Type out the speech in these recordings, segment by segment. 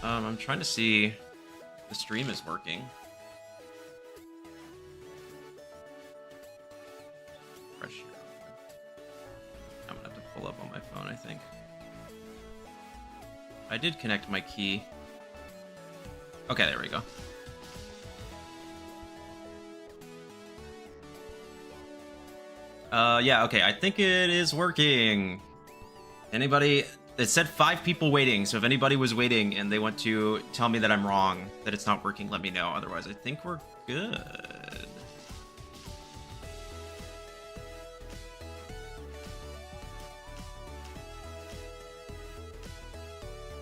I'm trying to see if the stream is working. Fresh here. I'm gonna have to pull up on my phone, I think. I did connect my key. Okay, there we go. Yeah, okay, I think it is working. Anybody... It said 5 people waiting, so if anybody was waiting and they want to tell me that I'm wrong, that it's not working, let me know. Otherwise, I think we're good.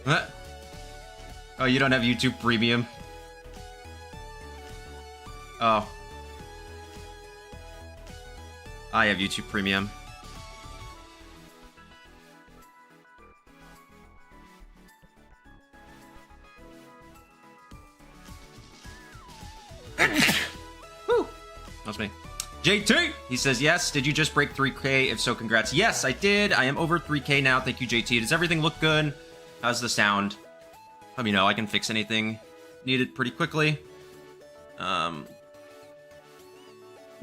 Huh? Oh, you don't have YouTube Premium? Oh. I have YouTube Premium. Woo! That's me. JT! He says, yes, did you just break 3K? If so, congrats. Yes, I did. I am over 3K now. Thank you, JT. Does everything look good? How's the sound? Let me know. I can fix anything needed pretty quickly.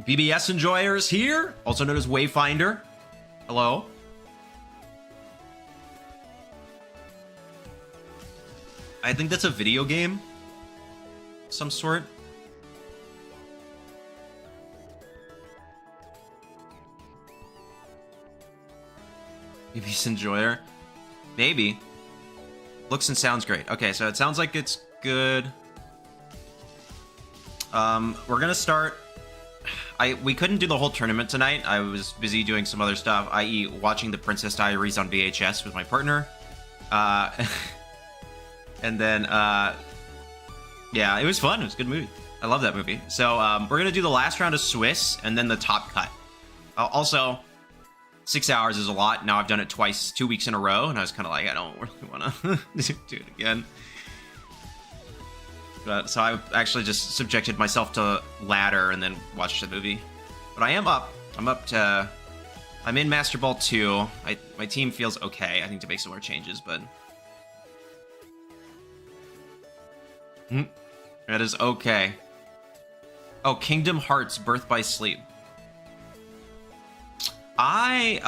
BBS enjoyers here, also known as Wayfinder. Hello. I think that's a video game of some sort. BBS enjoyer. Maybe. Looks and sounds great. Okay, so it sounds like it's good. We're gonna start. We couldn't do the whole tournament tonight. I was busy doing some other stuff, i.e. watching The Princess Diaries on VHS with my partner. And then, yeah, it was fun. It was a good movie. I love that movie. So we're going to do the last round of Swiss and then the top cut. Also, 6 hours is a lot. Now I've done it twice, 2 weeks in a row, and I was kind of like, I don't really want to do it again. So I actually just subjected myself to ladder and then watched the movie. But I am up. I'm up to... I'm in Master Ball 2. My team feels okay. I need to make some more changes, but... That is okay. Oh, Kingdom Hearts Birth by Sleep. I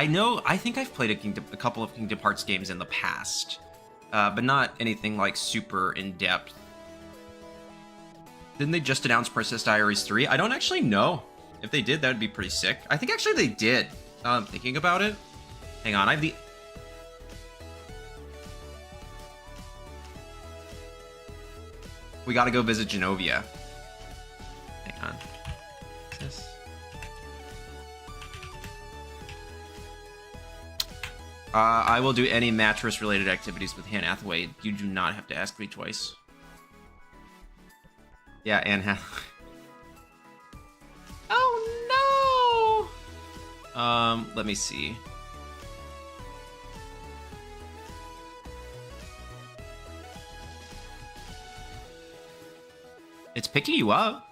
know, I think I've played a couple of Kingdom Hearts games in the past, but not anything like super in-depth. Didn't they just announce Princess Diaries 3? I don't actually know. If they did, that would be pretty sick. I think actually they did. I'm thinking about it. Hang on, I have the... We gotta go visit Genovia. Hang on. What's this? I will do any mattress-related activities with Anne Hathaway. You do not have to ask me twice. Yeah, Anne Hathaway. Oh, no! Let me see. It's picking you up.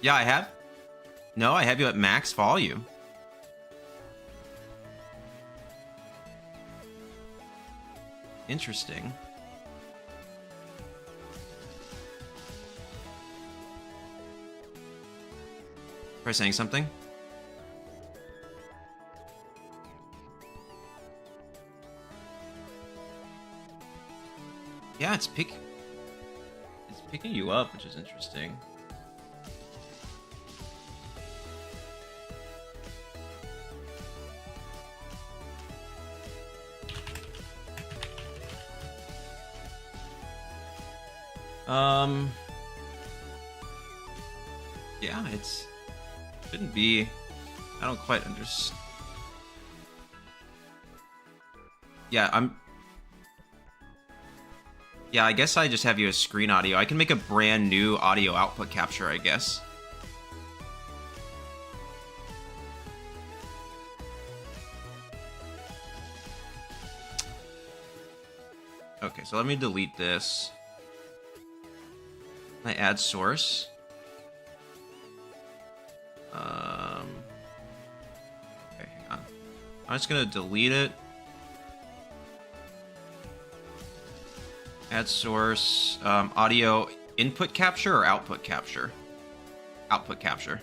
Yeah, I have. No, I have you at max volume. Interesting. Try saying something. Yeah, it's picking you up, which is interesting. Yeah, shouldn't be. I don't quite understand. Yeah, Yeah, I guess I just have you as screen audio. I can make a brand new audio output capture, I guess. Okay, so let me delete this. I add source. I'm just gonna delete it. Add source, audio input capture or output capture? Output capture.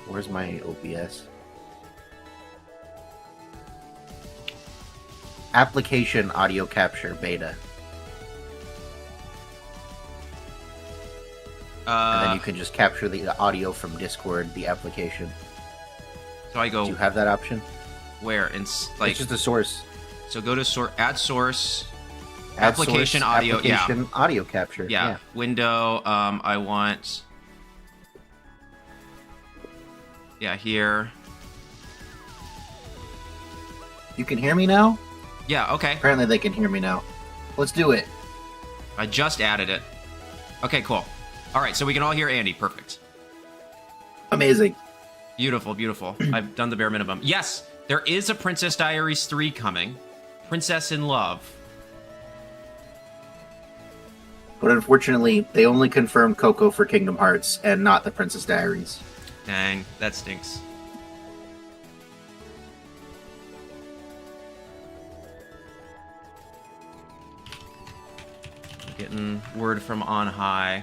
Where's my OBS? Application audio capture beta. And then you can just capture the audio from Discord, the application. So I go. Do you have that option? Where? Like, it's just a source. So go to add source. Add application source, audio. application audio capture. Yeah. Window. I want. Yeah, here. You can hear me now? Yeah. Okay. Apparently they can hear me now. Let's do it. I just added it. Okay. Cool. All right. So we can all hear Andy. Perfect. Amazing. Beautiful, beautiful. I've done the bare minimum. Yes, there is a Princess Diaries 3 coming. Princess in Love. But unfortunately, they only confirmed Coco for Kingdom Hearts and not the Princess Diaries. Dang, that stinks. Getting word from on high.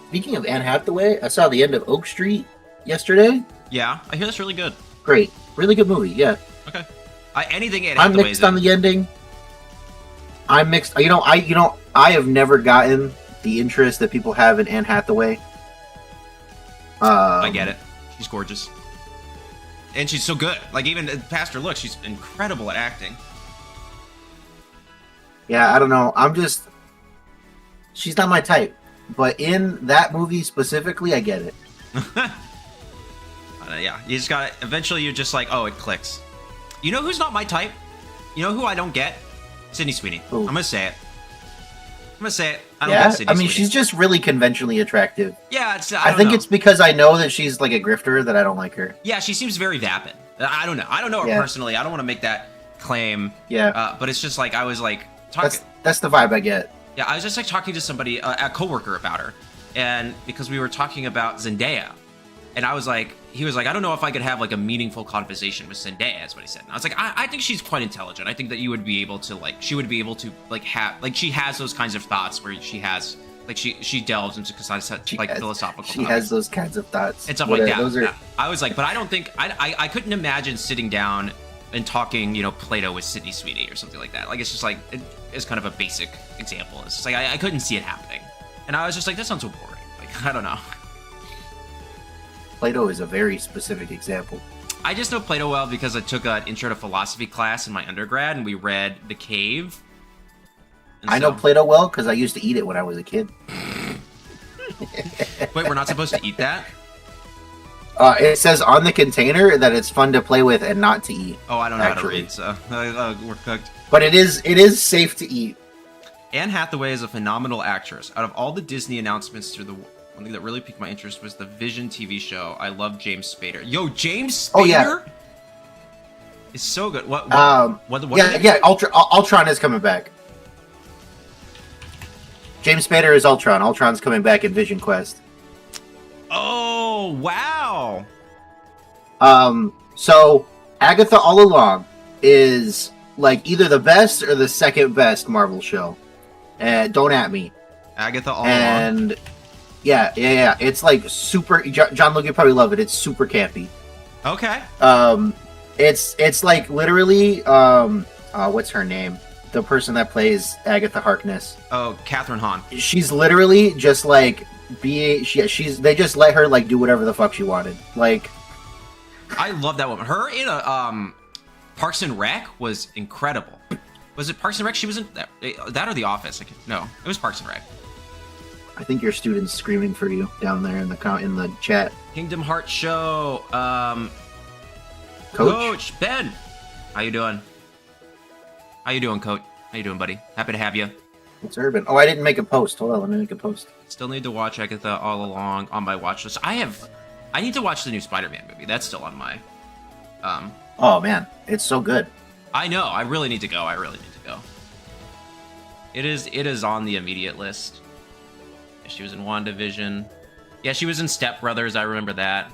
Speaking of Anne Hathaway, I saw the end of Oak Street yesterday. Yeah, I hear that's really good. Great. Really good movie, yeah. Okay. Anything Anne I'm Hathaway's mixed on in. the ending. I'm mixed. I have never gotten the interest that people have in Anne Hathaway. I get it. She's gorgeous. And she's so good. Like, even past her look, she's incredible at acting. Yeah, I don't know. She's not my type. But in that movie specifically, I get it. Yeah, you just gotta... Eventually, you're just like, oh, it clicks. You know who's not my type? You know who I don't get? Sydney Sweeney. Ooh. I'm gonna say it. I don't get Sydney Sweeney. She's just really conventionally attractive. Yeah, I think it's because I know that she's like a grifter that I don't like her. Yeah, she seems very vapid. I don't know. I don't know her personally. I don't want to make that claim. Yeah. But it's just like, I was like... That's the vibe I get. Yeah, I was just like talking to somebody, a coworker about her. And because we were talking about Zendaya. And I was like, he was like, I don't know if I could have like a meaningful conversation with Zendaya, is what he said. And I was like, I think she's quite intelligent. I think that you would be able to like, she would be able to like have, like she has those kinds of thoughts where she has, like she delves into philosophical She topics. has those kinds of thoughts. And stuff like that. I was like, but I don't think, I couldn't imagine sitting down and talking, Plato with Sydney Sweeney or something like that. Like, it's just like, it's kind of a basic example. It's just like, I couldn't see it happening. And I was just like, that sounds so boring. Like, I don't know. Plato is a very specific example. I just know Plato well because I took an intro to philosophy class in my undergrad and we read The Cave. I know Plato well because I used to eat it when I was a kid. Wait, we're not supposed to eat that? It says on the container that it's fun to play with and not to eat. Oh, I don't know how to read, so we're cooked. But it is safe to eat. Anne Hathaway is a phenomenal actress. Out of all the Disney announcements through the... One thing that really piqued my interest was the Vision TV show. I love James Spader. Yo, James Spader? Oh, yeah. Is so good. What Ultron is coming back. James Spader is Ultron. Ultron's coming back in Vision Quest. Oh, wow. So Agatha All Along is like either the best or the second best Marvel show. Don't at me. Agatha All Along. Yeah. It's like super. Jon-Luke, you probably love it. It's super campy. Okay. It's like literally. What's her name? The person that plays Agatha Harkness. Oh, Catherine Hahn. She's literally just like they just let her like do whatever the fuck she wanted. Like, I love that woman. Her in a Parks and Rec was incredible. Was it Parks and Rec? She was in that or The Office? No, it was Parks and Rec. I think your student's screaming for you down there in the chat. Kingdom Hearts show. Coach Ben, how you doing? How you doing, Coach? How you doing, buddy? Happy to have you. It's Urban. Oh, I didn't make a post. Hold on, let me make a post. Still need to watch Agatha All Along on my watch list. I need to watch the new Spider-Man movie. That's still on my. Oh man, it's so good. I know. I really need to go. It is on the immediate list. She was in WandaVision. Yeah, she was in Step Brothers. I remember that.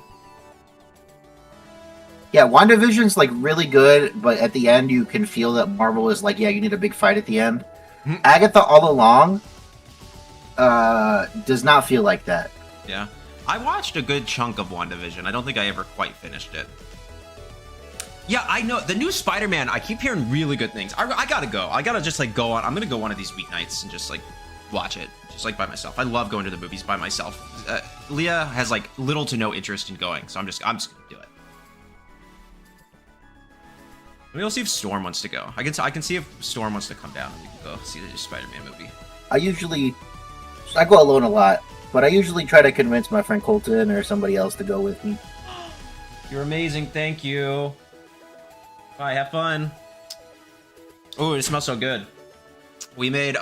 Yeah, WandaVision's like really good, but at the end you can feel that Marvel is like, yeah, you need a big fight at the end. Agatha All Along does not feel like that. Yeah. I watched a good chunk of WandaVision. I don't think I ever quite finished it. Yeah, I know. The new Spider-Man, I keep hearing really good things. I gotta go. I gotta just like go on. I'm gonna go one of these weeknights and just like watch it. Just like by myself. I love going to the movies by myself. Leah has like little to no interest in going, so I'm just gonna do it. Maybe I'll see if Storm wants to go. I can see if Storm wants to come down and we can go see the Spider-Man movie. I go alone a lot, but I usually try to convince my friend Colton or somebody else to go with me. You're amazing. Thank you. Bye. Have fun. Oh, it smells so good. We made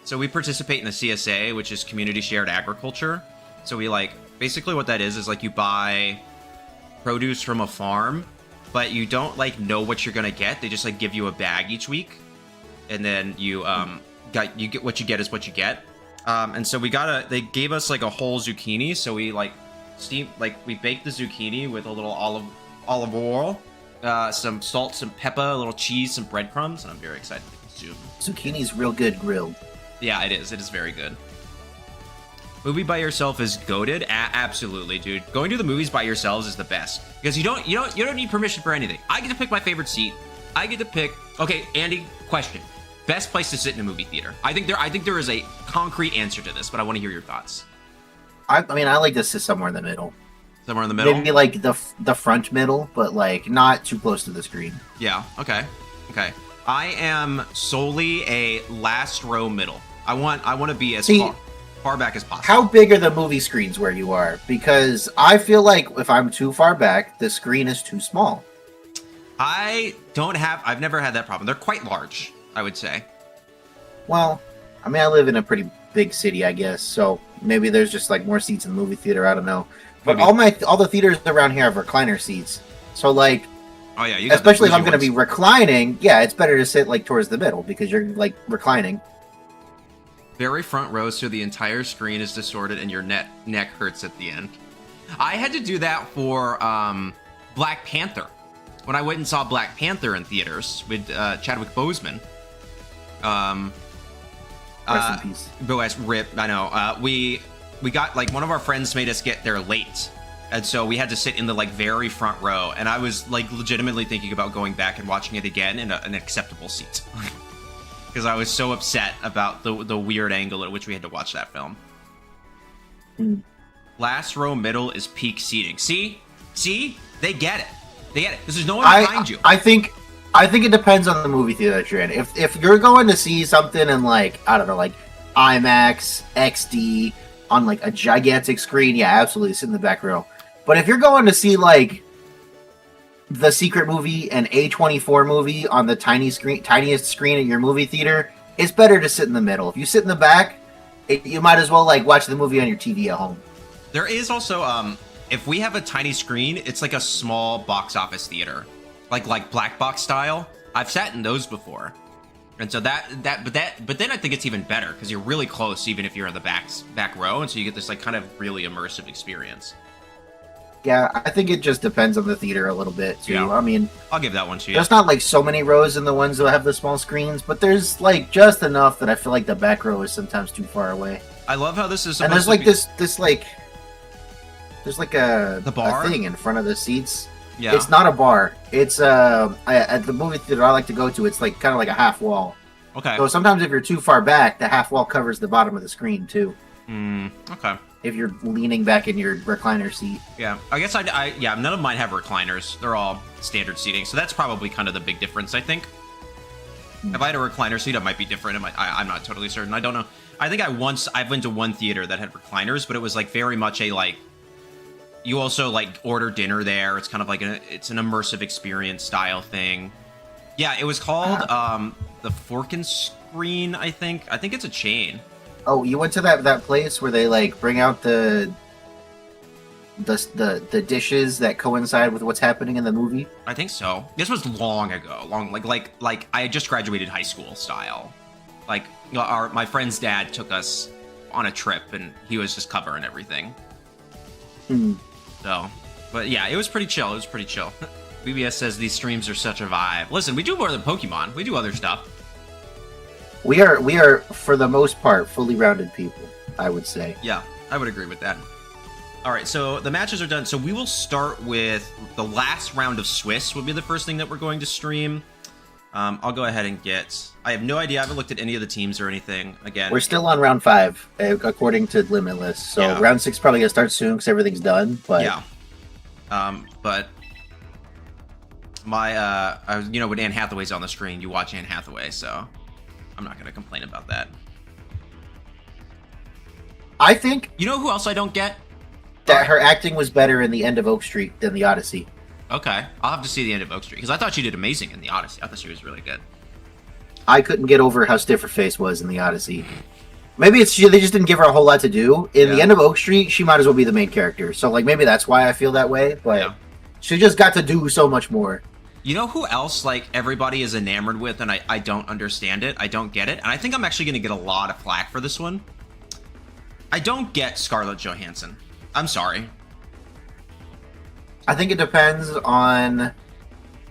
so we participate in the CSA, which is community shared agriculture. So we like basically what that is like you buy produce from a farm, but you don't like know what you're gonna get. They just like give you a bag each week, and then you get what you get is what you get. And so they gave us like a whole zucchini. So we like we baked the zucchini with a little olive oil, some salt, some pepper, a little cheese, some breadcrumbs, and I'm very excited to consume. Zucchini's real good grilled. Yeah, it is. It is very good. Movie by yourself is goated. Absolutely, dude. Going to the movies by yourselves is the best because you don't need permission for anything. I get to pick my favorite seat. I get to pick. Okay, Andy, question: best place to sit in a movie theater? I think there is a concrete answer to this, but I want to hear your thoughts. I mean, I like to sit somewhere in the middle. Somewhere in the middle? Maybe like the front middle, but like not too close to the screen. Yeah. Okay. I am solely a last row middle. I want to be as far back as possible. How big are the movie screens where you are? Because I feel like if I'm too far back, the screen is too small. I've never had that problem. They're quite large, I would say. Well, I mean, I live in a pretty big city, I guess, so maybe there's just like more seats in the movie theater. I don't know, but maybe. all the theaters around here have recliner seats. So like, oh yeah, especially if I'm going to be reclining, yeah, it's better to sit like towards the middle because you're like reclining. Very front row, so the entire screen is distorted and your neck hurts at the end. I had to do that for Black Panther. When I went and saw Black Panther in theaters with Chadwick Boseman. Rest in peace. Boaz, rip, I know. We got, like, one of our friends made us get there late. And so we had to sit in the, like, very front row. And I was, like, legitimately thinking about going back and watching it again in an acceptable seat. Because I was so upset about the weird angle at which we had to watch that film. Last row middle is peak seating. See? They get it. Because there's no one behind you. I think it depends on the movie theater that you're in. If you're going to see something in like, I don't know, like IMAX, XD, on like a gigantic screen, yeah, absolutely sit in the back row. But if you're going to see like The Secret movie and A24 movie on the tiniest screen at your movie theater, it's better to sit in the middle. If you sit in the back, you might as well like watch the movie on your TV at home. There is also if we have a tiny screen, it's like a small box office theater, like black box style. I've sat in those before, and so but then I think it's even better because you're really close, even if you're in the back row, and so you get this like kind of really immersive experience. Yeah, I think it just depends on the theater a little bit too. Yeah. I mean, I'll give that one to you. There's not like so many rows in the ones that have the small screens, but there's like just enough that I feel like the back row is sometimes too far away. I love how this is. And there's like this like. There's like a thing in front of the seats. Yeah. It's not a bar. It's at the movie theater I like to go to, it's like kind of like a half wall. Okay. So sometimes if you're too far back, the half wall covers the bottom of the screen too. Okay. If you're leaning back in your recliner seat. Yeah. I guess yeah, none of mine have recliners. They're all standard seating. So that's probably kind of the big difference, I think. If I had a recliner seat, it might be different. I'm not totally certain. I don't know. I think I went to one theater that had recliners, but it was like very much a like, you also like order dinner there. It's kind of like it's an immersive experience style thing. Yeah, it was called the Fork and Screen, I think. I think it's a chain. Oh, you went to that place where they like bring out the dishes that coincide with what's happening in the movie? I think so. This was long ago. Like I had just graduated high school style. Like my friend's dad took us on a trip, and he was just covering everything. Hmm. So, but yeah, it was pretty chill. It was pretty chill. BBS says these streams are such a vibe. Listen, we do more than Pokemon. We do other stuff. We are for the most part fully rounded people, I would say. Yeah, I would agree with that. All right, so the matches are done. So we will start with the last round of Swiss would be the first thing that we're going to stream. I'll go ahead and get... I have no idea. I haven't looked at any of the teams or anything. Again, we're still on round 5, according to Limitless. So Yeah. round 6 probably gonna start soon because everything's done. But yeah. But my, you know, when Anne Hathaway's on the screen, you watch Anne Hathaway, so I'm not gonna complain about that. I think You know who else I don't get? that her acting was better in the end of Oak Street than the Odyssey. Okay, I'll have to see the end of Oak Street because I thought she did amazing in the Odyssey. I thought she was really good. I couldn't get over how stiff her face was in the Odyssey. Maybe it's they just didn't give her a whole lot to do. In the end of Oak Street, she might as well be the main character. So like maybe that's why I feel that way. But she just got to do so much more. You know who else like everybody is enamored with, and I don't understand it. I don't get it, and I think I'm actually going to get a lot of flack for this one. I don't get Scarlett Johansson. I'm sorry. I think it depends on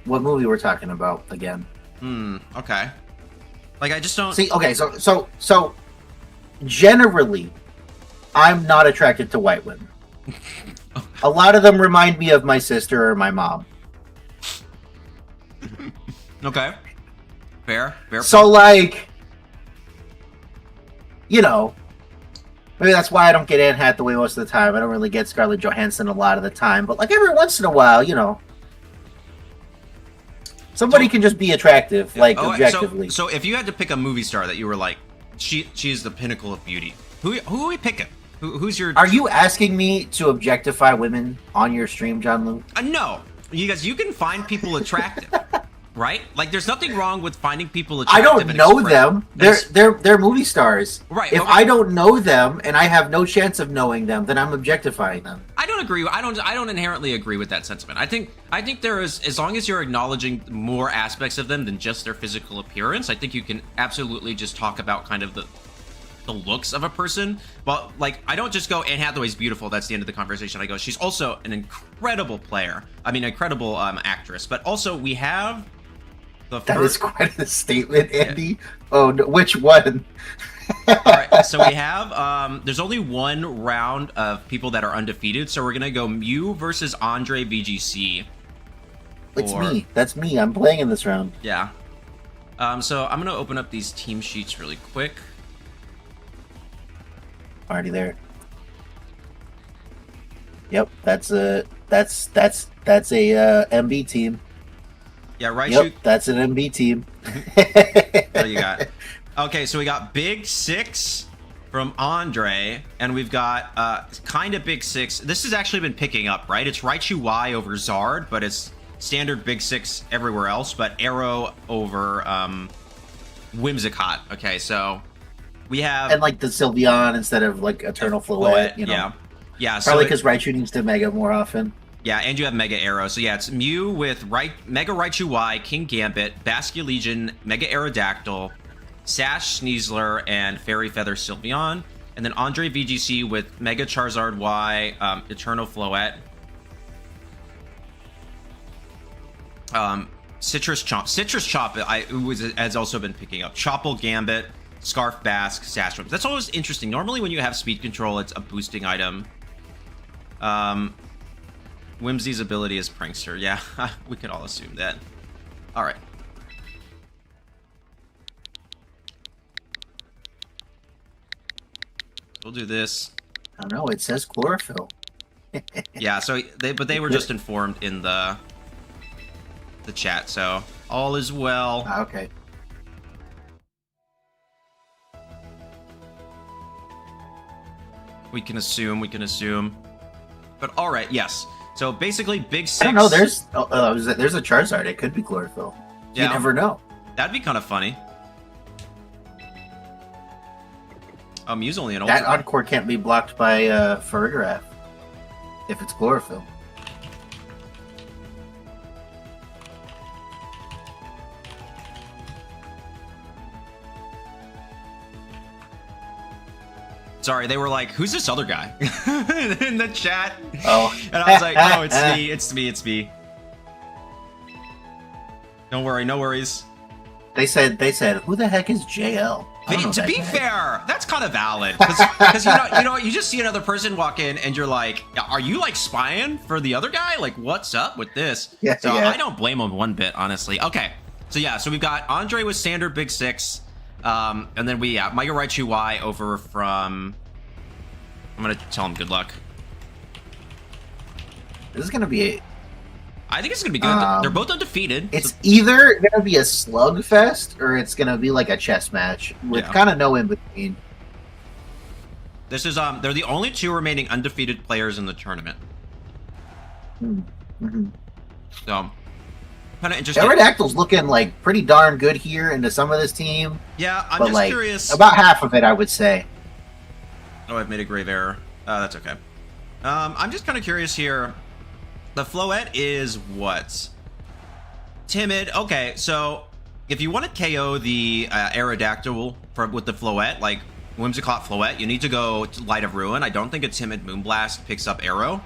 what movie we're talking about again. Okay. Like I just don't See, okay, so generally I'm not attracted to white women. A lot of them remind me of my sister or my mom. Okay. Fair. So like, you know, maybe that's why I don't get Anne Hathaway most of the time. I don't really get Scarlett Johansson a lot of the time. But like every once in a while, you know, somebody can just be attractive, like objectively. So if you had to pick a movie star that you were like, she's the pinnacle of beauty, who are we picking? Who's your? Are you asking me to objectify women on your stream, Jon-Luke? No, you guys. You can find people attractive, right? Like, there's nothing wrong with finding people attractive. I don't know them. They're movie stars. Right. If I don't know them and I have no chance of knowing them, then I'm objectifying them. I don't agree. I don't inherently agree with that sentiment. I think there is, as long as you're acknowledging more aspects of them than just their physical appearance, I think you can absolutely just talk about kind of the looks of a person. But like, I don't just go, Anne Hathaway's beautiful, that's the end of the conversation. I go, she's also an incredible player. I mean, incredible actress. But also, we have the That is quite a statement, Andy. Yeah. Oh, no, which one? All right, so we have, there's only one round of people that are undefeated, so we're going to go Mew versus AndyLaVGC. It's me. That's me. I'm playing in this round. Yeah. So I'm going to open up these team sheets really quick. Already there. Yep, that's a MB team. Yeah, right. Yep, that's an MB team. What do you got? Okay, so we got Big Six from Andre, and we've got kind of Big Six. This has actually been picking up, right? It's Raichu Y over Zard, but it's standard Big Six everywhere else, but Arrow over Whimsicott. Okay, so we have... And like the Sylveon instead of like Eternal Floette, you know? Yeah. Yeah, probably because Raichu needs to Mega more often. Yeah, and you have Mega Arrow. So yeah, it's Mew with Mega Raichu Y, King Gambit, Basculegion, Mega Aerodactyl, Sash Sneasler, and Fairy Feather Sylveon. And then AndyLaVGC with Mega Charizard Y, Eternal Floette, Citrus Chomp has also been picking up. Chople Gambit, Scarf Basque, Sashwim. That's always interesting. Normally when you have speed control, it's a boosting item. Whimsy's ability is Prankster. Yeah, we could all assume that. All right. We'll do this. I don't know. It says chlorophyll. Yeah. So they were just informed in the chat. So all is well. Okay. We can assume. But all right. Yes. So basically, Big Six. I don't know. There's a Charizard. It could be chlorophyll. Yeah. You never know. That'd be kind of funny. Mew's only an Ultra. That Encore can't be blocked by Farigiraf if it's chlorophyll. Sorry, they were like, "Who's this other guy?" in the chat. Oh. And I was like, "Oh, it's me. Don't worry, no worries." They said, "Who the heck is JL?" To be fair, that's kind of valid because you just see another person walk in and you're like, "Are you like spying for the other guy? Like, what's up with this?" Yeah, so yeah. I don't blame him one bit, honestly. Okay, so we've got Andre with standard Big Six, and then Michael Raichu Y over from. I'm gonna tell him good luck. This is gonna be I think it's gonna be good. They're both undefeated. It's either gonna be a slugfest or it's gonna be like a chess match with kind of no in between. This is they're the only two remaining undefeated players in the tournament. Mm-hmm. So kind of interesting. Aerodactyl's looking like pretty darn good here into some of this team. Yeah, I'm just curious. About half of it, I would say. Oh, I've made a grave error. That's okay. I'm just kind of curious here. The Floette is what? Timid. Okay, so if you want to KO the Aerodactyl with the Floette, like Whimsicott Floette, you need to go to Light of Ruin. I don't think a Timid Moonblast picks up Arrow,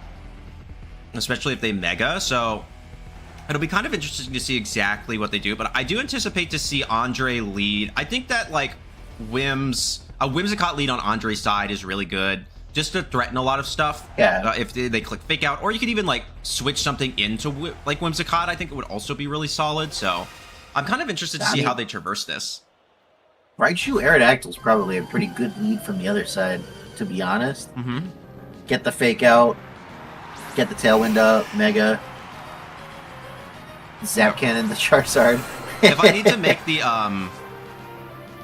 especially if they Mega. So it'll be kind of interesting to see exactly what they do. But I do anticipate to see Andre lead. I think that like a Whimsicott lead on Andre's side is really good. Just to threaten a lot of stuff. Yeah. If they click Fake Out, or you could even like switch something into like Whimsicott. I think it would also be really solid. So I'm kind of interested to see how they traverse this. Raichu Aerodactyl's probably a pretty good lead from the other side, to be honest. Mm-hmm. Get the Fake Out, get the Tailwind up, Mega, Zap Cannon the Charizard. If I need to make the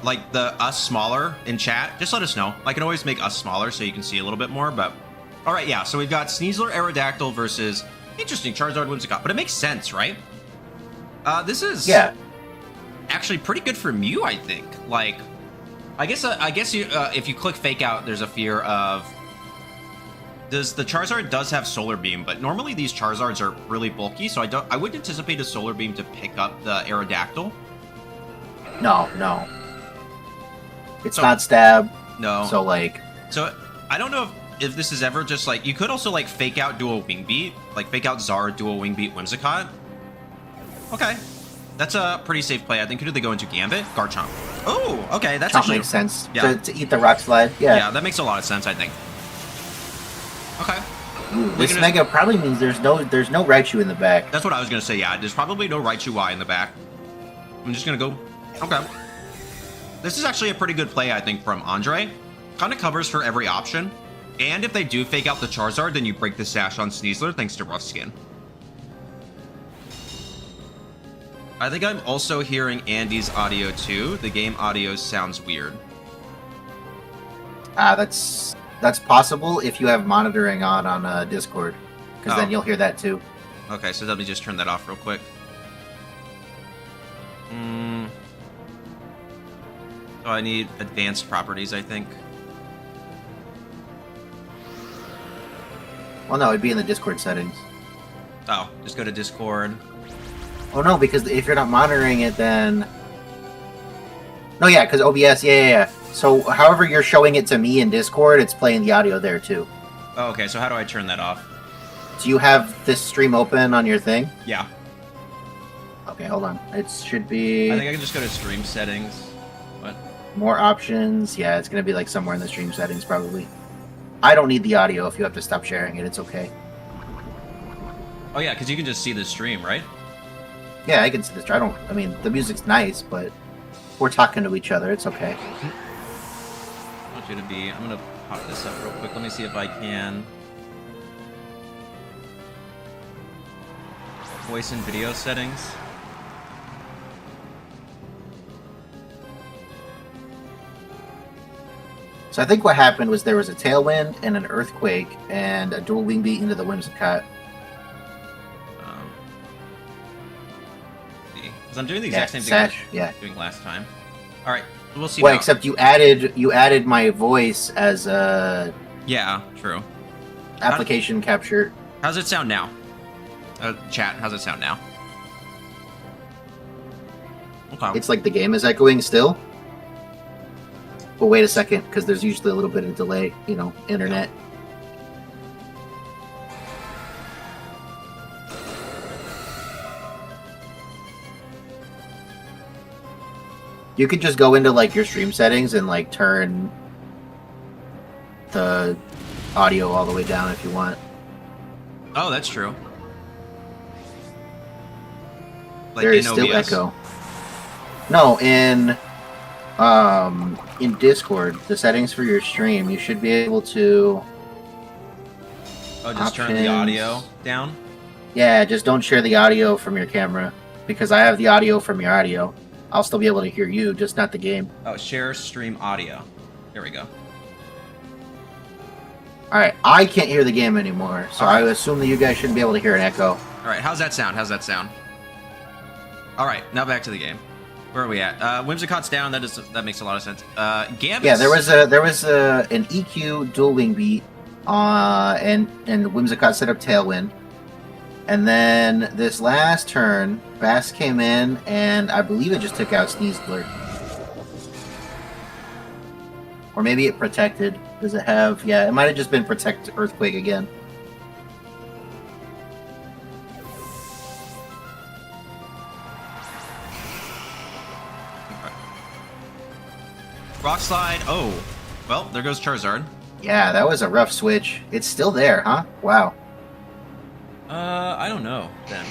like the us smaller in chat, just let us know. I can always make us smaller so you can see a little bit more. But all right, yeah. So we've got Sneasler Aerodactyl versus interesting Charizard Whimsicott, but it makes sense, right? This is actually pretty good for Mew, I think. Like, I guess you if you click Fake Out, there's a fear of the Charizard does have Solar Beam, but normally these Charizards are really bulky, so I wouldn't anticipate a Solar Beam to pick up the Aerodactyl. No. It's not stab. No. So like. So I don't know if this is ever just like you could also like Fake Out, do a Wing Beat, like Fake Out Zard, do a Wing Beat Whimsicott. Okay, that's a pretty safe play. I think. Who did they go into? Gambit, Garchomp. Oh, okay, that's actually makes sense. Yeah. To eat the Rock Slide. Yeah, that makes a lot of sense. I think. Okay. Ooh, this Mega probably means there's no Raichu in the back. That's what I was gonna say. Yeah, there's probably no Raichu Y in the back. I'm just gonna go. Okay. This is actually a pretty good play, I think, from Andre. Kind of covers for every option. And if they do Fake Out the Charizard, then you break the Sash on Sneasler thanks to Rough Skin. I think I'm also hearing Andy's audio too. The game audio sounds weird. That's possible if you have monitoring on Discord. Because then you'll hear that too. Okay, so let me just turn that off real quick. So I need advanced properties, I think. Well, no, it'd be in the Discord settings. Oh, just go to Discord. Oh, no, because if you're not monitoring it, then... No, yeah, because OBS, yeah. So, however you're showing it to me in Discord, it's playing the audio there, too. Oh, okay, so how do I turn that off? Do you have this stream open on your thing? Yeah. Okay, hold on. It should be... I think I can just go to stream settings. What? More options. Yeah, it's going to be like somewhere in the stream settings, probably. I don't need the audio. If you have to stop sharing it, it's okay. Oh, yeah, because you can just see the stream, right? Yeah, I can see this. I mean, the music's nice, but we're talking to each other. It's okay. I want you to be... I'm going to pop this up real quick. Let me see if I can... Voice and video settings. So I think what happened was there was a Tailwind and an Earthquake and a dual Wing Beat into the Whimsicott. Because I'm doing the exact same thing I was doing last time. All right, we'll see. Well, except you added my voice as a yeah, true application capture. How's it sound now? Chat, how's it sound now? Okay. It's like the game is echoing still. Well, wait a second, because there's usually a little bit of delay, you know, internet. You could just go into, like, your stream settings and, like, turn the audio all the way down if you want. Oh, that's true. Like there is still OBS? echo. No, in Discord, the settings for your stream, you should be able to... Oh, just turn the audio down? Yeah, just don't share the audio from your camera, because I have the audio from your audio. I'll still be able to hear you, just not the game. Oh, share stream audio. There we go. Alright, I can't hear the game anymore, so I assume that you guys shouldn't be able to hear an echo. Alright, how's that sound? How's that sound? Alright, now back to the game. Where are we at? Whimsicott's down, that makes a lot of sense. Gambit's... Yeah, there was an EQ dual wing beat, and Whimsicott set up Tailwind. And then this last turn, Bass came in, and I believe it just took out Sneasler. Or maybe it protected. Does it have... Yeah, it might have just been Protect Earthquake again. Okay. Rock Slide. Oh. Well, there goes Charizard. Yeah, that was a rough switch. It's still there, huh? Wow. I don't know, then.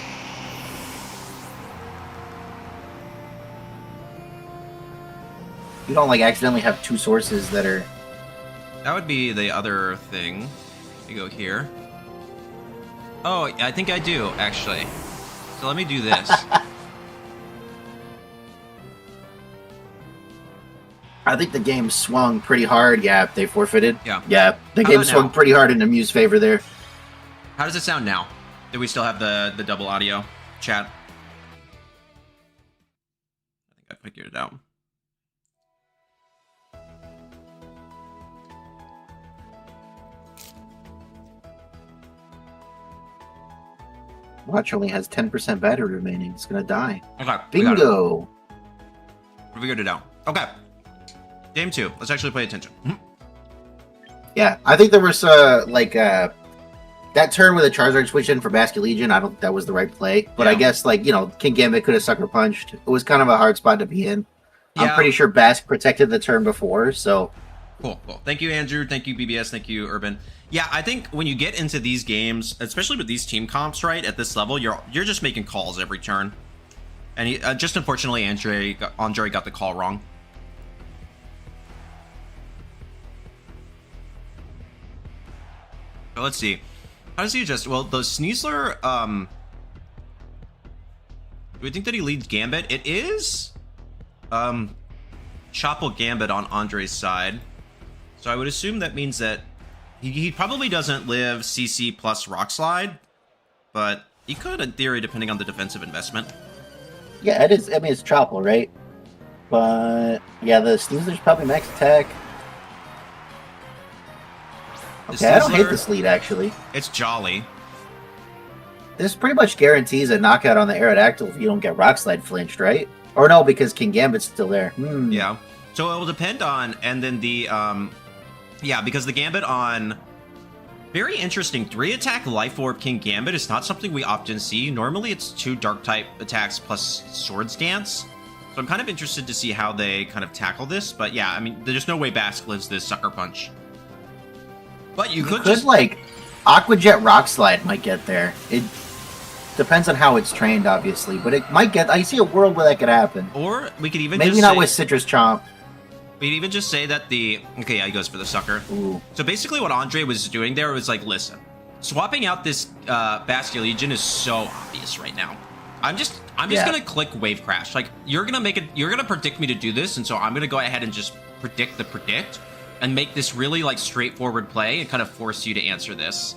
You don't, like, accidentally have two sources that are... That would be the other thing. You go here. Oh, I think I do, actually. So let me do this. I think the game swung pretty hard. Yeah, they forfeited. Yeah. Yeah, the game swung pretty hard in Mew's favor there. How does it sound now? Do we still have the double audio chat? I think I figured it out. Watch only has 10% battery remaining. It's gonna die. Okay. Bingo! We figured it out. Okay. Game 2. Let's actually pay attention. Yeah, I think there was that turn with a Charizard switch in for Basculegion. I don't think that was the right play, but yeah. I guess King Gambit could have sucker punched. It was kind of a hard spot to be in. Yeah. I'm pretty sure Bask protected the turn before, so cool. Thank you, Andrew. Thank you, BBS. Thank you, Urban. Yeah, I think when you get into these games, especially with these team comps, right at this level, you're just making calls every turn, and just unfortunately, Andre got the call wrong. So let's see. How does he adjust? Well, the Sneasler, do we think that he leads Gambit? It is, Chopple Gambit on Andre's side. So I would assume that means that he probably doesn't live CC plus Rock Slide, but he could in theory, depending on the defensive investment. Yeah, it is. I mean, it's Chopple, right? But yeah, the Sneasler's probably max attack. Okay, I don't hate this lead, actually. It's jolly. This pretty much guarantees a knockout on the Aerodactyl if you don't get Rock Slide flinched, right? Or no, because King Gambit's still there. Yeah. So it will depend on, and then the, yeah, because the Gambit on... Very interesting. 3-attack Life Orb King Gambit is not something we often see. Normally it's 2 Dark-type attacks plus Swords Dance. So I'm kind of interested to see how they kind of tackle this. But yeah, I mean, there's no way Bask lives this Sucker Punch. But you could just... like, Aqua Jet Rock Slide might get there. It depends on how it's trained, obviously. But it might get... I see a world where that could happen. Or we could even maybe just not say, with Citrus Chomp. We'd even just say that the... Okay, yeah, he goes for the Sucker. Ooh. So basically what Andre was doing there was like, listen, swapping out this Basculegion is so obvious right now. I'm just gonna click Wave Crash. Like, you're gonna predict me to do this, and so I'm gonna go ahead and just predict the predict. And make this really, like, straightforward play and kind of force you to answer this.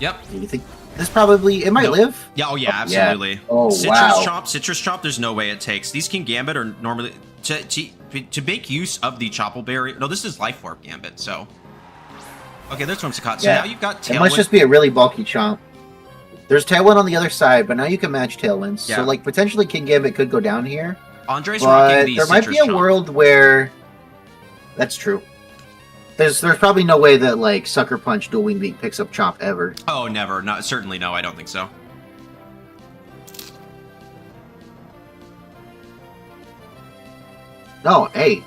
Yep. Do you think this probably... It might live? Yeah, oh yeah, absolutely. Yeah. Oh, wow. Citrus Chomp, there's no way it takes. These King Gambit are normally... To make use of the Chopple Berry... No, this is Life Orb Gambit, so... Okay, there's Whimsicott. So now you've got Tailwind. It must just be a really bulky Chomp. There's Tailwind on the other side, but now you can match Tailwinds. Yeah. So, like, potentially King Gambit could go down here. Andre's rocking the there might be a Chomp. world where... That's true. There's probably no way that like Sucker Punch Dual Wing Beat picks up Chomp ever. Oh, never. Not certainly no. I don't think so. No, hey,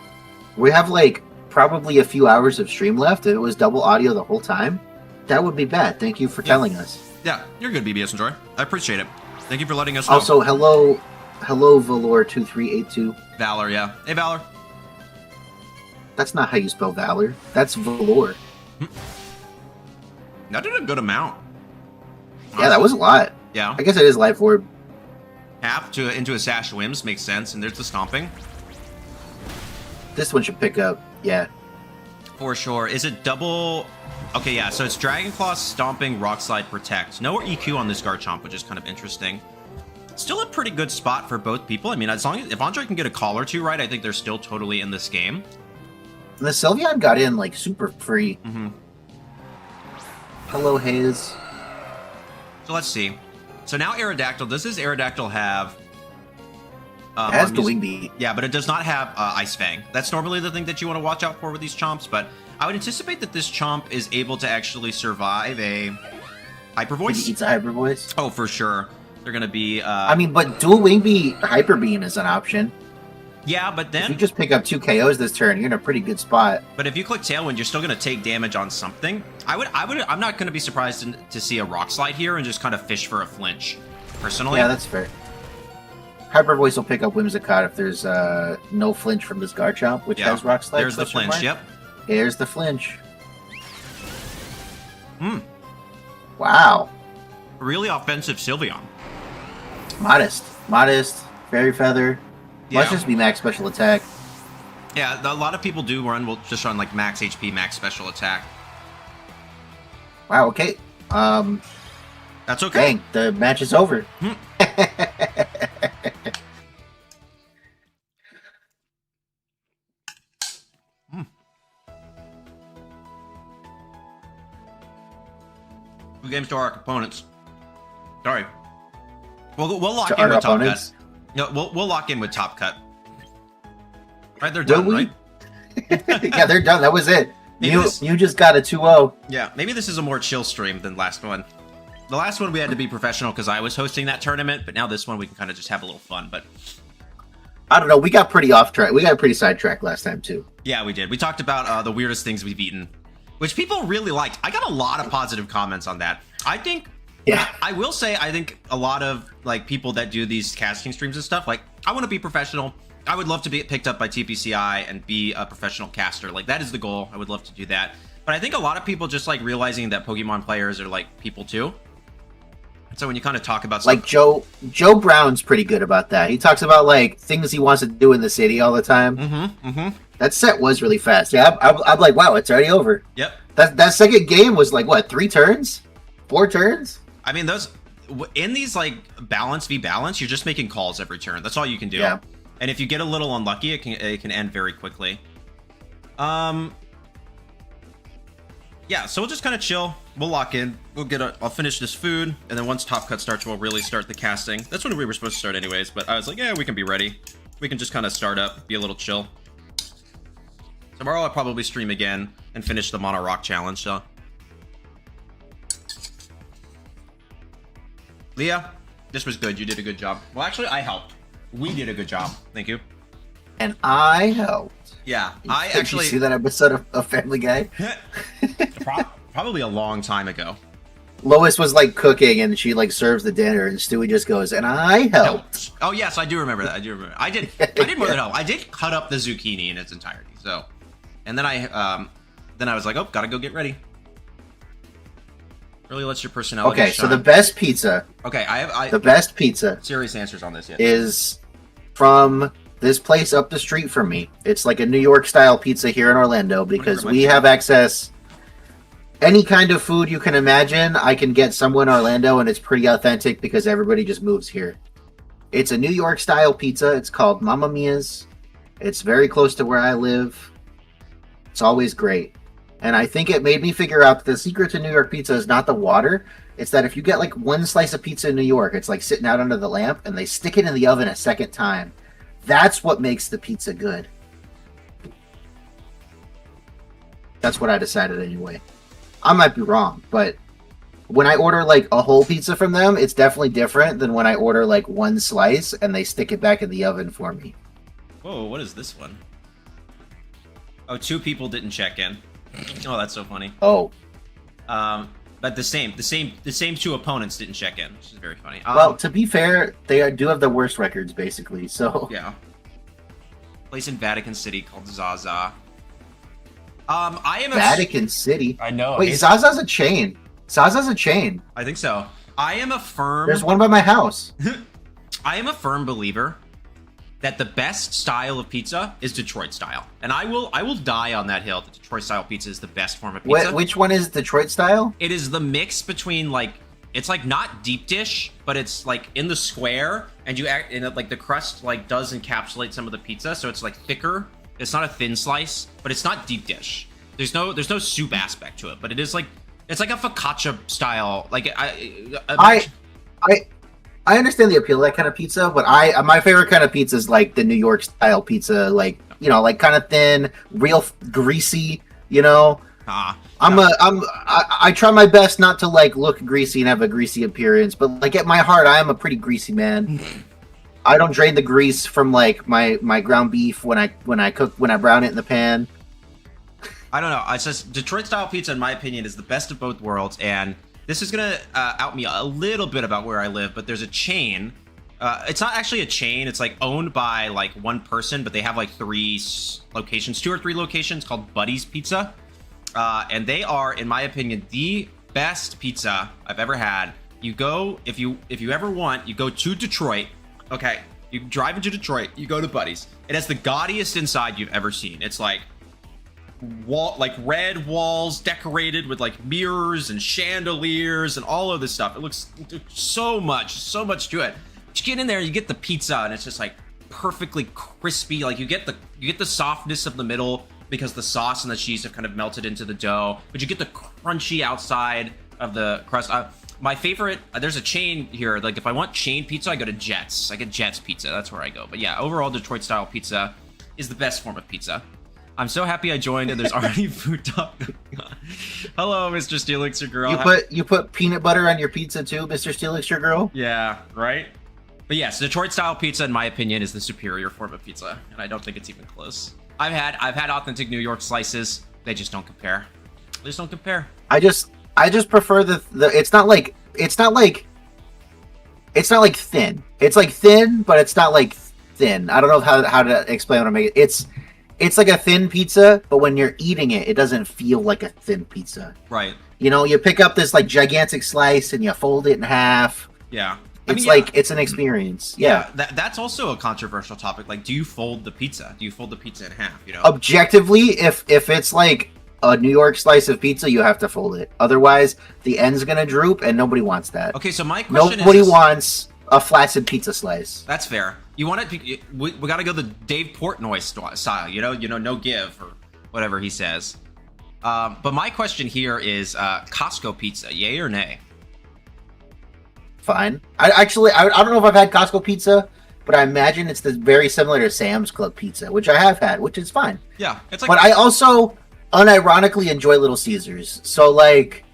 we have like probably a few hours of stream left. If it was double audio the whole time, that would be bad. Thank you for telling us. Yeah, you're good, BBS Enjoy. I appreciate it. Thank you for letting us know. Also, hello, Valor2382. Valor, yeah. Hey, Valor. That's not how you spell Valor. That's Valor. That did a good amount. Yeah, that was a lot. Yeah. I guess it is Life Orb. Half into a Sash Whims makes sense, and there's the Stomping. This one should pick up, yeah. For sure. Is it double... Okay, yeah, so it's Dragon Claw, Stomping, Rock Slide, Protect. No EQ on this Garchomp, which is kind of interesting. Still a pretty good spot for both people. I mean, as long as if Andre can get a call or two right, I think they're still totally in this game. And the Sylveon got in, like, super free. Mm-hmm. Hello, Haze. So let's see. So now Aerodactyl. Does this Aerodactyl have... It has the Wing Beat. Yeah, but it does not have Ice Fang. That's normally the thing that you want to watch out for with these Chomps, but I would anticipate that this Chomp is able to actually survive a Hyper Voice. He eats a Hyper Voice? Oh, for sure. They're going to be... I mean, but Dual Wing Beat Hyper Beam is an option. Yeah, but then... If you just pick up 2 KOs this turn, you're in a pretty good spot. But if you click Tailwind, you're still going to take damage on something. I'm not going to be surprised to see a Rock Slide here and just kind of fish for a flinch, personally. Yeah, that's fair. Hyper Voice will pick up Whimsicott if there's no flinch from this Garchomp, which has Rock Slide. There's the flinch, yep. There's the flinch. Hmm. Wow. Really offensive Sylveon. Modest. Modest. Fairy Feather. Yeah. Must just be max special attack. Yeah, a lot of people do run, will just run like max HP, max special attack. Wow, okay. That's okay. Dang, the match is over. Hmm. Two games to our opponents. Sorry. We'll lock in with Top Cut. No, we'll lock in with Top Cut. Right, they're done, right? Yeah, they're done. That was it. You just got a 2-0. Yeah, maybe this is a more chill stream than last one. The last one we had to be professional because I was hosting that tournament, but now this one we can kind of just have a little fun. But I don't know. We got pretty off track. We got pretty sidetracked last time too. Yeah, we did. We talked about the weirdest things we've eaten, which people really liked. I got a lot of positive comments on that. I think. Yeah. I will say, I think a lot of like people that do these casting streams and stuff, like I want to be professional. I would love to be picked up by TPCI and be a professional caster. Like that is the goal. I would love to do that. But I think a lot of people just like realizing that Pokemon players are like people too. And so when you kind of talk about stuff, like Joe Brown's pretty good about that. He talks about like things he wants to do in the city all the time. Mm-hmm, mm-hmm. That set was really fast. Yeah, I'm like, wow, it's already over. Yep. That second game was like what, 3 turns, 4 turns? I mean, those in these like balance v balance, you're just making calls every turn. That's all you can do. Yeah. And if you get a little unlucky, it can end very quickly. Yeah, so we'll just kind of chill. We'll lock in. I'll finish this food, and then once Top Cut starts, we'll really start the casting. That's when we were supposed to start anyways, but I was like, yeah, we can be ready. We can just kind of start up, be a little chill. Tomorrow I'll probably stream again and finish the Mono Rock Challenge, so. Leah, this was good. You did a good job. Well, actually, I helped. We did a good job. Thank you. And I helped. Yeah, Did you see that episode of Family Guy? Probably a long time ago. Lois was like cooking and she like serves the dinner and Stewie just goes, and I helped. Oh yes, I do remember that. I do remember. I did more than help. I did cut up the zucchini in its entirety. So, and then I was like, oh, gotta go get ready. Really lets your personality Okay, shine. so the best pizza. Okay, the best pizza. Serious answers on this yet? Is from this place up the street from me. It's like a New York style pizza here in Orlando because we have access. Any kind of food you can imagine, I can get somewhere in Orlando, and it's pretty authentic because everybody just moves here. It's a New York style pizza. It's called Mamma Mia's. It's very close to where I live. It's always great. And I think it made me figure out that the secret to New York pizza is not the water. It's that if you get like one slice of pizza in New York, it's like sitting out under the lamp, and they stick it in the oven a second time. That's what makes the pizza good. That's what I decided anyway. I might be wrong, but when I order like a whole pizza from them, it's definitely different than when I order like one slice and they stick it back in the oven for me. Whoa, what is this one? Oh, 2 people didn't check in. Oh, that's so funny. Oh. But the same 2 opponents didn't check in, which is very funny. Well, to be fair, they do have the worst records, basically. So yeah. Place in Vatican City called Zaza. I am Vatican City. I know. Wait, Zaza's a chain. Zaza's a chain. I think so. I am a firm. There's one by my house. I am a firm believer that the best style of pizza is Detroit style, and I will die on that hill that Detroit style pizza is the best form of pizza. Which one is Detroit style? It is the mix between like it's like not deep dish, but it's like in the square, and like the crust like does encapsulate some of the pizza, so it's like thicker. It's not a thin slice, but it's not deep dish. There's no soup aspect to it, but it is like it's like a focaccia style. Like I understand the appeal of that kind of pizza, but my favorite kind of pizza is like the New York style pizza, like like kind of thin, real greasy. I try my best not to like look greasy and have a greasy appearance, but like at my heart, I am a pretty greasy man. I don't drain the grease from like my ground beef when I brown it in the pan. I don't know. It's just Detroit style pizza, in my opinion, is the best of both worlds, and this is gonna out me a little bit about where I live, but there's a chain. It's not actually a chain. It's like owned by like one person, but they have like 3 locations, 2 or 3 locations called Buddy's Pizza, and they are, in my opinion, the best pizza I've ever had. You go if you ever want, you go to Detroit. Okay, you drive into Detroit, you go to Buddy's. It has the gaudiest inside you've ever seen. It's like red walls decorated with like mirrors and chandeliers and all of this stuff. It looks so much to it. But you get in there, you get the pizza, and it's just like perfectly crispy. Like you get the softness of the middle because the sauce and the cheese have kind of melted into the dough, but you get the crunchy outside of the crust. My favorite, there's a chain here. Like if I want chain pizza, I go to Jets. I get Jets pizza. That's where I go. But yeah, overall Detroit style pizza is the best form of pizza. I'm so happy I joined, and there's already food talk going on. Hello, Mr. Steelix, your girl. You put peanut butter on your pizza too, Mr. Steelix, your girl? Yeah, right? But yes, Detroit style pizza, in my opinion, is the superior form of pizza, and I don't think it's even close. I've had authentic New York slices. They just don't compare. They just don't compare. I just prefer the it's not like thin. It's like thin, but it's not like thin. I don't know how to explain what I make it. It's like a thin pizza, but when you're eating it, it doesn't feel like a thin pizza. Right. You pick up this like gigantic slice and you fold it in half. Yeah. It's an experience. Yeah. That's also a controversial topic. Like, do you fold the pizza? Do you fold the pizza in half? Objectively, if it's like a New York slice of pizza, you have to fold it. Otherwise, the end's gonna droop, and nobody wants that. Okay, so my question nobody wants a flaccid pizza slice. That's fair. You want it? We got to go the Dave Portnoy style. No give or whatever he says. But my question here is Costco pizza, yay or nay? Fine. I don't know if I've had Costco pizza, but I imagine it's very similar to Sam's Club pizza, which I have had, which is fine. Yeah, it's like. But I also unironically enjoy Little Caesars. So like.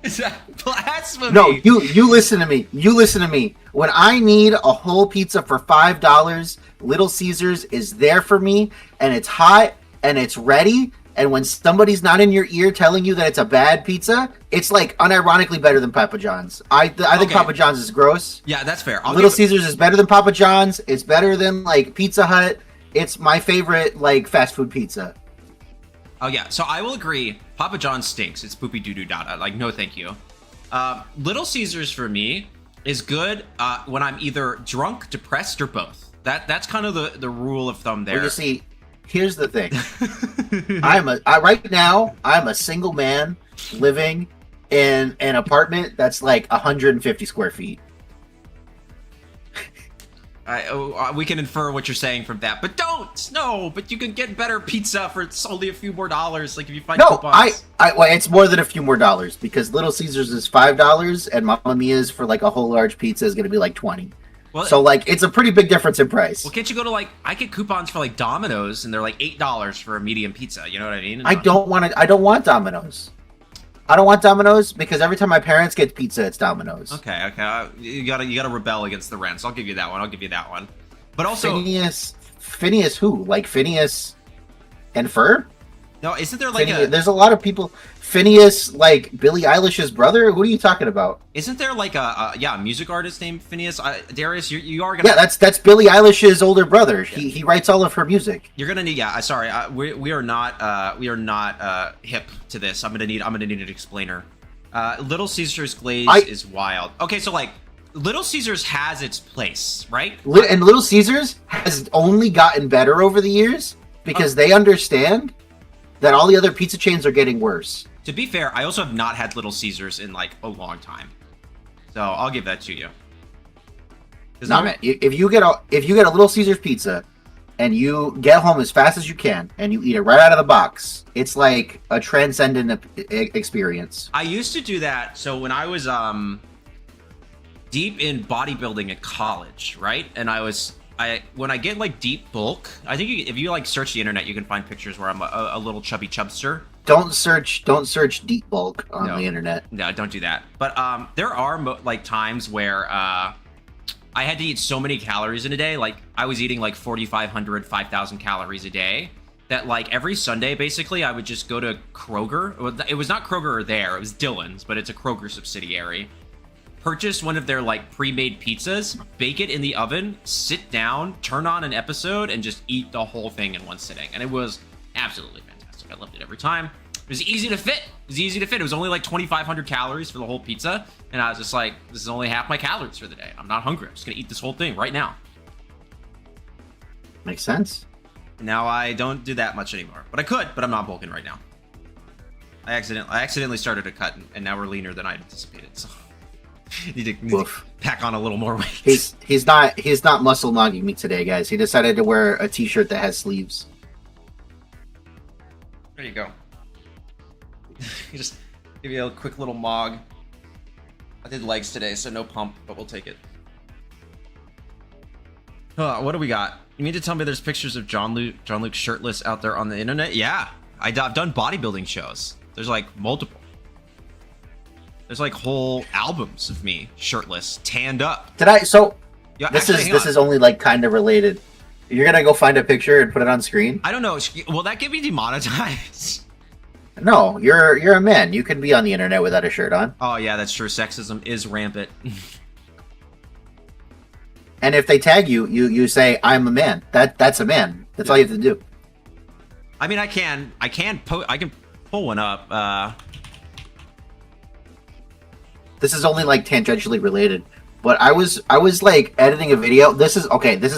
Is that blasphemy? No, you listen to me. You listen to me. When I need a whole pizza for $5, Little Caesars is there for me, and it's hot and it's ready. And when somebody's not in your ear telling you that it's a bad pizza, it's like unironically better than Papa John's. I think Papa John's is gross. Yeah, that's fair. Little Caesars is better than Papa John's. It's better than like Pizza Hut. It's my favorite like fast food pizza. Oh yeah, so I will agree. Papa John's stinks. It's poopy doo doo dada. Like no, thank you. Little Caesars for me is good when I'm either drunk, depressed, or both. That's kind of the rule of thumb there. Well, you see, here's the thing. Right now I'm a single man living in an apartment that's like 150 square feet. We can infer what you're saying from that, but but you can get better pizza for only a few more dollars. Like if you find coupons. Well, it's more than a few more dollars because Little Caesars is $5 and Mamma Mia's for like a whole large pizza is going to be like $20. Well, So like, it's a pretty big difference in price. well, can't you go to like, I get coupons for like Domino's and they're like $8 for a medium pizza. You know what I mean? I don't want Domino's. I don't want Domino's because every time my parents get pizza, it's Domino's. Okay. You gotta rebel against the rents. I'll give you that one. But also, Phineas who? Like Phineas and Ferb? no, isn't there like There's a lot of people. Phineas, like Billie Eilish's brother. Who are you talking about? Isn't there like a music artist named Phineas? Darius, you are gonna. Yeah, that's Billie Eilish's older brother. Yeah. He writes all of her music. You're gonna need. Yeah, sorry. We are not hip to this. I'm gonna need an explainer. Little Caesar's glaze is wild. Okay, so like Little Caesar's has its place, right? And Little Caesar's has only gotten better over the years because they understand that all the other pizza chains are getting worse. To be fair, I also have not had Little Caesars in like a long time, so I'll give that to you. No, man, if you get a Little Caesars pizza and you get home as fast as you can and you eat it right out of the box, it's like a transcendent experience. I used to do that. So when I was deep in bodybuilding at college, right, and when I get like deep bulk, I think if you like search the internet, you can find pictures where I'm a little chubby chubster. Don't search deep bulk on the internet. No, don't do that. But there are like times where I had to eat so many calories in a day. Like I was eating like 4,500, 5,000 calories a day. That like every Sunday, basically, I would just go to Kroger. It was not Kroger there. It was Dillon's, but it's a Kroger subsidiary. Purchase one of their like pre-made pizzas, bake it in the oven, sit down, turn on an episode, and just eat the whole thing in one sitting. And it was absolutely fantastic. I loved it every time. It was easy to fit. It was only like 2,500 calories for the whole pizza. And I was just like, this is only half my calories for the day. I'm not hungry. I'm just going to eat this whole thing right now. Makes sense. Now I don't do that much anymore. But I could, but I'm not bulking right now. I accidentally started a cut, and now we're leaner than I anticipated. So need to pack on a little more weight. He's not muscle nogging me today, guys. He decided to wear a t-shirt that has sleeves. There you go. Just give you a quick little mog. I did legs today, so no pump, but we'll take it. What do we got? You mean to tell me there's pictures of Jon-Luke shirtless out there on the internet? Yeah, I've done bodybuilding shows. There's like multiple. There's like whole albums of me shirtless, tanned up. Yeah, this is only like kind of related. You're gonna go find a picture and put it on screen? I don't know. Will that get me demonetized? No, you're a man. You can be on the internet without a shirt on. Oh yeah, that's true. Sexism is rampant. And if they tag you, you say I'm a man. That's a man. That's all you have to do. I mean, I can pull one up. This is only like tangentially related. But I was like editing a video. This is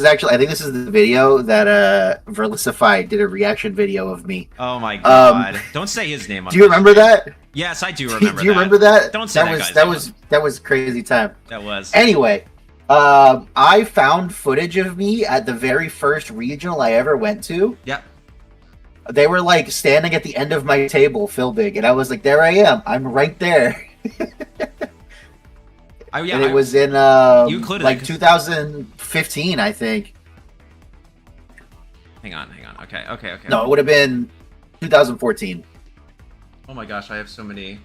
actually, I think this is the video that Verlicify did a reaction video of me. Oh my god! Don't say his name. Do you remember that? Yes, I do remember. Do you remember that? Don't say that was crazy time. That was. Anyway, I found footage of me at the very first regional I ever went to. Yep. They were like standing at the end of my table, Phil Big, and I was like, "There I am. I'm right there." And it was in like 2015, I think. Hang on. Okay. No, it would have been 2014. Oh my gosh, I have so many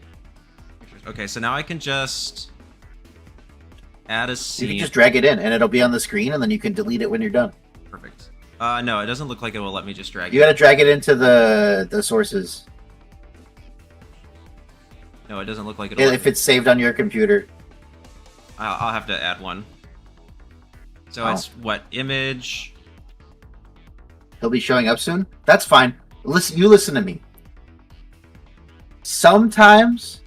pictures. Okay, so now I can just add a scene. You can just drag it in, and it'll be on the screen, and then you can delete it when you're done. Perfect. No, it doesn't look like it will let me just drag it. You gotta drag it into the sources. No, it doesn't look like it. If it's saved on your computer. I'll have to add one. So it's what image? He'll be showing up soon. That's fine. Listen to me. Sometimes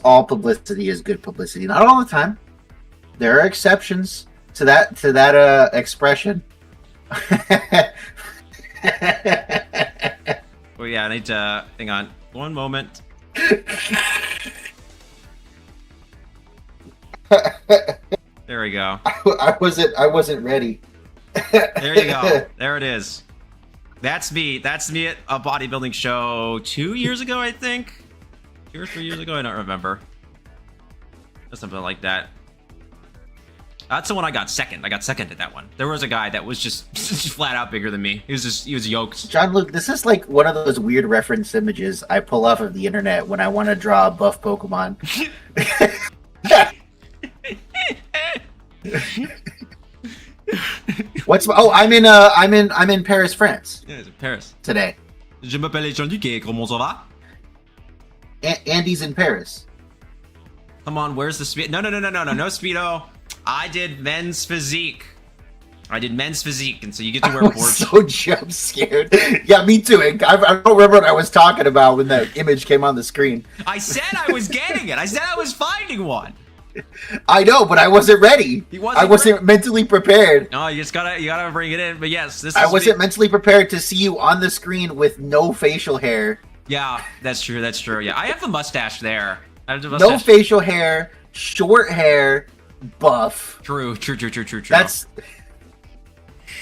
all publicity is good publicity. Not all the time. There are exceptions to that expression. Well, yeah, I need to hang on one moment. There we go. I wasn't ready. There you go. There it is. That's me. That's me at a bodybuilding show 2 years ago, I think. 2 or 3 years ago, I don't remember. Or something like that. That's the one I got second. I got second at that one. There was a guy that was just, just flat out bigger than me. He was yoked. Jon-Luke, this is like one of those weird reference images I pull off of the internet when I want to draw a buff Pokemon. I'm in Paris, France. Yeah, it's in Paris today. Je m'appelle Jon-Luke et comment ça va? Andy's in Paris. Come on, where's the speed? No Speedo. I did men's physique. And so you get to wear board. So jump scared. Yeah, me too. I don't remember what I was talking about when that image came on the screen. I said I was getting it. I said I was finding one. I know, but I wasn't ready. I wasn't mentally prepared. No, you gotta bring it in. But yes, I wasn't mentally prepared to see you on the screen with no facial hair. Yeah, that's true. Yeah, I have the mustache there. No facial hair, short hair, buff. True.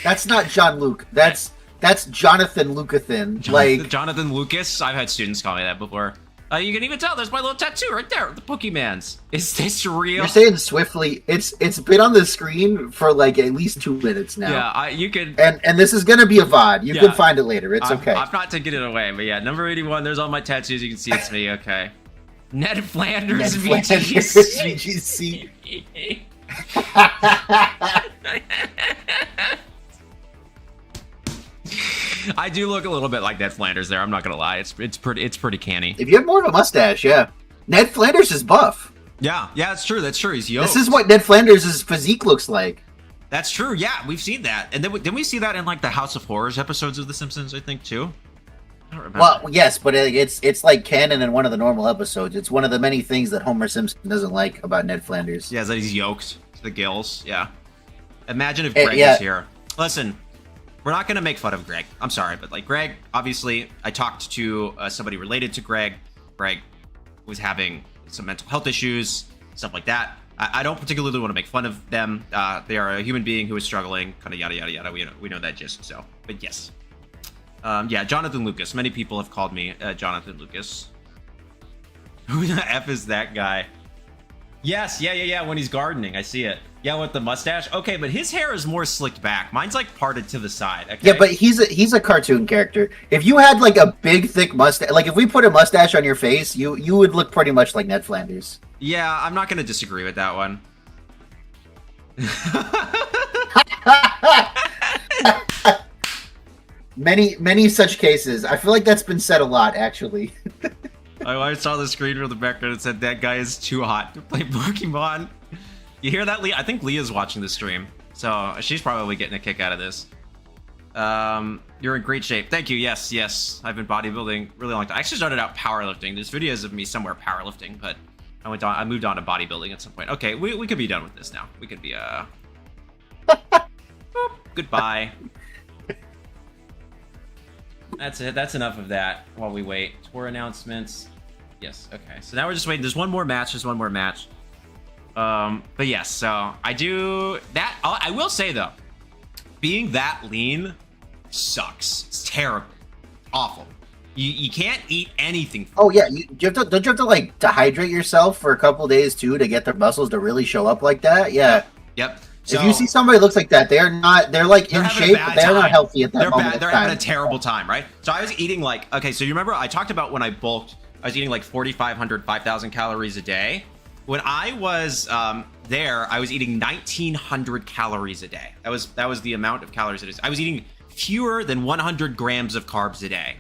That's not Jon-Luke. That's Jonathan Lucathan. Jonathan Lucas. I've had students call me that before. You can even tell. There's my little tattoo right there. The Pokemon's. Is this real? You're saying swiftly. It's been on the screen for like at least 2 minutes now. Yeah, you could. And this is gonna be a VOD. You can find it later. It's okay. I'm not taking it away. But yeah, number 81. There's all my tattoos. You can see it's me. Okay. Ned Flanders VGC. I do look a little bit like Ned Flanders there. I'm not gonna lie. It's pretty canny. If you have more of a mustache, yeah. Ned Flanders is buff. Yeah, it's true. That's true. He's yoked. This is what Ned Flanders' physique looks like. That's true. Yeah, we've seen that. And then didn't we see that in like the House of Horrors episodes of The Simpsons? I think too. I don't remember. Well, yes, but it's like canon in one of the normal episodes. It's one of the many things that Homer Simpson doesn't like about Ned Flanders. Yeah, that he's yoked to the gills. Yeah. Imagine if Greg was here. Listen. We're not going to make fun of Greg. I'm sorry, but like Greg, obviously, I talked to somebody related to Greg. Greg was having some mental health issues, stuff like that. I don't particularly want to make fun of them. They are a human being who is struggling, kind of yada, yada, yada. We know that gist, so. But yes. Yeah, Jonathan Lucas. Many people have called me Jonathan Lucas. Who the F is that guy? Yes, yeah, when he's gardening. I see it. Yeah, with the mustache. Okay, but his hair is more slicked back. Mine's like parted to the side. Okay? Yeah, but he's a cartoon character. If you had like a big, thick mustache, like if we put a mustache on your face, you would look pretty much like Ned Flanders. Yeah, I'm not going to disagree with that one. Many such cases. I feel like that's been said a lot, actually. I saw the screen from the background and said that guy is too hot to play Pokemon. You hear that, Leah? I think Leah's watching the stream, so she's probably getting a kick out of this. You're in great shape. Thank you. Yes. I've been bodybuilding really long time. I actually started out powerlifting. There's videos of me somewhere powerlifting, but I moved on to bodybuilding at some point. Okay, we could be done with this now. We could be goodbye. That's it. That's enough of that while we wait. Tour announcements. Yes, okay. So now we're just waiting. There's one more match. But yes, so I do that. I will say though, being that lean sucks. It's terrible. Awful. You can't eat anything. Oh yeah, don't you have to like dehydrate yourself for a couple days too to get their muscles to really show up like that? Yeah. Yep. So, if you see somebody that looks like that, they're like in shape, but they're not healthy at that moment. They're having a terrible time, right? So I was eating like, okay, so you remember I talked about when I bulked, I was eating like 4,500, 5,000 calories a day. When I was there, I was eating 1,900 calories a day. That was the amount of calories it is. I was eating fewer than 100 grams of carbs a day.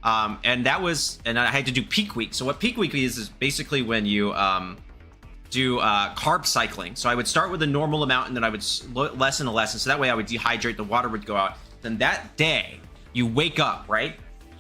And I had to do peak week. So what peak week is basically when you do carb cycling. So I would start with a normal amount and then I would lessen and lessen. So that way I would dehydrate, the water would go out. Then that day you wake up, right?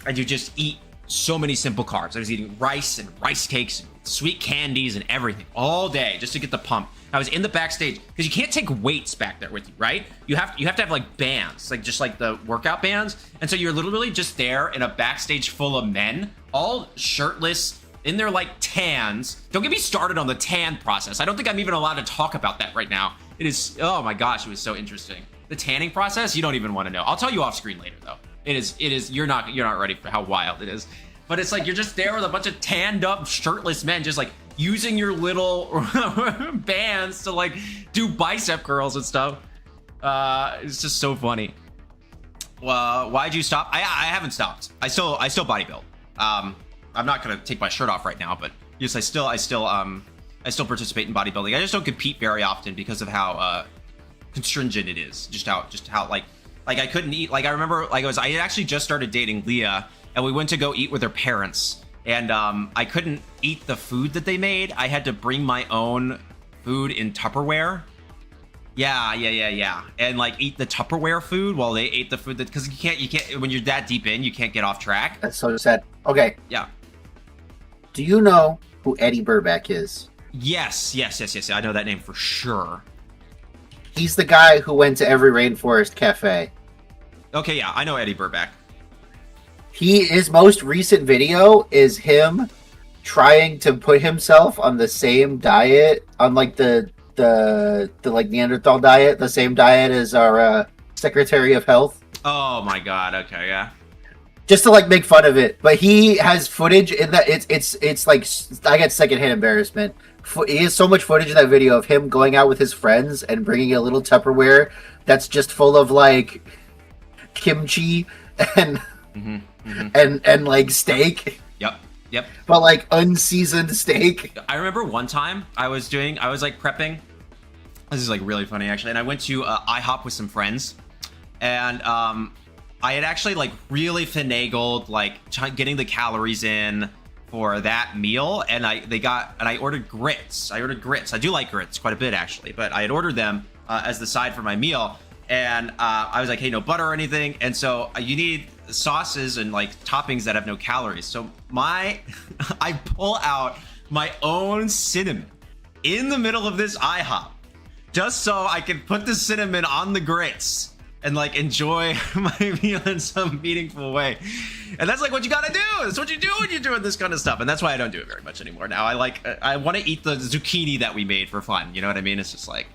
And you just eat so many simple carbs. I was eating rice and rice cakes and sweet candies and everything all day just to get the pump. I was in the backstage because you can't take weights back there with you, right? You have to have like bands, like just like the workout bands. And so you're literally just there in a backstage full of men, all shirtless, in their like tans. Don't get me started on the tan process. I don't think I'm even allowed to talk about that right now. It is, oh my gosh, it was so interesting. The tanning process, you don't even want to know. I'll tell you off screen later though. It is, you're not ready for how wild it is. But it's like, you're just there with a bunch of tanned up, shirtless men, just like using your little bands to like do bicep curls and stuff. It's just so funny. Why'd you stop? I haven't stopped. I still bodybuild. I'm not gonna take my shirt off right now, but yes, I still participate in bodybuilding. I just don't compete very often because of how constringent it is. Just how like I couldn't eat. Like I remember, like I had actually just started dating Leah, and we went to go eat with her parents, and I couldn't eat the food that they made. I had to bring my own food in Tupperware. Yeah. And like eat the Tupperware food while they ate the food, that because you can't when you're that deep in, you can't get off track. That's so sad. Okay. Yeah. Do you know who Eddie Burback is? Yes. I know that name for sure. He's the guy who went to every Rainforest Cafe. Okay, yeah, I know Eddie Burback. His most recent video is him trying to put himself on the same diet, on like the like Neanderthal diet, the same diet as our Secretary of Health. Oh my god, okay, yeah. Just to like make fun of it, but he has footage in that it's like I get secondhand embarrassment. He has so much footage in that video of him going out with his friends and bringing a little Tupperware that's just full of like kimchi and and like steak. Yep. But like unseasoned steak. I remember one time I was like prepping. This is like really funny actually, and I went to IHOP with some friends, and I had actually like really finagled like getting the calories in for that meal, and I ordered grits. I do like grits quite a bit actually, but I had ordered them as the side for my meal, and I was like, hey, no butter or anything, and so you need sauces and like toppings that have no calories. So I pull out my own cinnamon in the middle of this IHOP just so I can put the cinnamon on the grits and like enjoy my meal in some meaningful way. And that's like what you gotta do. That's what you do when you're doing this kind of stuff. And that's why I don't do it very much anymore now. I want to eat the zucchini that we made for fun. You know what I mean? It's just like,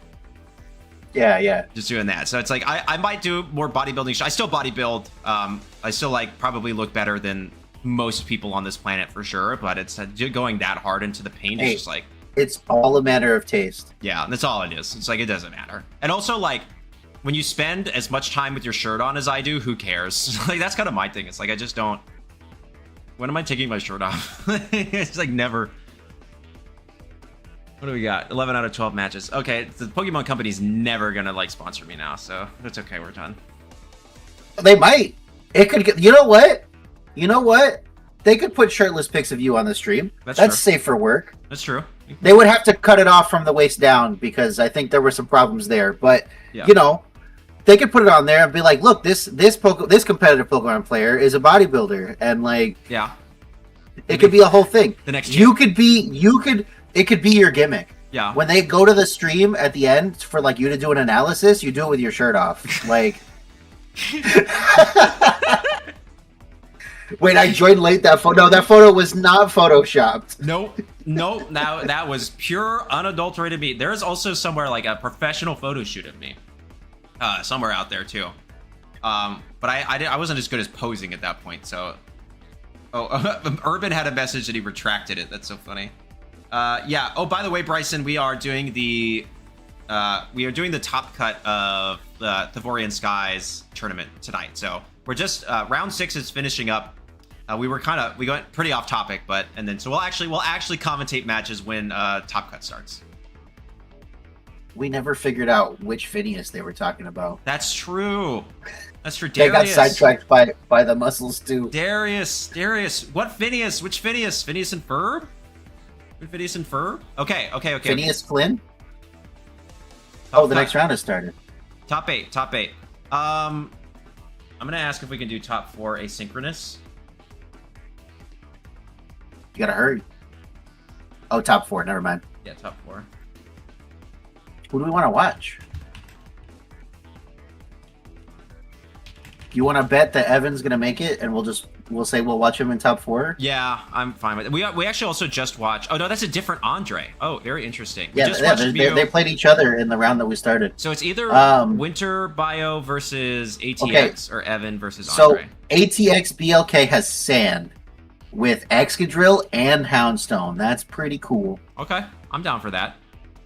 yeah, just doing that. So it's like I might do more bodybuilding. I still bodybuild. I still like probably look better than most people on this planet for sure. But it's going that hard into the paint. It's just like, it's all a matter of taste. Yeah, that's all it is. It's like it doesn't matter. And also like, when you spend as much time with your shirt on as I do, who cares? Like, that's kind of my thing. It's like, I just don't... When am I taking my shirt off? It's like never... What do we got? 11 out of 12 matches. Okay, the Pokemon Company's never gonna, like, sponsor me now, so that's okay, we're done. They might. It could get... You know what? They could put shirtless pics of you on the stream. That's safe for work. That's true. They would have to cut it off from the waist down, because I think there were some problems there. But, you know... They could put it on there and be like, "Look, this competitive Pokemon player is a bodybuilder," and like, yeah, it could be a whole thing. The next it could be your gimmick. Yeah. When they go to the stream at the end for like you to do an analysis, you do it with your shirt off. Like, wait, I joined late. That photo. No, that photo was not photoshopped. Nope. Now that was pure unadulterated me. There is also somewhere like a professional photo shoot of me. Somewhere out there too, but I wasn't as good as posing at that point. So, Urban had a message and he retracted it. That's so funny. Yeah. Oh, by the way, Bryson, we are doing the top cut of the Thavorian Skies tournament tonight. So we're just round 6 is finishing up. We went pretty off topic, but so we'll actually commentate matches when top cut starts. We never figured out which Phineas they were talking about. That's true. Darius. They got sidetracked by the muscles too. Darius. What Phineas? Which Phineas? Phineas and Ferb? Phineas and Ferb? Okay. Phineas Flynn? Oh, the next round has started. Top 8. I'm gonna ask if we can do top 4 asynchronous. You gotta hurry. Oh, top 4. Never mind. Yeah, top 4. Who do we want to watch? You want to bet that Evan's gonna make it, and we'll say we'll watch him in top 4? Yeah, I'm fine with it. We actually also just watched. Oh no, that's a different Andre. Oh, very interesting. Yeah, they played each other in the round that we started. So it's either Winter Bio versus ATX or Evan versus Andre. So ATX BLK has sand. with Excadrill and Houndstone. That's pretty cool. Okay, I'm down for that.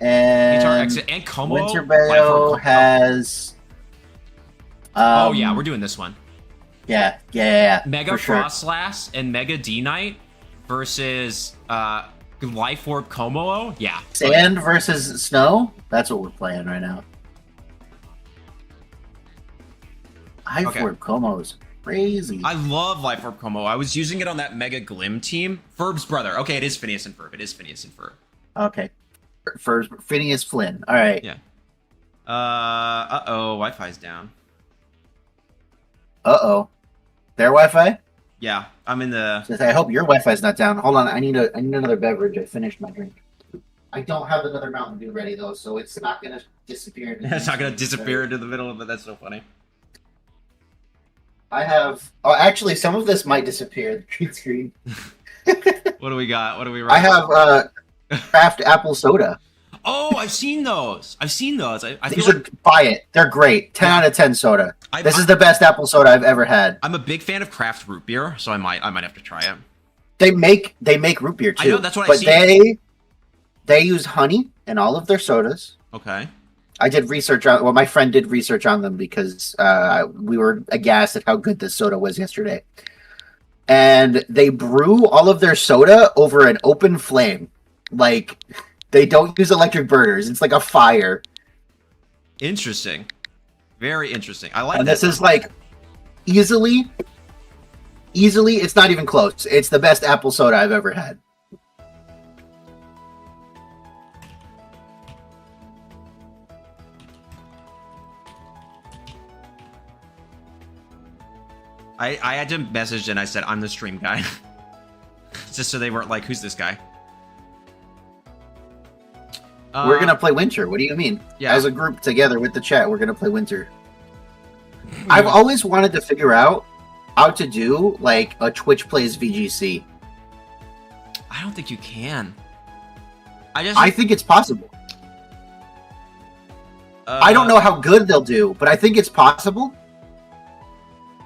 And and Como. Winterbayo has. Oh yeah, we're doing this one. Yeah. Mega Frostlass and Mega D-Knight versus Life Orb Como. Yeah. Sand versus Snow. That's what we're playing right now. Life Orb Como is crazy. I love Life Orb Como. I was using it on that Mega Glim team. Ferb's brother. Okay, it is Phineas and Ferb. Okay. Phineas Flynn. All right. Yeah. Uh-oh. Wi-Fi's down. Uh-oh. Their Wi-Fi? Yeah, I'm in the... I hope your Wi-Fi's not down. Hold on. I need another beverage. I finished my drink. I don't have another Mountain Dew ready, though, so it's not going to disappear. It's not going to disappear into the middle of it. That's so funny. I have... Oh, actually, some of this might disappear. The green screen. What do we got? What do we I have Craft Apple Soda. Oh, I've seen those. I You should buy it. They're great. 10 out of 10 soda. This is the best apple soda I've ever had. I'm a big fan of craft root beer, so I might have to try it. They make root beer too. I know, that's what I see. But they use honey in all of their sodas. Okay. I did research on. Well, my friend did research on them because we were aghast at how good this soda was yesterday. And they brew all of their soda over an open flame, like. They don't use electric burners. It's like a fire. Interesting. Very interesting. I like and that. This is like easily, it's not even close. It's the best apple soda I've ever had. I had to message and I said, I'm the stream guy. Just so they weren't like, who's this guy? We're going to play Winter. What do you mean? Yeah. As a group together with the chat, we're going to play Winter. I've always wanted to figure out how to do, like, a Twitch Plays VGC. I don't think you can. I think it's possible. I don't know how good they'll do, but I think it's possible.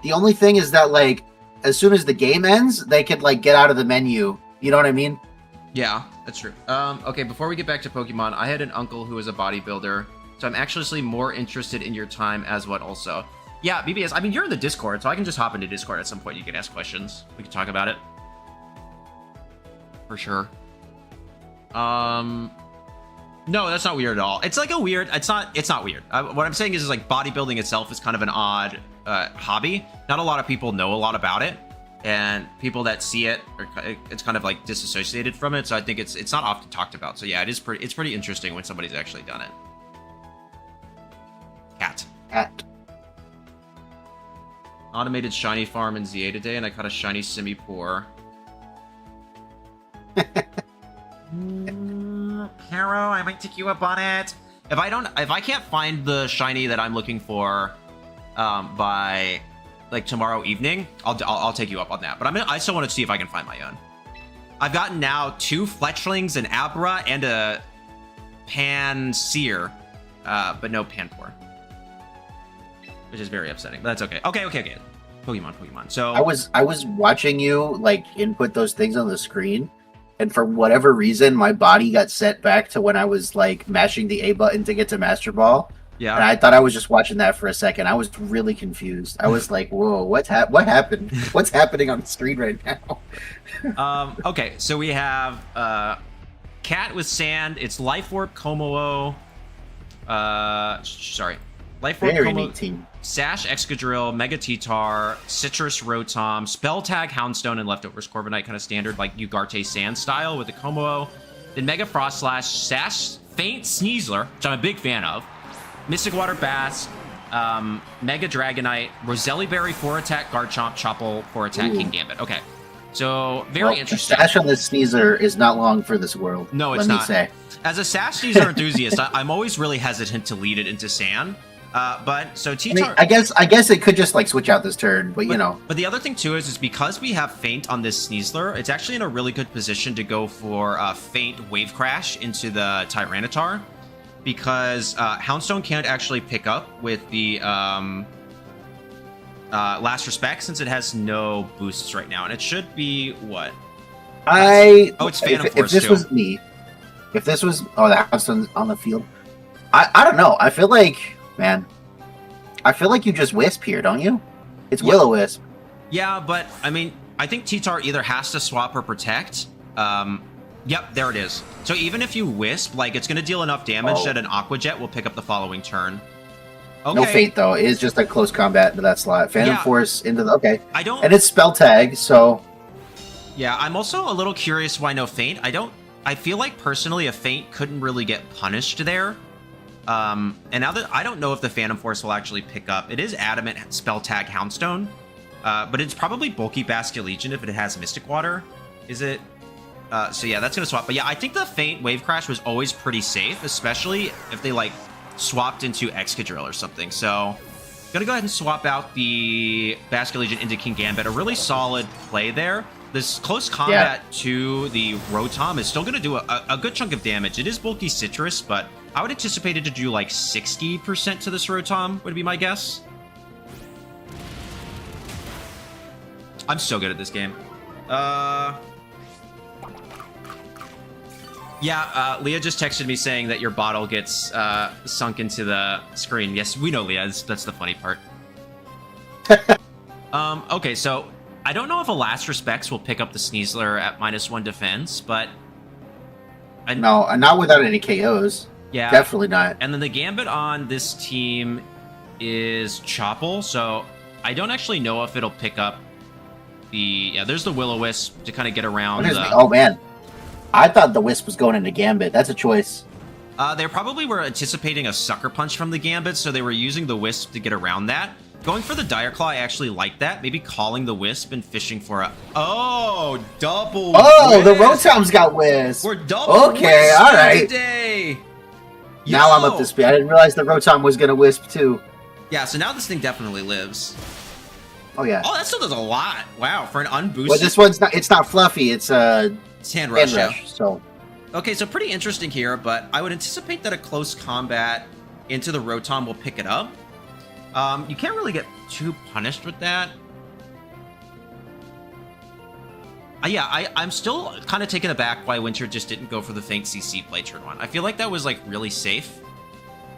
The only thing is that, like, as soon as the game ends, they could, like, get out of the menu. You know what I mean? Yeah, that's true. Okay, before we get back to Pokemon, I had an uncle who was a bodybuilder, so I'm actually more interested in your time as what also. Yeah, BBS, I mean, you're in the Discord, so I can just hop into Discord at some point. You can ask questions. We can talk about it. For sure. No, that's not weird at all. It's like a weird... It's not weird. What I'm saying is like bodybuilding itself is kind of an odd hobby. Not a lot of people know a lot about it. And people that see it, it's kind of like disassociated from it. So I think it's not often talked about. So yeah, it's pretty interesting when somebody's actually done it. Cat. Automated shiny farm in ZA today, and I caught a shiny Simipour. Haro, I might take you up on it. If I can't find the shiny that I'm looking for, by like tomorrow evening, I'll take you up on that. But I still want to see if I can find my own. I've gotten now 2 Fletchlings, an Abra, and a Panseer, but no Panpour, which is very upsetting. But that's okay. Okay. Pokemon. So I was watching you like input those things on the screen, and for whatever reason, my body got set back to when I was like mashing the A button to get to Master Ball. Yeah. And I thought I was just watching that for a second. I was really confused. I was like, "Whoa, what happened? What's happening on the screen right now?" Okay, so we have Cat with Sand. It's Life Orb Como. Life Orb Como. Team. Sash Excadrill, Mega T-Tar, Citrus Rotom, Spell Tag Houndstone, and Leftovers Corviknight, kind of standard like Ugarte Sand style with the Como. Then Mega Frostlash, Sash Faint Sneasler, which I'm a big fan of. Mystic Water Bass, Mega Dragonite, Roselli Berry 4-attack, Garchomp, Chople 4-attack, King Gambit. Okay, so very interesting. The Sash on this Sneasler is not long for this world. No, it's not. Let me say. As a Sash Sneasler enthusiast, I'm always really hesitant to lead it into Sand. But so T-Tar... I guess it could just like switch out this turn, but you know. But the other thing too is because we have Feint on this Sneasler, it's actually in a really good position to go for Feint Wave Crash into the Tyranitar, because Houndstone can't actually pick up with the Last Respect, since it has no boosts right now, and it should be what? It's Phantom Force if this too. was me, if this was the house on the field, I don't know. I feel like, man, you just Wisp here, don't you? It's Will-O-Wisp. Yeah, but I mean, I think T-Tar either has to swap or protect. Yep, there it is. So even if you Wisp, like, it's going to deal enough damage that an Aqua Jet will pick up the following turn. Okay. No Fate though. It is just a close combat into that slot. Phantom Force into the I don't. And it's spell tag, so. Yeah, I'm also a little curious why no Feint. I feel like personally a Feint couldn't really get punished there. And now that I don't know if the Phantom Force will actually pick up. It is adamant spell tag Houndstone, but it's probably bulky Basket Legion if it has Mystic Water. Is it? So yeah, that's gonna swap. But yeah, I think the Feint Wave Crash was always pretty safe, especially if they like swapped into Excadrill or something. So gonna go ahead and swap out the Basket Legion into King Gambit. A really solid play there. This close combat to the Rotom is still gonna do a good chunk of damage. It is bulky Citrus, but I would anticipate it to do like 60% to this Rotom, would be my guess. I'm so good at this game. Yeah, Leah just texted me saying that your bottle gets sunk into the screen. Yes, we know, Leah. That's the funny part. Okay, so I don't know if a Last Respects will pick up the Sneasler at -1 defense, but... No, not without any KOs. Yeah. Definitely not. And then the Gambit on this team is Choppel, so I don't actually know if it'll pick up the... Yeah, there's the Will-O-Wisp to kind of get around the... Oh, man. I thought the Wisp was going into Gambit. That's a choice. They probably were anticipating a Sucker Punch from the Gambit, so they were using the Wisp to get around that. Going for the Dire Claw, I actually like that. Maybe calling the Wisp and fishing for a... Oh, double Oh, Wisp. the Rotom's got Wisp. We're double Okay, all right. today. Now I'm up to speed. I didn't realize the Rotom was going to Wisp, too. Yeah, so now this thing definitely lives. Oh, yeah. Oh, that still does a lot. Wow, for an unboosted... But this one's not... It's not fluffy. It's Hand Rush, so... Okay, so pretty interesting here, but I would anticipate that a close combat into the Rotom will pick it up. You can't really get too punished with that. Yeah, I'm still kind of taken aback why Winter just didn't go for the Feint CC play turn 1. I feel like that was, like, really safe.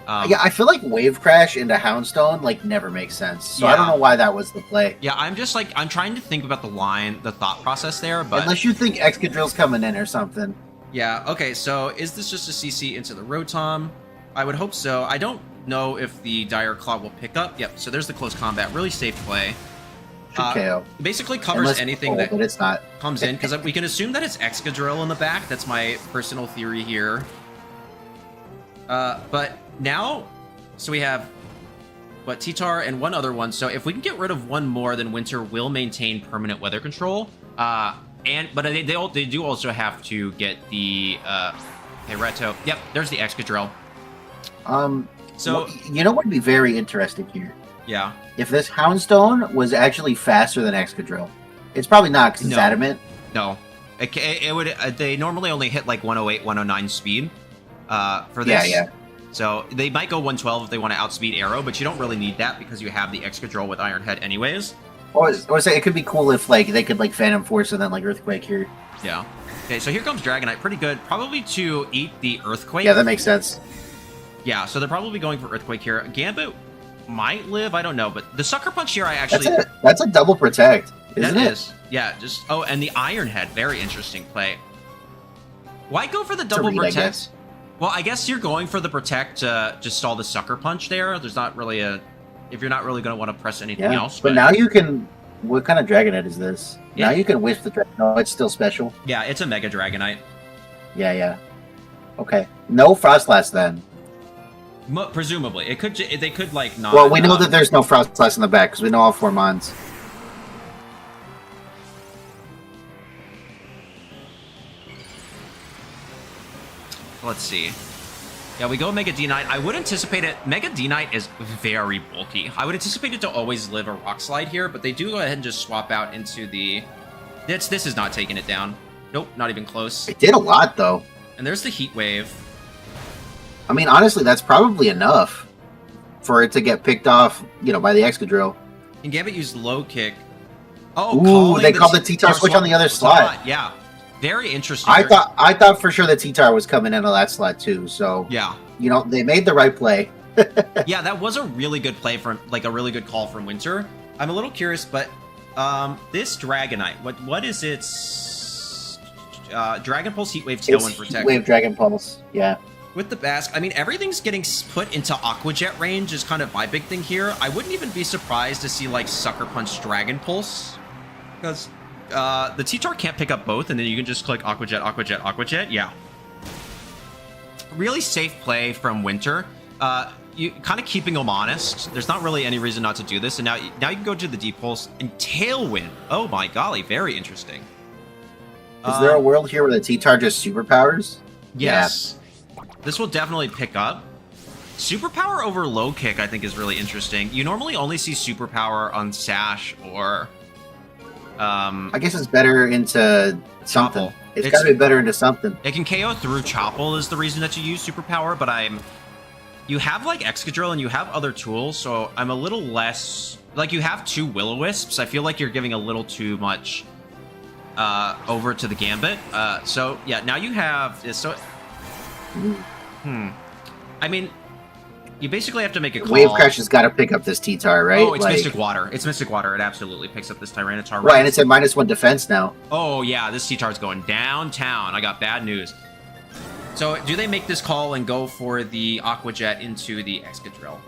Yeah, I feel like Wave Crash into Houndstone, like, never makes sense. So I don't know why that was the play. Yeah, I'm just, like, I'm trying to think about the thought process there, but... Unless you think Excadrill's coming in or something. Yeah, okay, so is this just a CC into the Rotom? I would hope so. I don't know if the Dire Claw will pick up. Yep, so there's the close combat. Really safe play. KO. Basically covers anything that but it's not. comes in, because we can assume that it's Excadrill in the back. That's my personal theory here. But now, so we have, what, T-Tar and one other one. So if we can get rid of one more, then Winter will maintain permanent weather control. But they do also have to get the hey, Reto. Yep, there's the Excadrill. So you know what would be very interesting here? Yeah. If this Houndstone was actually faster than Excadrill. It's probably not because it's adamant. No. It would. They normally only hit like 108, 109 speed for this. Yeah. So they might go 112 if they want to outspeed Arrow, but you don't really need that because you have the Excadrill with Iron Head anyways. Or say it could be cool if like they could like Phantom Force and then like Earthquake here. Yeah. Okay, so here comes Dragonite. Pretty good. Probably to eat the Earthquake. Yeah, that makes sense. Yeah, so they're probably going for Earthquake here. Gambit might live, I don't know, but the Sucker Punch here I actually... That's a double protect, isn't it? Is. Yeah, just... Oh, and the Iron Head. Very interesting play. Why go for the double protect? Well, I guess you're going for the protect to just stall the Sucker Punch there. There's not really a... If you're not really going to want to press anything else. But now you can... What kind of Dragonite is this? Yeah. Now you can Wisp the Dragonite. No, it's still special. Yeah, it's a Mega Dragonite. Yeah. Okay. No Frostlass then. Presumably. It could... They could, like, not... Well, we know that there's no Frostlass in the back, because we know all 4 Mons. Let's see. Yeah, we go Mega D-Knight. I would anticipate it... Mega D-Knight is very bulky. I would anticipate it to always live a Rock Slide here, but they do go ahead and just swap out into the... This is not taking it down. Nope, not even close. It did a lot, though. And there's the Heat Wave. I mean, honestly, that's probably enough for it to get picked off, by the Excadrill. And Gambit used low kick. Oh, ooh, they called the T-Tar switch on the other slot. Yeah, very interesting. I thought for sure the T-Tar was coming into that slot too. So yeah, you know, they made the right play. Yeah, that was a really good play from, like, a really good call from Winter. I'm a little curious, but this Dragonite, what is its Dragon Pulse, Heat Wave, Tailwind, Protect? Heat Wave, Dragon Pulse, yeah. With the Basque, I mean, everything's getting put into Aqua Jet range is kind of my big thing here. I wouldn't even be surprised to see, like, Sucker Punch Dragon Pulse, because the T-Tar can't pick up both, and then you can just click Aqua Jet, Aqua Jet, Aqua Jet. Yeah. Really safe play from Winter. You kind of keeping them honest. There's not really any reason not to do this. And now you can go to the Deep Pulse and Tailwind. Oh my golly, very interesting. Is there a world here where the T-Tar just superpowers? Yes. Yeah. This will definitely pick up. Superpower over low kick, I think, is really interesting. You normally only see superpower on Sash or... I guess it's better into something. Chopple. It's got to be better into something. It can KO through Chopple is the reason that you use superpower, but you have, like, Excadrill and you have other tools, so I'm a little less... Like, you have 2 Will-O-Wisps. I feel like you're giving a little too much over to the Gambit. So, yeah, now you have... So, I mean, you basically have to make a call. Wave Crash has got to pick up this T-Tar, right? Oh, it's like... Mystic Water. It's Mystic Water. It absolutely picks up this Tyranitar. Right, and it's at -1 defense now. Oh, yeah, this T-Tar's going downtown. I got bad news. So, do they make this call and go for the Aqua Jet into the Excadrill?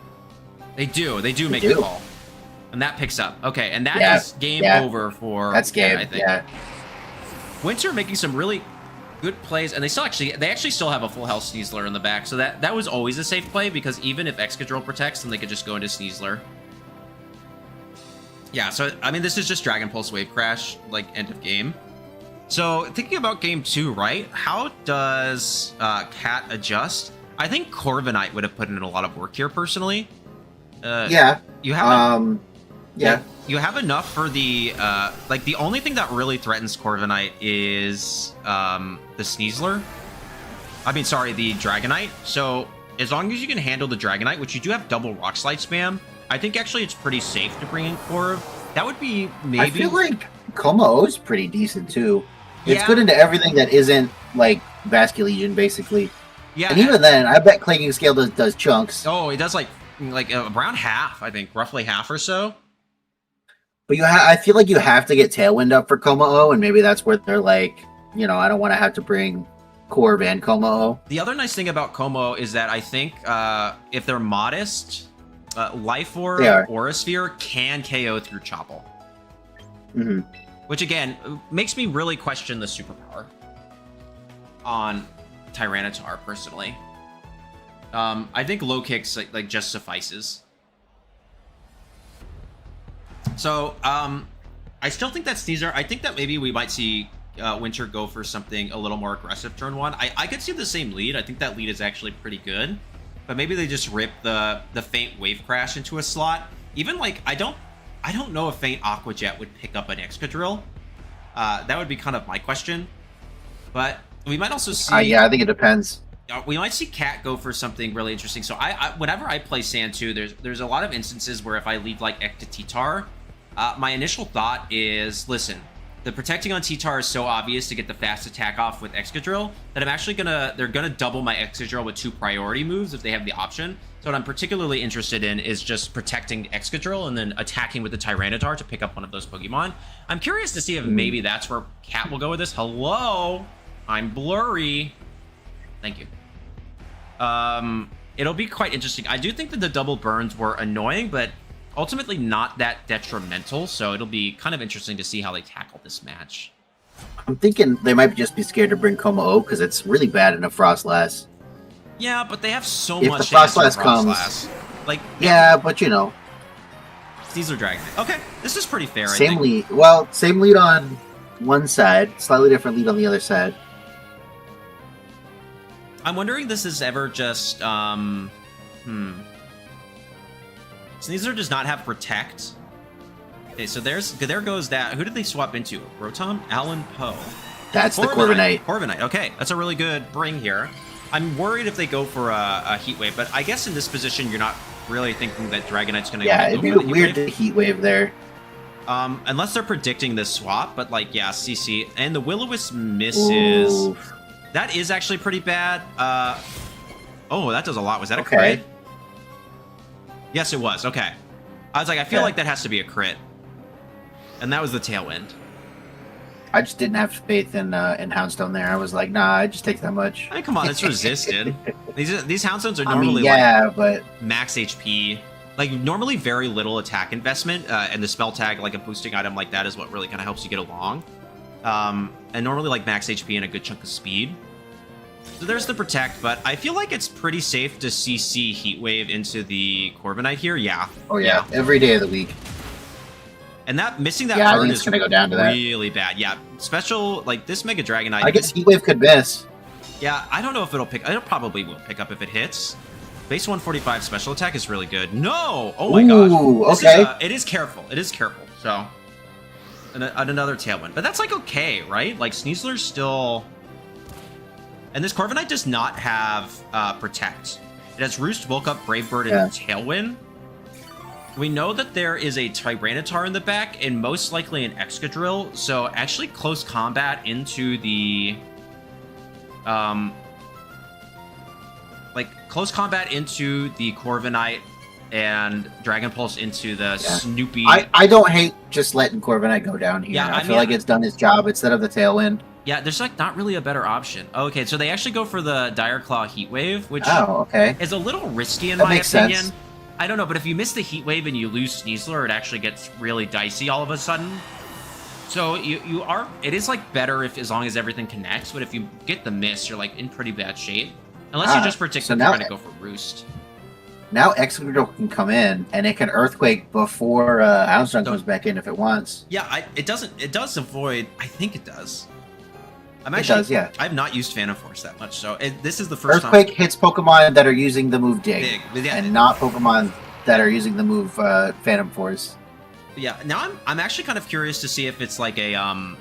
They do. They do make the call. And that picks up. Okay, and that is game over for... That's game, I think. Winter making some really good plays, and they actually still have a full health Sneasler in the back, so that was always a safe play, because even if Excadrill protects, then they could just go into Sneasler. Yeah, so, I mean, this is just Dragon Pulse Wave Crash, like, end of game. So, thinking about game 2, right? How does Cat adjust? I think Corviknight would have put in a lot of work here, personally. Yeah. You have yeah. You have enough for the like, the only thing that really threatens Corviknight is the Sneasler. I mean, sorry, the Dragonite. So, as long as you can handle the Dragonite, which you do have double Rock Slide spam, I think actually it's pretty safe to bring in Corv. That would be maybe... I feel like Como is pretty decent, too. It's good into everything that isn't, like, Vasculegion, basically. Yeah. And even then, I bet Clanging Scale does chunks. Oh, it does, like around half, I think. Roughly half or so. But I feel like you have to get Tailwind up for Como, and maybe that's where they're like, you know, I don't want to have to bring Corv and Como. The other nice thing about Como is that I think if they're modest, Life Orb, Aura Sphere can KO through Chopple. Mm-hmm. Which, again, makes me really question the superpower on Tyranitar, personally. I think low kicks, like just suffices. So, I still think that Sneasler... I think that maybe we might see Winter go for something a little more aggressive turn 1. I could see the same lead. I think that lead is actually pretty good. But maybe they just rip the Feint Wave Crash into a slot. Even, like, I don't know if Feint Aqua Jet would pick up an Excadrill. That would be kind of my question. But we might also see... yeah, I think it depends. We might see Cat go for something really interesting. So whenever I play Sand 2, there's a lot of instances where if I lead, like, Ek to T-Tar, my initial thought is, listen, the protecting on T-Tar is so obvious to get the fast attack off with Excadrill that I'm actually they're gonna double my Excadrill with 2 priority moves if they have the option. So what I'm particularly interested in is just protecting Excadrill and then attacking with the Tyranitar to pick up one of those Pokemon. I'm curious to see if maybe that's where Cat will go with this. Hello? I'm blurry. Thank you. It'll be quite interesting. I do think that the double burns were annoying, but ultimately not that detrimental, so it'll be kind of interesting to see how they tackle this match. I'm thinking they might just be scared to bring Como because it's really bad in a Frostlass. Yeah, but they have so if much the Frostlass comes. Like, yeah, but you know. Sneasler Dragon. Okay, this is pretty fair, Same lead. Well, same lead on one side, slightly different lead on the other side. I'm wondering if this is ever just, Sneasler does not have Protect. Okay, so there goes that. Who did they swap into? Rotom? Alan Poe. That's the Corviknight. Corviknight. Okay, that's a really good bring here. I'm worried if they go for a Heat Wave, but I guess in this position you're not really thinking that Dragonite's going to Yeah, it'd be weird to Heat Wave there. Unless they're predicting this swap, but like, yeah, CC. And the Will-O-Wisp misses. Ooh. That is actually pretty bad. Oh, that does a lot. Was that a Okay. crit? Yes, it was. Okay. I was like, I feel like that has to be a crit. And that was the Tailwind. I just didn't have faith in Houndstone there. I was like, nah, it just takes that much. I mean, come on, it's resisted. These Houndstones are I normally mean, yeah, like but max HP. Like, normally very little attack investment, and the spell tag, like a boosting item like that, is what really kind of helps you get along. And normally, like, max HP and a good chunk of speed. So there's the Protect, but I feel like it's pretty safe to CC Heat Wave into the Corviknight here. Yeah. Oh, yeah. Every day of the week. And that missing that I card think is it's gonna go down to that. really bad. Yeah. Special, like, this Mega Dragonite. I guess Heat Wave could miss. Yeah, I don't know if it'll pick. It probably will pick up if it hits. Base 145 special attack is really good. No! Oh my gosh. This okay. it is careful. It is careful. So, and another Tailwind. But that's like okay, right? Like Sneasler's still... And this Corviknight does not have Protect. It has Roost, Bulk Up, Brave Bird, and Tailwind. We know that there is a Tyranitar in the back, and most likely an Excadrill. So actually close combat into the... like close combat into the Corviknight and Dragon Pulse into the Snoopy. I don't hate just letting Corviknight go down here. Yeah, I feel like it's done its job instead of the Tailwind. Yeah, there's like not really a better option. Okay, so they actually go for the Dire Claw Heat Wave, which is a little risky in my opinion. Sense. I don't know, but if you miss the Heat Wave and you lose Sneasler, it actually gets really dicey all of a sudden. So it is like better if as long as everything connects, but if you get the miss, you're like in pretty bad shape. Unless you just predict they're trying to go for Roost. Now Excadrill can come in, and it can Earthquake before Houndstone comes back in if it wants. Yeah, it does avoid... I think it does. It does, yeah. I've not used Phantom Force that much, so this is the first Earthquake time... hits Pokemon that are using the move Dig, and not Pokemon that are using the move Phantom Force. Yeah, now I'm actually kind of curious to see if it's like a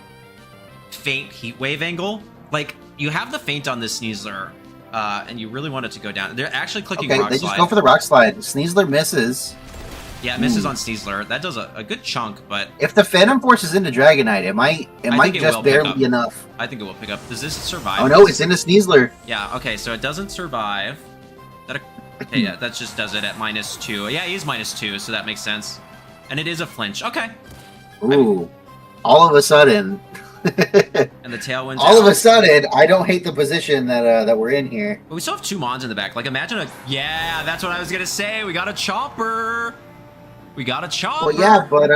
faint Heat Wave angle. Like, you have the feint on this Sneasler, and you really want it to go down. They're actually clicking Rock Slide. They just go for the Rock Slide. Sneasler misses. Yeah, it misses on Sneasler. That does a good chunk, but... If the Phantom Force is into Dragonite, it might just barely be enough. I think it will pick up. Does this survive? Oh no, it's into Sneasler. Yeah, okay, so it doesn't survive. Okay, yeah, that just does it at -2. Yeah, he is -2, so that makes sense. And it is a flinch. Okay. Ooh. All of a sudden... and the Tailwind. All of a sudden, I don't hate the position that we're in here. But we still have 2 Mons in the back. Like, imagine a... Yeah, that's what I was going to say. We got a Chopper. We got a Chopper. Well, yeah, but,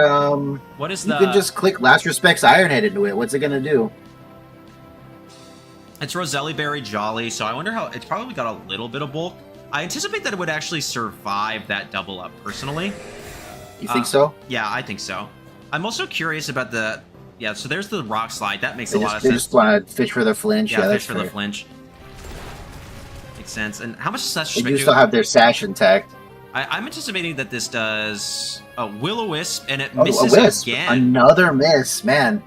what is you can just click Last Respects Ironhead into it. What's it going to do? It's Roselli Berry Jolly, so I wonder how... It's probably got a little bit of bulk. I anticipate that it would actually survive that double up, personally. You think so? Yeah, I think so. I'm also curious about the... Yeah, so there's the Rock Slide. That makes a lot of sense. They just want to fish for the flinch. Yeah, fish for the flinch. Makes sense. And how much Sash They do still have their Sash intact. I'm anticipating that this does a Will-O-Wisp, and it misses again. Another miss, man.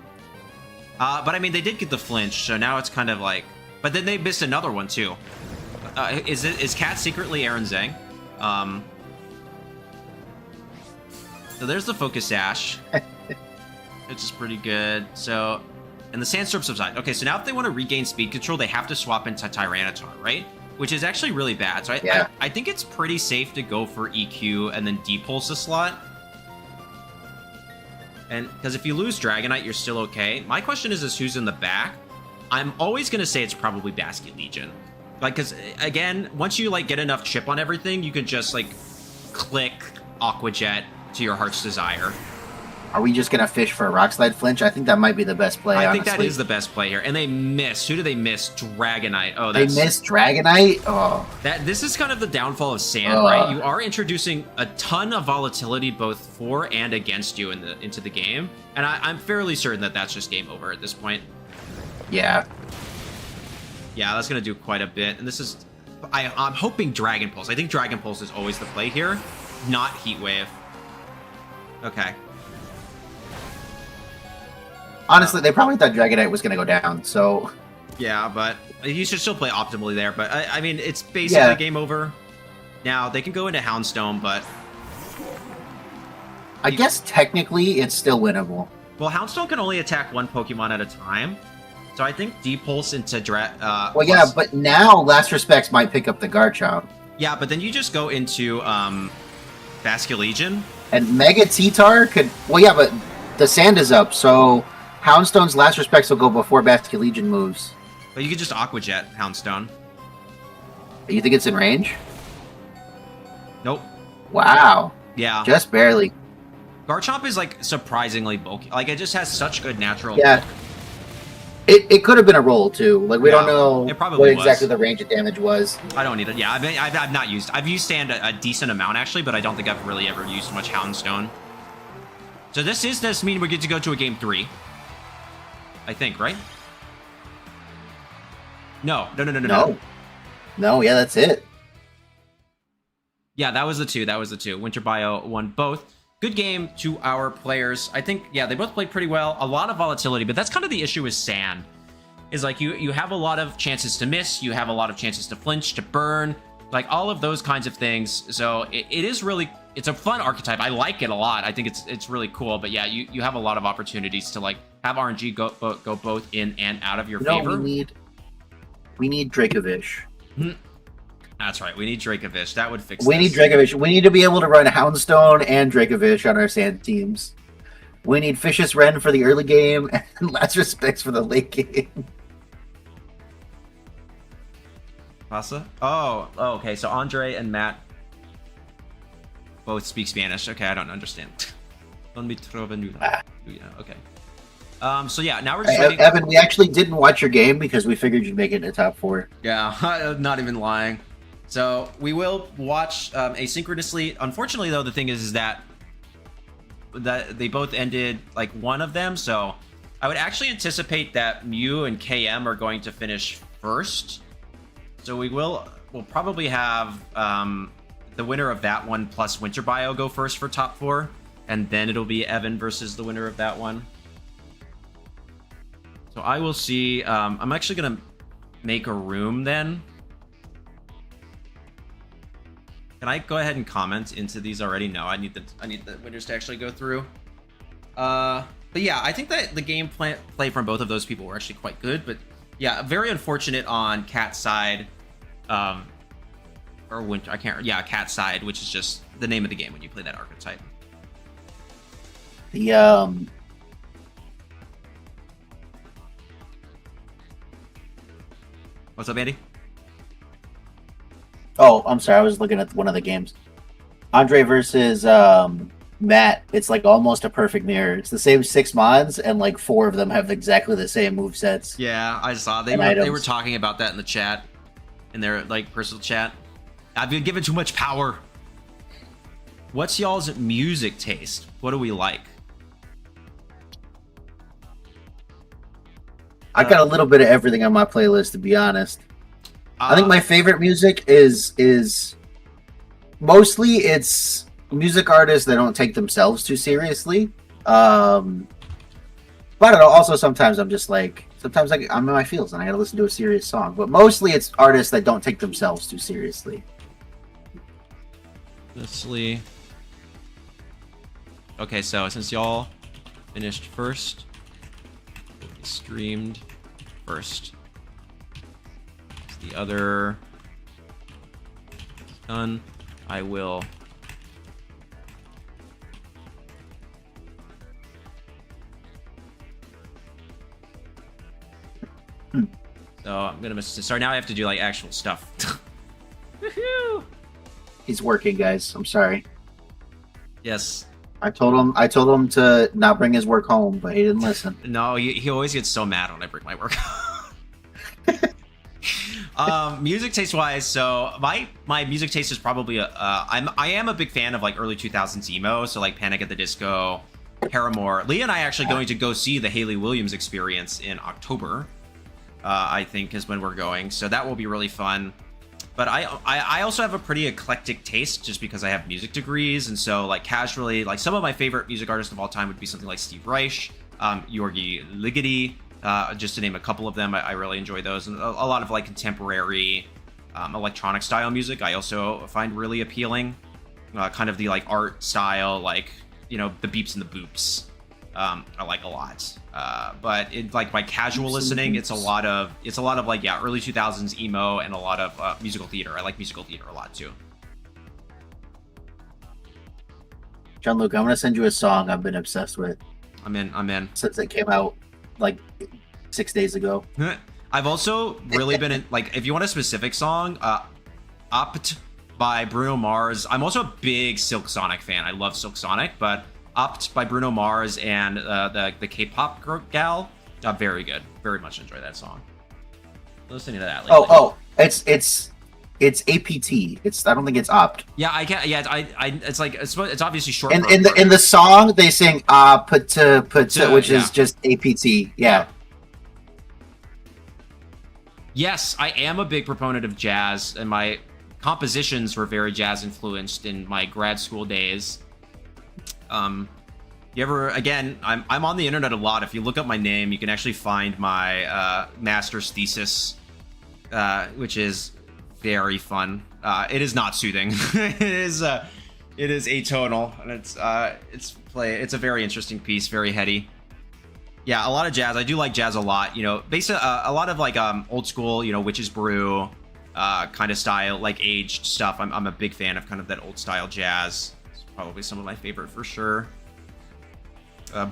But I mean, they did get the flinch, so now it's kind of like... But then they missed another one, too. Is Cat secretly Aaron Zhang? So there's the Focus Sash. Which is pretty good. So, and the Sandstorm subside. Okay, so now if they want to regain speed control, they have to swap into Tyranitar, right? Which is actually really bad. So I think it's pretty safe to go for EQ and then depulse a slot. And because if you lose Dragonite, you're still okay. My question is who's in the back? I'm always going to say it's probably Basket Legion. Like, because again, once you like get enough chip on everything, you can just like click Aqua Jet to your heart's desire. Are we just going to fish for a Rock Slide flinch? I think that might be the best play, I think that is the best play here. And they miss. Who do they miss? Dragonite. Oh, they missed Dragonite? Oh. This is kind of the downfall of Sand, right? You are introducing a ton of volatility both for and against you into the game. And I'm fairly certain that that's just game over at this point. Yeah. Yeah, that's going to do quite a bit. And this is... I'm hoping Dragon Pulse. I think Dragon Pulse is always the play here, not Heat Wave. Okay. Honestly, they probably thought Dragonite was going to go down, so... Yeah, but you should still play optimally there. But, I mean, it's basically game over. Now they can go into Houndstone, but I guess technically it's still winnable. well, Houndstone can only attack one Pokemon at a time. So I think D-Pulse into well, yeah, but now Last Respects might pick up the Garchomp. yeah, but then you just go into Basculegion. And Mega T-Tar could... Well, yeah, but the sand is up, so Houndstone's Last Respects will go before Basculegion moves. But you could just Aqua Jet Houndstone. You think it's in range? Nope. Wow. Yeah. Just barely. Garchomp is like surprisingly bulky. Like it just has such good natural. Yeah. bulk. It could have been a roll too. Like we don't know it probably what exactly was. the range of damage was. I don't need it. Yeah, I've not used. I've used sand a decent amount actually, but I don't think I've really ever used much Houndstone. So this mean we get to go to a game 3. I think, right? No. No, yeah, that's it. Yeah, that was the two. Winter Bio won both. Good game to our players. I think, yeah, they both played pretty well. A lot of volatility, but that's kind of the issue with sand. Is like you have a lot of chances to miss. You have a lot of chances to flinch, to burn, like all of those kinds of things. So it is really, it's a fun archetype. I like it a lot. I think it's really cool. But yeah, you have a lot of opportunities to like have RNG go both in and out of your favor. We need Dracovish. That's right. We need Dracovish. That would fix. We need Dracovish. We need to be able to run Houndstone and Dracovish on our sand teams. We need Fishious Wren for the early game and Last Respects for the late game. Pasa? Oh, okay. So Andre and Matt both speak Spanish. Okay, I don't understand. Yeah, okay. So yeah, now we're just waiting. Evan, we actually didn't watch your game because we figured you'd make it into top 4. Yeah, I'm not even lying. So we will watch asynchronously. Unfortunately, though, the thing is that they both ended like one of them. So I would actually anticipate that Mew and KM are going to finish first. So we'll probably have the winner of that one plus Winter Bio go first for top 4, and then it'll be Evan versus the winner of that one. So I will see. I'm actually gonna make a room then. Can I go ahead and comment into these already? No, I need the winners to actually go through. But yeah, I think that the game play from both of those people were actually quite good. But yeah, very unfortunate on Cat's side, or Winter. I can't. Yeah, Cat's side, which is just the name of the game when you play that archetype. What's up, Andy? Oh, I'm sorry. I was looking at one of the games. Andre versus Matt. It's like almost a perfect mirror. It's the same 6 mods, and like 4 of them have exactly the same movesets. Yeah, I saw they were talking about that in the chat, in their like personal chat. I've been given too much power. What's y'all's music taste? What do we like? I got a little bit of everything on my playlist, to be honest. I think my favorite music is mostly it's music artists that don't take themselves too seriously. But I don't know. Also, sometimes I'm just like, I'm in my feels and I gotta listen to a serious song. But mostly it's artists that don't take themselves too seriously. Honestly. Okay, so since y'all finished first, streamed first. The other done. I will so I'm gonna miss this. Sorry, now I have to do like actual stuff. Woohoo! He's working, guys. I'm sorry. Yes. I told him to not bring his work home, but he didn't listen. No, he always gets so mad when I bring my work. Music taste wise, so my music taste is probably I am a big fan of like early 2000s emo, so like Panic at the Disco, Paramore. Lee and I actually going to go see the Hayley Williams Experience in October. I think is when we're going, so that will be really fun. But I also have a pretty eclectic taste just because I have music degrees, and so like casually, like some of my favorite music artists of all time would be something like Steve Reich, Yorgi Ligeti, just to name a couple of them. I really enjoy those, and a lot of like contemporary electronic style music I also find really appealing. Kind of the like art style, like, you know, the beeps and the boops. I like a lot. But it, like, by casual listening, it's a lot of like, yeah, early 2000s emo and a lot of musical theater. I like musical theater a lot too. Jon-Luke, I'm gonna send you a song I've been obsessed with. I'm in. Since it came out like 6 days ago. I've also really been in, like, if you want a specific song, Opt by Bruno Mars. I'm also a big Silk Sonic fan. I love Silk Sonic, but Opt by Bruno Mars and the K-pop gal, very good. Very much enjoy that song. Listening to that lately. It's APT. I don't think it's Opt. Yeah, I can't. Yeah, it's obviously short. In the song they sing put, which is just APT. Yeah. Yes, I am a big proponent of jazz, and my compositions were very jazz influenced in my grad school days. You ever, again, I'm on the internet a lot. If you look up my name, you can actually find my master's thesis, which is very fun. It is not soothing. It is atonal, and it's a very interesting piece, very heady. Yeah, a lot of jazz. I do like jazz a lot. You know, basically a lot of like old school, you know, Witch's Brew kind of style, like aged stuff. I'm a big fan of kind of that old style jazz. It's probably some of my favorite for sure.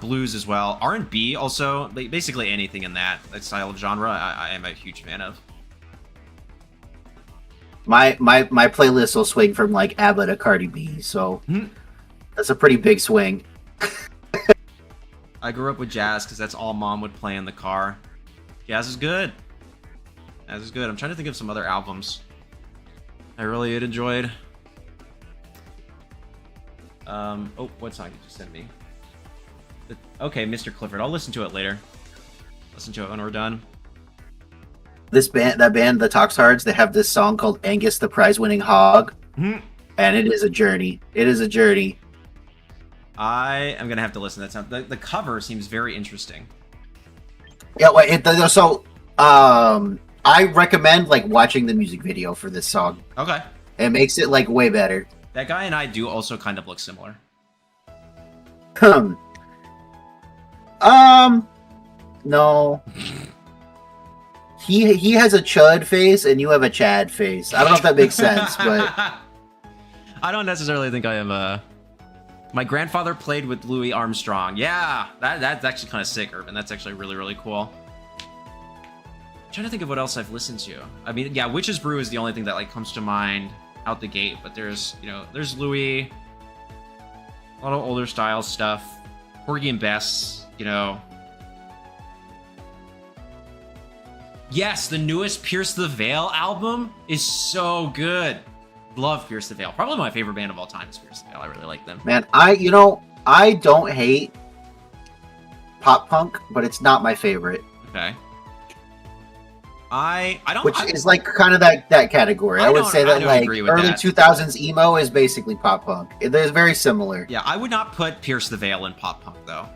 Blues as well. R&B also. Basically anything in that style of genre, I am a huge fan of. My playlist will swing from like ABBA to Cardi B, so that's a pretty big swing. I grew up with jazz because that's all Mom would play in the car. Jazz is good. Jazz is good. I'm trying to think of some other albums I really had enjoyed. Oh, what song did you send me? Okay, Mr. Clifford. I'll listen to it later. Listen to it when we're done. That band, the Toxhards, they have this song called Angus the Prize-Winning Hog, and it is a journey. It is a journey. I am gonna have to listen to that sound. The cover seems very interesting. Yeah, I recommend like watching the music video for this song. Okay. It makes it like way better. That guy and I do also kind of look similar. No. He has a chud face and you have a Chad face. I don't know if that makes sense, but I don't necessarily think I am My grandfather played with Louis Armstrong. Yeah, that's actually kind of sick, Urban. That's actually really, really cool. I'm trying to think of what else I've listened to. I mean, yeah, Witch's Brew is the only thing that like comes to mind out the gate, but there's Louis, a lot of older style stuff, Porgy and Bess, you know. Yes, the newest Pierce the Veil album is so good. Love Pierce the Veil. Probably my favorite band of all time is Pierce the Veil. I really like them. Man, I don't hate pop punk, but it's not my favorite. Okay. I don't. Which is like kind of that category. I would say that like early 2000s emo is basically pop punk. They're very similar. Yeah, I would not put Pierce the Veil in pop punk though.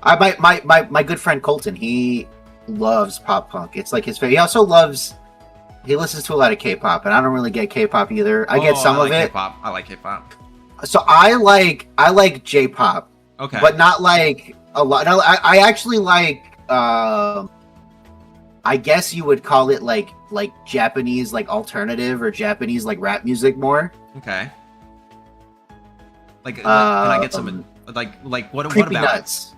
My good friend Colton, he loves pop punk. It's like his favorite. He listens to a lot of K-pop, and I don't really get K-pop either. I get some of it. K-pop. I like K-pop. So I like J-pop. Okay. But not like a lot. No, I actually like. I guess you would call it like Japanese like alternative or Japanese like rap music more. Okay. Like can I get some like what about nuts?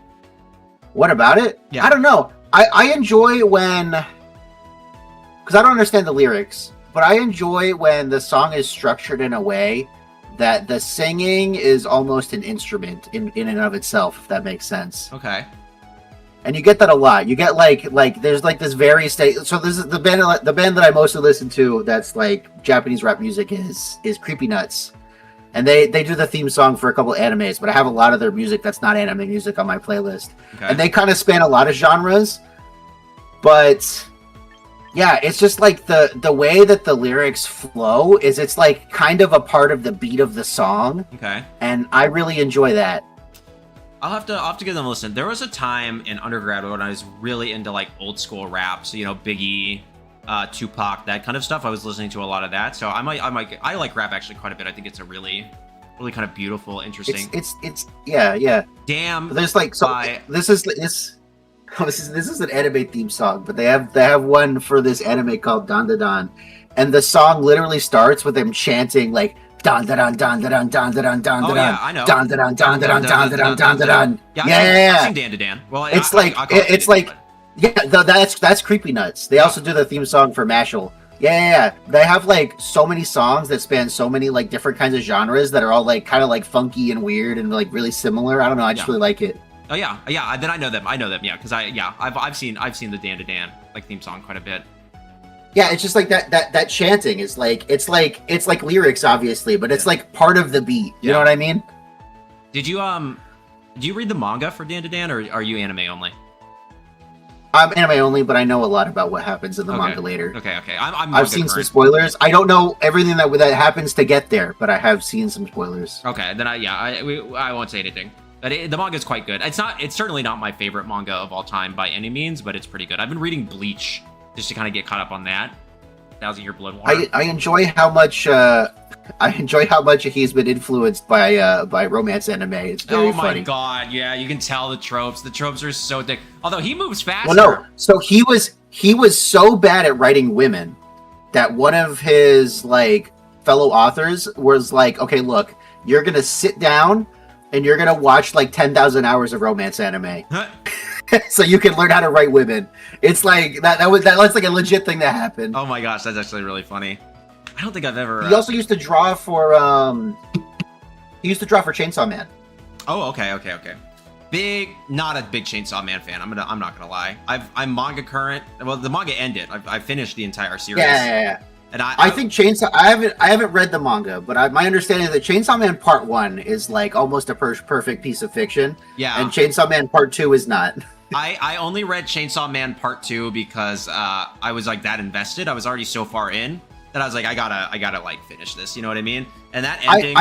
What about it? Yeah. I don't know. I enjoy when, because I don't understand the lyrics, but I enjoy when the song is structured in a way that the singing is almost an instrument in and of itself, if that makes sense. Okay. And you get that a lot. You get like there's like this very state. So this is the band that I mostly listen to that's like Japanese rap music is Creepy Nuts. And they do the theme song for a couple of animes, but I have a lot of their music that's not anime music on my playlist. Okay. And they kind of span a lot of genres. But yeah, it's just like the way that the lyrics flow is it's like kind of a part of the beat of the song. Okay. And I really enjoy that. I'll have to give them a listen. There was a time in undergrad when I was really into like old school rap, so you know, Biggie, Tupac, that kind of stuff. I was listening to a lot of that, so I like rap actually quite a bit. I think it's a really kind of beautiful, interesting. It's yeah. Damn. There's like so this is an anime theme song, but they have one for this anime called Dan Da Dan, and the song literally starts with them chanting like Dan Da Dan Dan Da Dan Dan Da Dan Dan Da Dan. Yeah, I know. Dan Da Dan Dan Da Dan Dan Da Dan Dan Da Dan. Yeah, I've seen Dan Da Dan. Well, it's like that's Creepy Nuts. They also do the theme song for Mashal. Yeah. They have like so many songs that span so many like different kinds of genres that are all like kind of like funky and weird and like really similar. I don't know. I just really like it. Oh yeah. Then I know them. Yeah, because I've seen the Dan Da Dan like theme song quite a bit. Yeah, it's just like that chanting is like it's like lyrics obviously, but it's like part of the beat. You know what I mean? Did you read the manga for Dan Da Dan, or are you anime only? I'm anime only, but I know a lot about what happens in the manga later. Okay. I've seen some spoilers. I don't know everything that happens to get there, but I have seen some spoilers. Okay, then I won't say anything. But the manga is quite good. It's certainly not my favorite manga of all time by any means, but it's pretty good. I've been reading Bleach just to kind of get caught up on that. 1,000-Year Blood War. I enjoy how much he's been influenced by romance anime. It's very funny. Oh my god, yeah, you can tell the tropes. The tropes are so thick. Although he moves faster. Well, no, so he was so bad at writing women that one of his like fellow authors was like, okay, look, you're gonna sit down and you're gonna watch like 10,000 hours of romance anime. So you can learn how to write women. It's like that's like a legit thing that happened. Oh my gosh, that's actually really funny. I don't think I've ever. He also used to draw for Chainsaw Man. Oh, okay. Not a big Chainsaw Man fan. I'm not gonna lie. I'm manga current. Well, the manga ended. I finished the entire series. Yeah. And I think Chainsaw. I haven't read the manga, but my understanding is that Chainsaw Man Part 1 is like almost a perfect piece of fiction. Yeah. And Chainsaw Man Part 2 is not. I only read Chainsaw Man Part 2 because I was like that invested. I was already so far in that I was like, I gotta like finish this. You know what I mean? And that ending.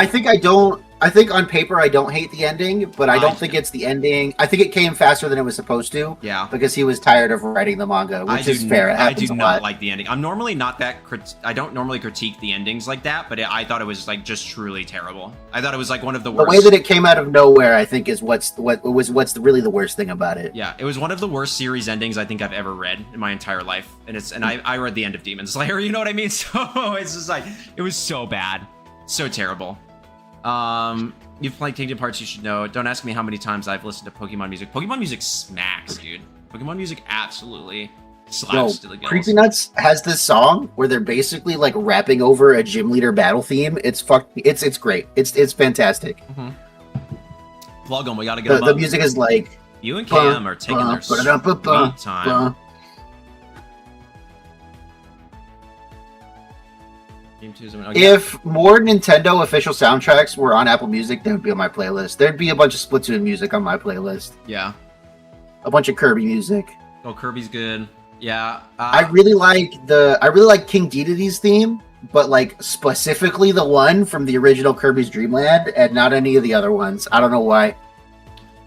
I think on paper I don't hate the ending, but I don't think it's the ending. I think it came faster than it was supposed to. Yeah. Because he was tired of writing the manga, which is fair. It happens I do not like the ending. I'm normally not that. I don't normally critique the endings like that, but I thought it was like just truly terrible. I thought it was like one of the worst. The way that it came out of nowhere, I think, is what's really the worst thing about it. Yeah, it was one of the worst series endings I think I've ever read in my entire life, and I read the end of Demon Slayer. You know what I mean? So it's just like it was so bad, so terrible. You've played Kingdom Hearts, you should know. Don't ask me how many times I've listened to Pokemon music. Pokemon music smacks, dude. Pokemon music absolutely slaps to the gills. Creepy Nuts has this song where they're basically like rapping over a gym leader battle theme. It's great. It's fantastic. Mm-hmm. Plug them. We gotta get them The music is like you and Cam are taking their sweet time. If more Nintendo official soundtracks were on Apple Music, they would be on my playlist. There'd be a bunch of Splatoon music on my playlist. Yeah. A bunch of Kirby music. Oh, Kirby's good. Yeah. I really like King Dedede's theme, but like specifically the one from the original Kirby's Dream Land and not any of the other ones. I don't know why.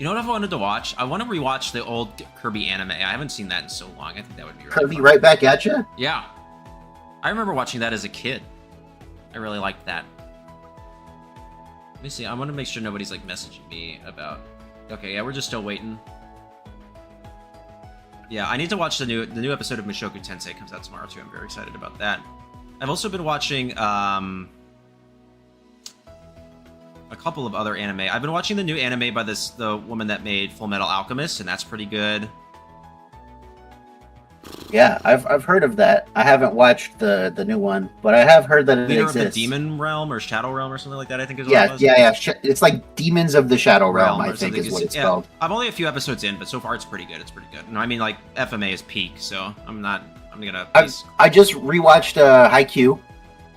You know what I've wanted to watch? I want to rewatch the old Kirby anime. I haven't seen that in so long. I think that would be really Kirby fun. Right Back at Ya? Yeah. I remember watching that as a kid. I really liked that. Let me see. I want to make sure nobody's like messaging me about. Okay, yeah, we're just still waiting. Yeah, I need to watch the new episode of Mushoku Tensei. Comes out tomorrow too. I'm very excited about that. I've also been watching a couple of other anime. I've been watching the new anime by the woman that made Full Metal Alchemist, and that's pretty good. Yeah, I've heard of that. I haven't watched the new one, but I have heard that it Leader exists. of the Demon Realm or Shadow Realm or something like that, I think is what yeah, it was. Yeah. It's like Demons of the Shadow Realm, I think is what it's called. I'm only a few episodes in, but so far it's pretty good. It's pretty good. And I mean, like, FMA is peak, so I'm gonna... I just rewatched Haikyuu.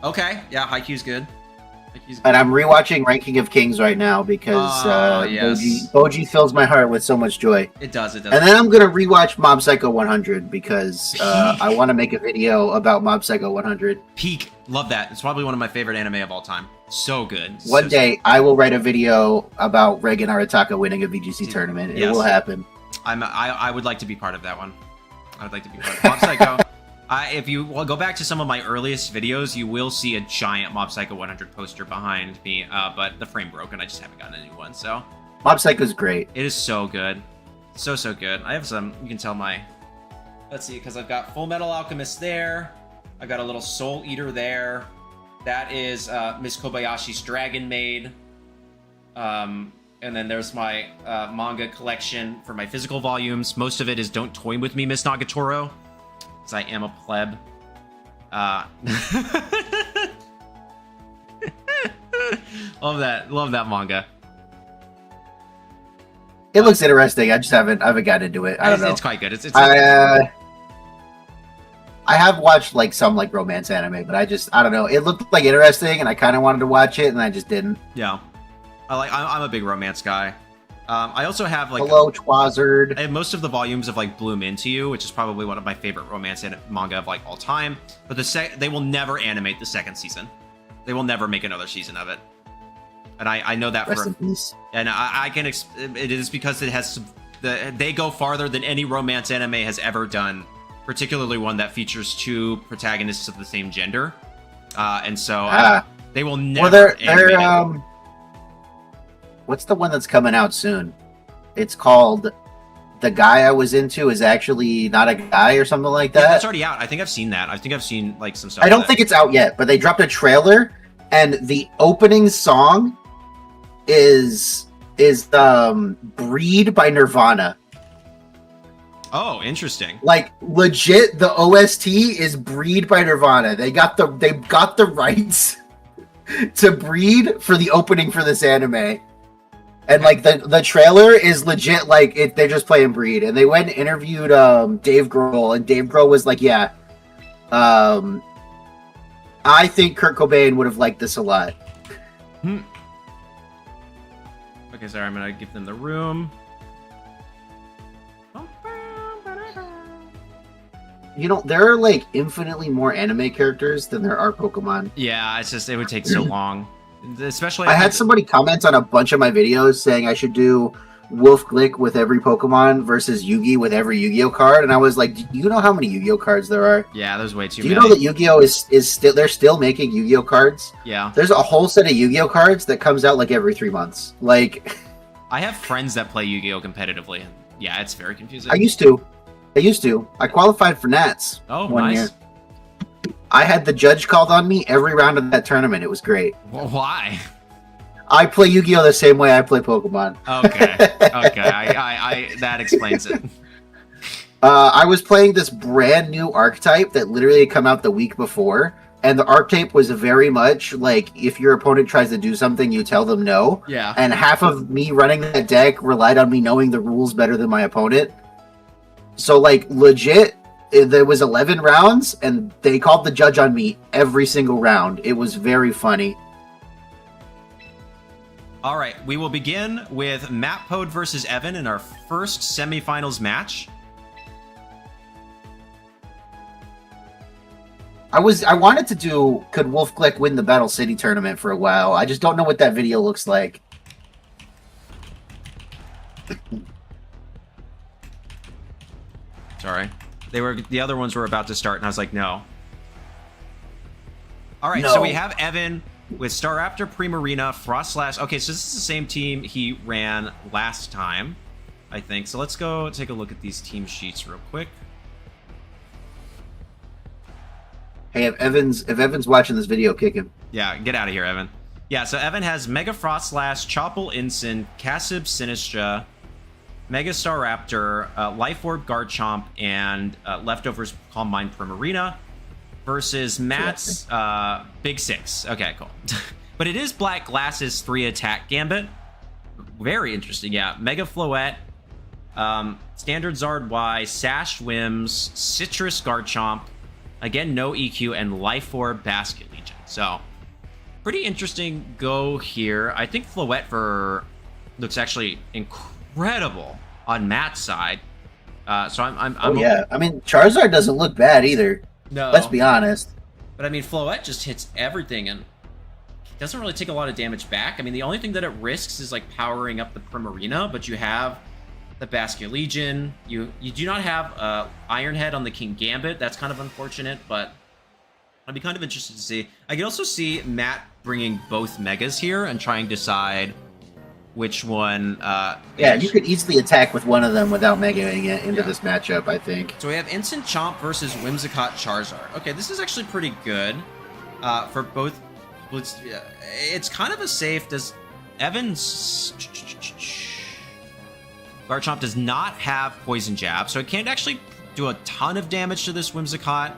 Okay, yeah, Haikyuu's good. And I'm rewatching Ranking of Kings right now because Boji fills my heart with so much joy. It does. And then I'm going to rewatch Mob Psycho 100 because I want to make a video about Mob Psycho 100. Peak. Love that. It's probably one of my favorite anime of all time. So good. One day I will write a video about Reigen Arataka winning a VGC tournament. It will happen. I would like to be part of that one. I would like to be part of Mob Psycho. If you go back to some of my earliest videos, you will see a giant Mob Psycho 100 poster behind me, but the frame broke and I just haven't gotten a new one, so. Mob Psycho's great. It is so good. So good. I have some, you can tell my, let's see, because I've got Full Metal Alchemist there. I've got a little Soul Eater there. That is Miss Kobayashi's Dragon Maid. And then there's my manga collection for my physical volumes. Most of it is Don't Toy With Me, Miss Nagatoro. Because I am a pleb. Love that manga. It looks interesting. I haven't gotten into it. I don't know. It's quite good. I have watched like some like romance anime, but I don't know. It looked like interesting, and I kind of wanted to watch it, and I just didn't. Yeah, I'm a big romance guy. I also have like Hello Twazard. I have most of the volumes of like Bloom Into You, which is probably one of my favorite romance manga of like all time. But they will never animate the second season. They will never make another season of it. And I know that Rest in peace. And I can it is because it has they go farther than any romance anime has ever done, particularly one that features two protagonists of the same gender. And so they will never animate it. What's the one that's coming out soon? It's called The Guy I Was Into Is Actually Not a Guy or something like that. Yeah, that's already out. I think I've seen that. I think I've seen like some stuff. I don't think it's out yet, but they dropped a trailer, and the opening song is Breed by Nirvana. Oh, interesting. Like legit, the OST is Breed by Nirvana. They got the rights to Breed for the opening for this anime. And like the trailer is legit, like they're just playing Breed. And they went and interviewed Dave Grohl, and Dave Grohl was like, "Yeah, I think Kurt Cobain would have liked this a lot." Okay, sorry, I'm gonna give them the room. You know, there are like infinitely more anime characters than there are Pokemon. Yeah, it's just it would take so long. Especially I had somebody comment on a bunch of my videos saying I should do Wolf Glick with every Pokemon versus Yugi with every Yu-Gi-Oh card, and I was like, do you know how many Yu-Gi-Oh cards there are? Yeah, there's way too many. many. Do you know that Yu-Gi-Oh is still they're still making Yu-Gi-Oh cards? Yeah. There's a whole set of Yu-Gi-Oh cards that comes out like every 3 months. Like I have friends that play Yu-Gi-Oh competitively. Yeah, it's very confusing. I used to. I qualified for Nats. Oh, one nice. year. I had the judge called on me every round of that tournament. It was great. Well, why? I play Yu-Gi-Oh the same way I play Pokemon. Okay. I that explains it. I was playing this brand new archetype that literally had come out the week before, and the archetype was very much like if your opponent tries to do something, you tell them no. Yeah. And half of me running that deck relied on me knowing the rules better than my opponent. So, like, legit, there was 11 rounds, and they called the judge on me every single round. It was very funny. All right, we will begin with Matt Pode versus Evan in our first semifinals match. I wanted to do could Wolf Glick win the Battle City tournament for a while. I just don't know what that video looks like. Sorry. The other ones were about to start, and I was like, no. All right, No. So we have Evan with Staraptor, Primarina, Frostlash. Okay, so this is the same team he ran last time, I think. So let's go take a look at these team sheets real quick. Hey, if Evan's watching this video, kick him. Yeah, get out of here, Evan. Yeah, so Evan has Mega Frostlash, Chople Ensign, Cassib Sinistra, Mega Staraptor, Life Orb Garchomp, and Leftovers Calm Mind Primarina versus Matt's Big Six. Okay, cool. But it is Black Glasses 3 attack Gambit. Very interesting, yeah. Mega Floette, Standard Zard Y, Sash Wims, Citrus Garchomp, again, no EQ, and Life Orb Basket Legion. So, pretty interesting go here. I think Floette looks actually incredible on Matt's side. So I'm yeah. I mean, Charizard doesn't look bad either. No. Let's be honest. But I mean, Floette just hits everything and doesn't really take a lot of damage back. I mean, the only thing that it risks is like powering up the Primarina, but you have the Basket Legion. You do not have Iron Head on the King Gambit. That's kind of unfortunate, but I'd be kind of interested to see. I could also see Matt bringing both Megas here and trying to decide which one. Yeah, you could easily attack with one of them without megaing it into this matchup, I think. So we have Instant Chomp versus Whimsicott Charizard. Okay, this is actually pretty good for both. It's kind of a safe. Does Evan's Garchomp does not have Poison Jab, so it can't actually do a ton of damage to this Whimsicott.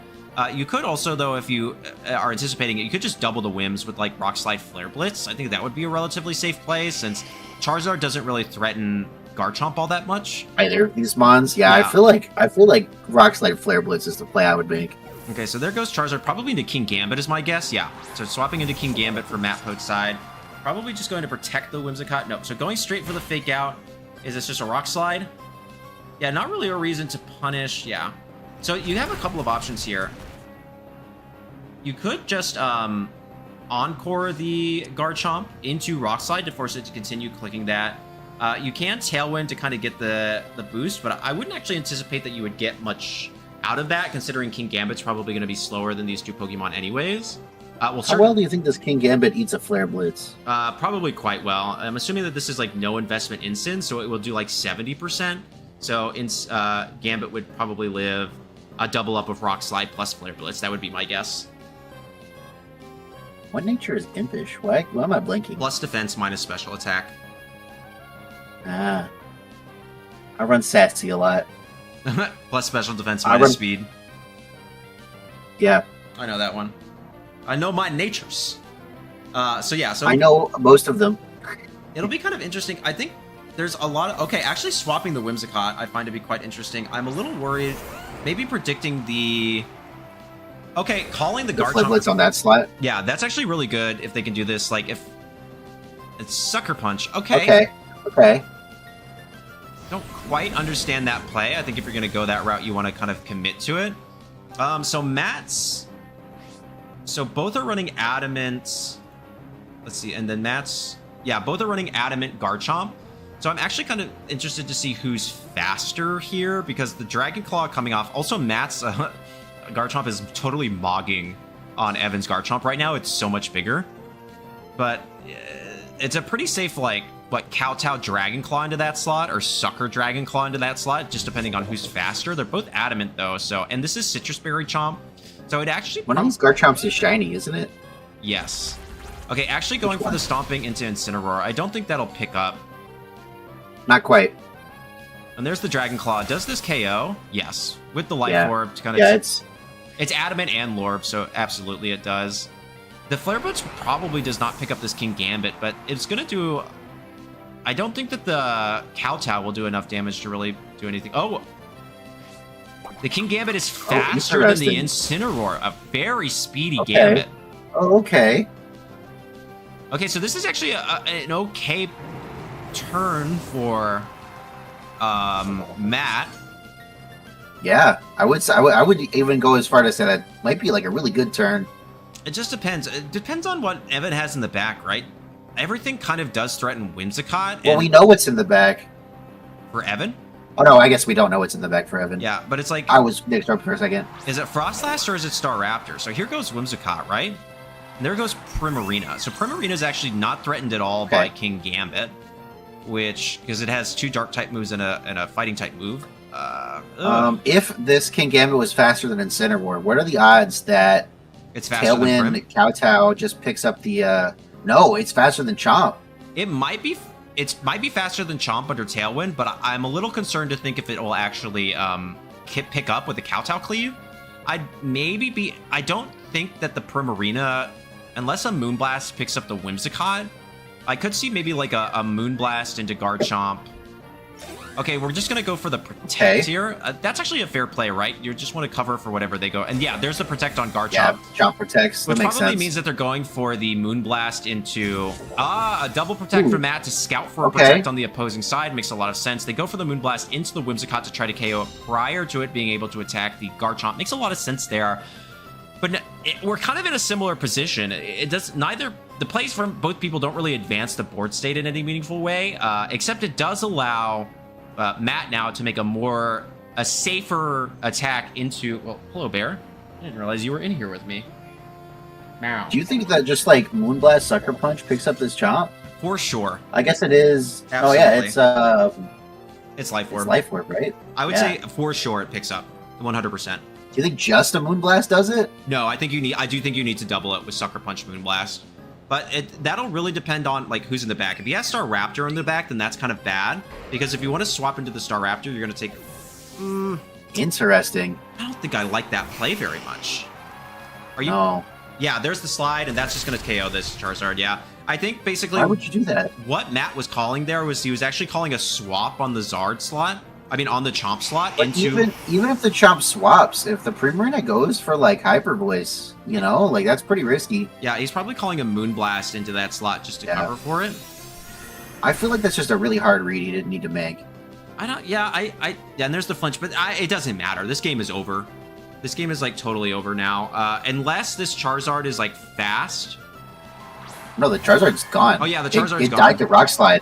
You could also, though, if you are anticipating it, you could just double the Whims with, like, Rock Slide Flare Blitz. I think that would be a relatively safe play, since Charizard doesn't really threaten Garchomp all that much. Either these mons, yeah. I feel like Rock Slide Flare Blitz is the play I would make. Okay, so there goes Charizard, probably into King Gambit is my guess. Yeah, so swapping into King Gambit for Matt Pote's side. Probably just going to protect the Whimsicott. No, so going straight for the Fake Out. Is this just a Rock Slide? Yeah, not really a reason to punish. Yeah. So you have a couple of options here. You could just Encore the Garchomp into Rock Slide to force it to continue clicking that. You can Tailwind to kind of get the boost, but I wouldn't actually anticipate that you would get much out of that, considering King Gambit's probably going to be slower than these two Pokemon anyways. How well do you think this King Gambit eats a Flare Blitz? Probably quite well. I'm assuming that this is like no investment instant, so it will do like 70%. So Gambit would probably live a double up of Rock Slide plus Flare Blitz. That would be my guess. What nature is Impish? Why am I blinking? Plus defense minus special attack. I run Sassy a lot. Plus special defense minus speed. Yeah. I know that one. I know my natures. So I know most of them. It'll be kind of interesting. I think there's a lot of... Okay, actually swapping the Whimsicott I find to be quite interesting. I'm a little worried. Maybe predicting the... Okay, calling the Garchomp... Blitz on that slot. Yeah, that's actually really good if they can do this. Like, if... It's Sucker Punch. Okay. Don't quite understand that play. I think if you're going to go that route, you want to kind of commit to it. So Matt's... So both are running Adamant. Let's see, and then Matt's... Yeah, both are running Adamant Garchomp. So I'm actually kind of interested to see who's faster here, because the Dragon Claw coming off... Also, Matt's Garchomp is totally mogging on Evan's Garchomp right now. It's so much bigger. But it's a pretty safe, like, Kowtow Dragon Claw into that slot, or Sucker Dragon Claw into that slot, just depending on who's faster. They're both Adamant, though, so... And this is Citrus Berry Chomp. So it actually... One of these Garchomps is shiny, isn't it? Yes. Okay, actually going for the Stomping into Incineroar. I don't think that'll pick up. Not quite. And there's the Dragon Claw. Does this KO? Yes. With the Life Orb to kind of... Yeah, it's Adamant and Lorb, so absolutely it does. The Flare Blitz probably does not pick up this King Gambit, but it's going to do... I don't think that the Kowtow will do enough damage to really do anything. Oh! The King Gambit is faster than the Incineroar. A very speedy Gambit. Oh, okay. Okay, so this is actually an okay turn for Matt. Yeah, I would even go as far to say that might be like a really good turn. It just depends. It depends on what Evan has in the back, right? Everything kind of does threaten Whimsicott. Well, we know what's in the back. For Evan? Oh, no, I guess we don't know what's in the back for Evan. Yeah, but it's like... I was mixed up for a second. Is it Frostlass or is it Staraptor? So here goes Whimsicott, right? And there goes Primarina. So Primarina is actually not threatened at all by King Gambit, because it has two Dark-type moves and a Fighting-type move. If this King Gambit was faster than Incineroar, what are the odds that it's faster Tailwind than Kowtow just picks up the... No, it's faster than Chomp. It might be faster than Chomp under Tailwind, but I'm a little concerned to think if it will actually pick up with the Kowtow Cleave. I don't think that the Primarina, unless a Moonblast picks up the Whimsicott, I could see maybe like a Moonblast into Garchomp. Okay, we're just going to go for the Protect here. That's actually a fair play, right? You just want to cover for whatever they go. And yeah, there's the Protect on Garchomp. Yeah, Chomp protects. Which probably means that they're going for the Moonblast into... a double Protect for Matt to scout for a Protect on the opposing side. Makes a lot of sense. They go for the Moonblast into the Whimsicott to try to KO prior to it being able to attack the Garchomp. Makes a lot of sense there. But we're kind of in a similar position. It does neither... The plays from both people don't really advance the board state in any meaningful way, except it does allow... Matt now to make a safer attack into. Well, hello, Bear. I didn't realize you were in here with me. Meow. Do you think that just like Moonblast Sucker Punch picks up this chomp? For sure. I guess it is. Absolutely. Oh yeah, it's Life Orb. It's Life Orb, right? I would say for sure it picks up 100%. Do you think just a Moonblast does it? No, I do think you need to double it with Sucker Punch Moonblast. But that'll really depend on like who's in the back. If he has Star Raptor in the back, then that's kind of bad. Because if you want to swap into the Star Raptor, you're going to take... Interesting. I don't think I like that play very much. Are you? No. Yeah, there's the slide, and that's just going to KO this Charizard, yeah. I think basically... Why would you do that? What Matt was calling there was he was actually calling a swap on the Zard slot. I mean, on the Chomp slot But even if the Chomp swaps, if the Primarina goes for like Hyper Voice, you know, like that's pretty risky. Yeah, he's probably calling a Moonblast into that slot just to cover for it. I feel like that's just a really hard read he didn't need to make. Yeah, and there's the flinch, but it doesn't matter. This game is over. This game is like totally over now. Unless this Charizard is like fast. No, the Charizard's gone. Oh yeah, the Charizard's it gone. died to Rock Slide.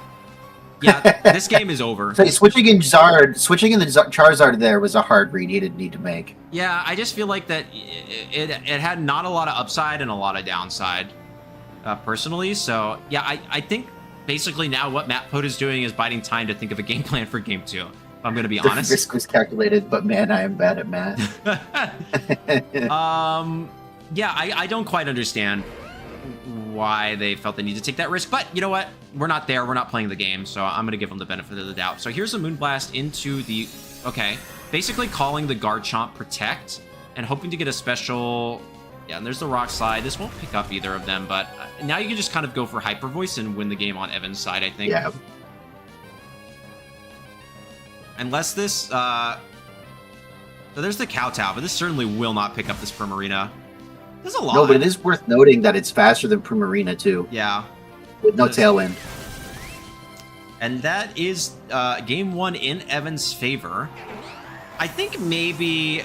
Yeah, this game is over. So switching in the Charizard there was a hard read he didn't need to make. Yeah, I just feel like that it had not a lot of upside and a lot of downside, personally. So yeah, I think basically now what Matt Pote is doing is biding time to think of a game plan for Game 2. If I'm going to be honest. The risk was calculated, but man, I am bad at math. Yeah, I don't quite understand why they felt the need to take that risk, but you know what? We're not there. We're not playing the game, so I'm going to give them the benefit of the doubt. So here's a Moonblast into the... Okay. Basically calling the Garchomp Protect and hoping to get a special... Yeah, and there's the Rock Slide. This won't pick up either of them, but now you can just kind of go for Hyper Voice and win the game on Evan's side, I think. Yeah. Unless this... So there's the Kowtow, but this certainly will not pick up this Primarina. There's a lot. No, but it is worth noting that it's faster than Primarina, too. Yeah. With no Tailwind. And that is game 1 in Evan's favor. I think maybe...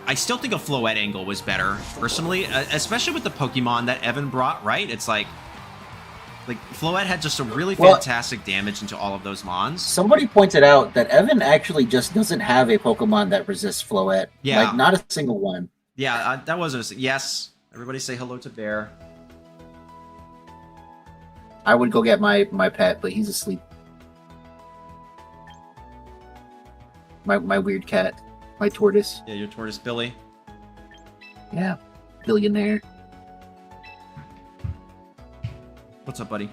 I still think a Floette angle was better, personally. Especially with the Pokemon that Evan brought, right? It's like Floette had just a really fantastic damage into all of those Mons. Somebody pointed out that Evan actually just doesn't have a Pokemon that resists Floette. Yeah. Like, not a single one. Yeah, that wasn't a... Yes. Everybody say hello to Bear. I would go get my pet, but he's asleep. My weird cat. My tortoise. Yeah, your tortoise, Billy. Yeah. Billionaire. What's up, buddy?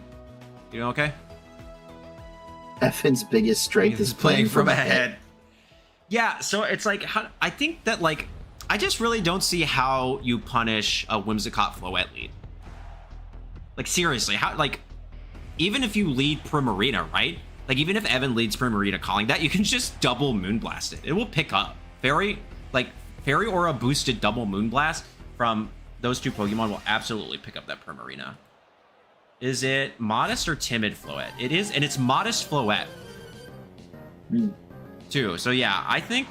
You doing okay? Evan's biggest strength is playing from ahead. Yeah, so it's like... I think that, like... I just really don't see how you punish a Whimsicott Floette lead. Like, seriously, how... Like, even if you lead Primarina, right? Like, even if Evan leads Primarina calling that, you can just double Moonblast it. It will pick up. Fairy Aura boosted double Moonblast from those two Pokemon will absolutely pick up that Primarina. Is it Modest or Timid Floette? It is, and it's Modest Floette. Too. So, yeah, I think...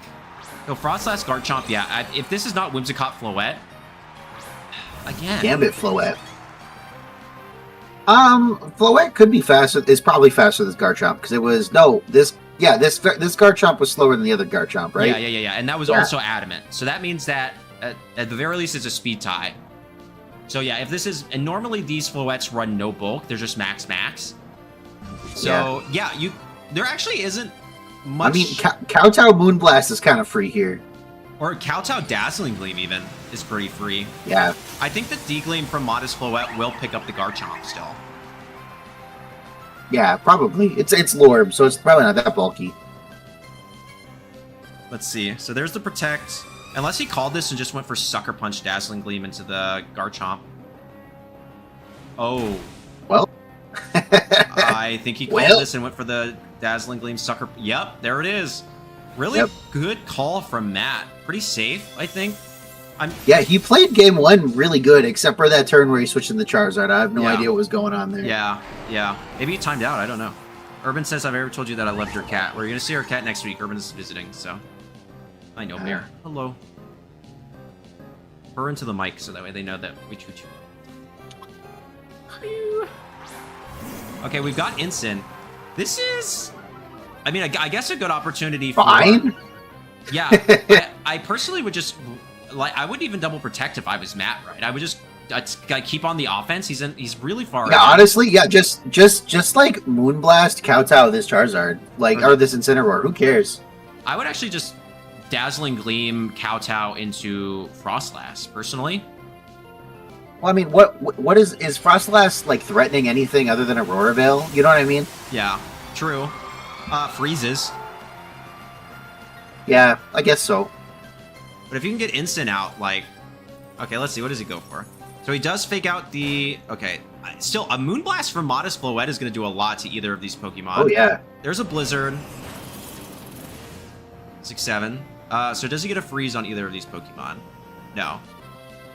So, Frostlass Garchomp, yeah. If this is not Whimsicott Floette... Again... Gambit Floette. Floette could be faster. It's probably faster than Garchomp because it was this Garchomp was slower than the other Garchomp, right? Yeah. And that was also adamant. So that means that at the very least it's a speed tie. So yeah, if this is and normally these Floettes run no bulk, they're just max. So yeah, there actually isn't much. I mean, Kowtow Moonblast is kind of free here. Or Kowtow Dazzling Gleam even is pretty free. Yeah. I think that D-Gleam from Modest Floette will pick up the Garchomp still. Yeah, probably. It's Lorb, so it's probably not that bulky. Let's see. So there's the Protect. Unless he called this and just went for Sucker Punch Dazzling Gleam into the Garchomp. Oh. Well. I think he called this and went for the Dazzling Gleam Sucker... Yep, there it is. Really good call from Matt. Pretty safe, I think. Yeah, he played game 1 really good, except for that turn where he switched in the Charizard. I have no idea what was going on there. Yeah. Maybe he timed out. I don't know. Urban says, I've ever told you that I loved your cat. We're going to see our cat next week. Urban is visiting, so... I know, Bear. Hello. Purr into the mic so that way they know that we treat you. Okay, we've got Instant. This is... I mean, I guess a good opportunity for... Fine. Yeah, I personally would just... Like, I wouldn't even double protect if I was Matt, right? I would just keep on the offense. He's really far Yeah, ahead. honestly, yeah, just like Moonblast, kowtow this Charizard. Like, or this Incineroar. Who cares? I would actually just Dazzling Gleam, kowtow into Frostlass, personally. Well, I mean, what is Frostlass, like, threatening anything other than Aurora Veil? You know what I mean? Yeah, true. Freezes. Yeah, I guess so. But if you can get instant out, like... Okay, let's see. What does he go for? So he does fake out the... Okay. Still, a Moonblast from Modest Floette is going to do a lot to either of these Pokemon. Oh, yeah. There's a Blizzard. 6-7. So does he get a freeze on either of these Pokemon? No.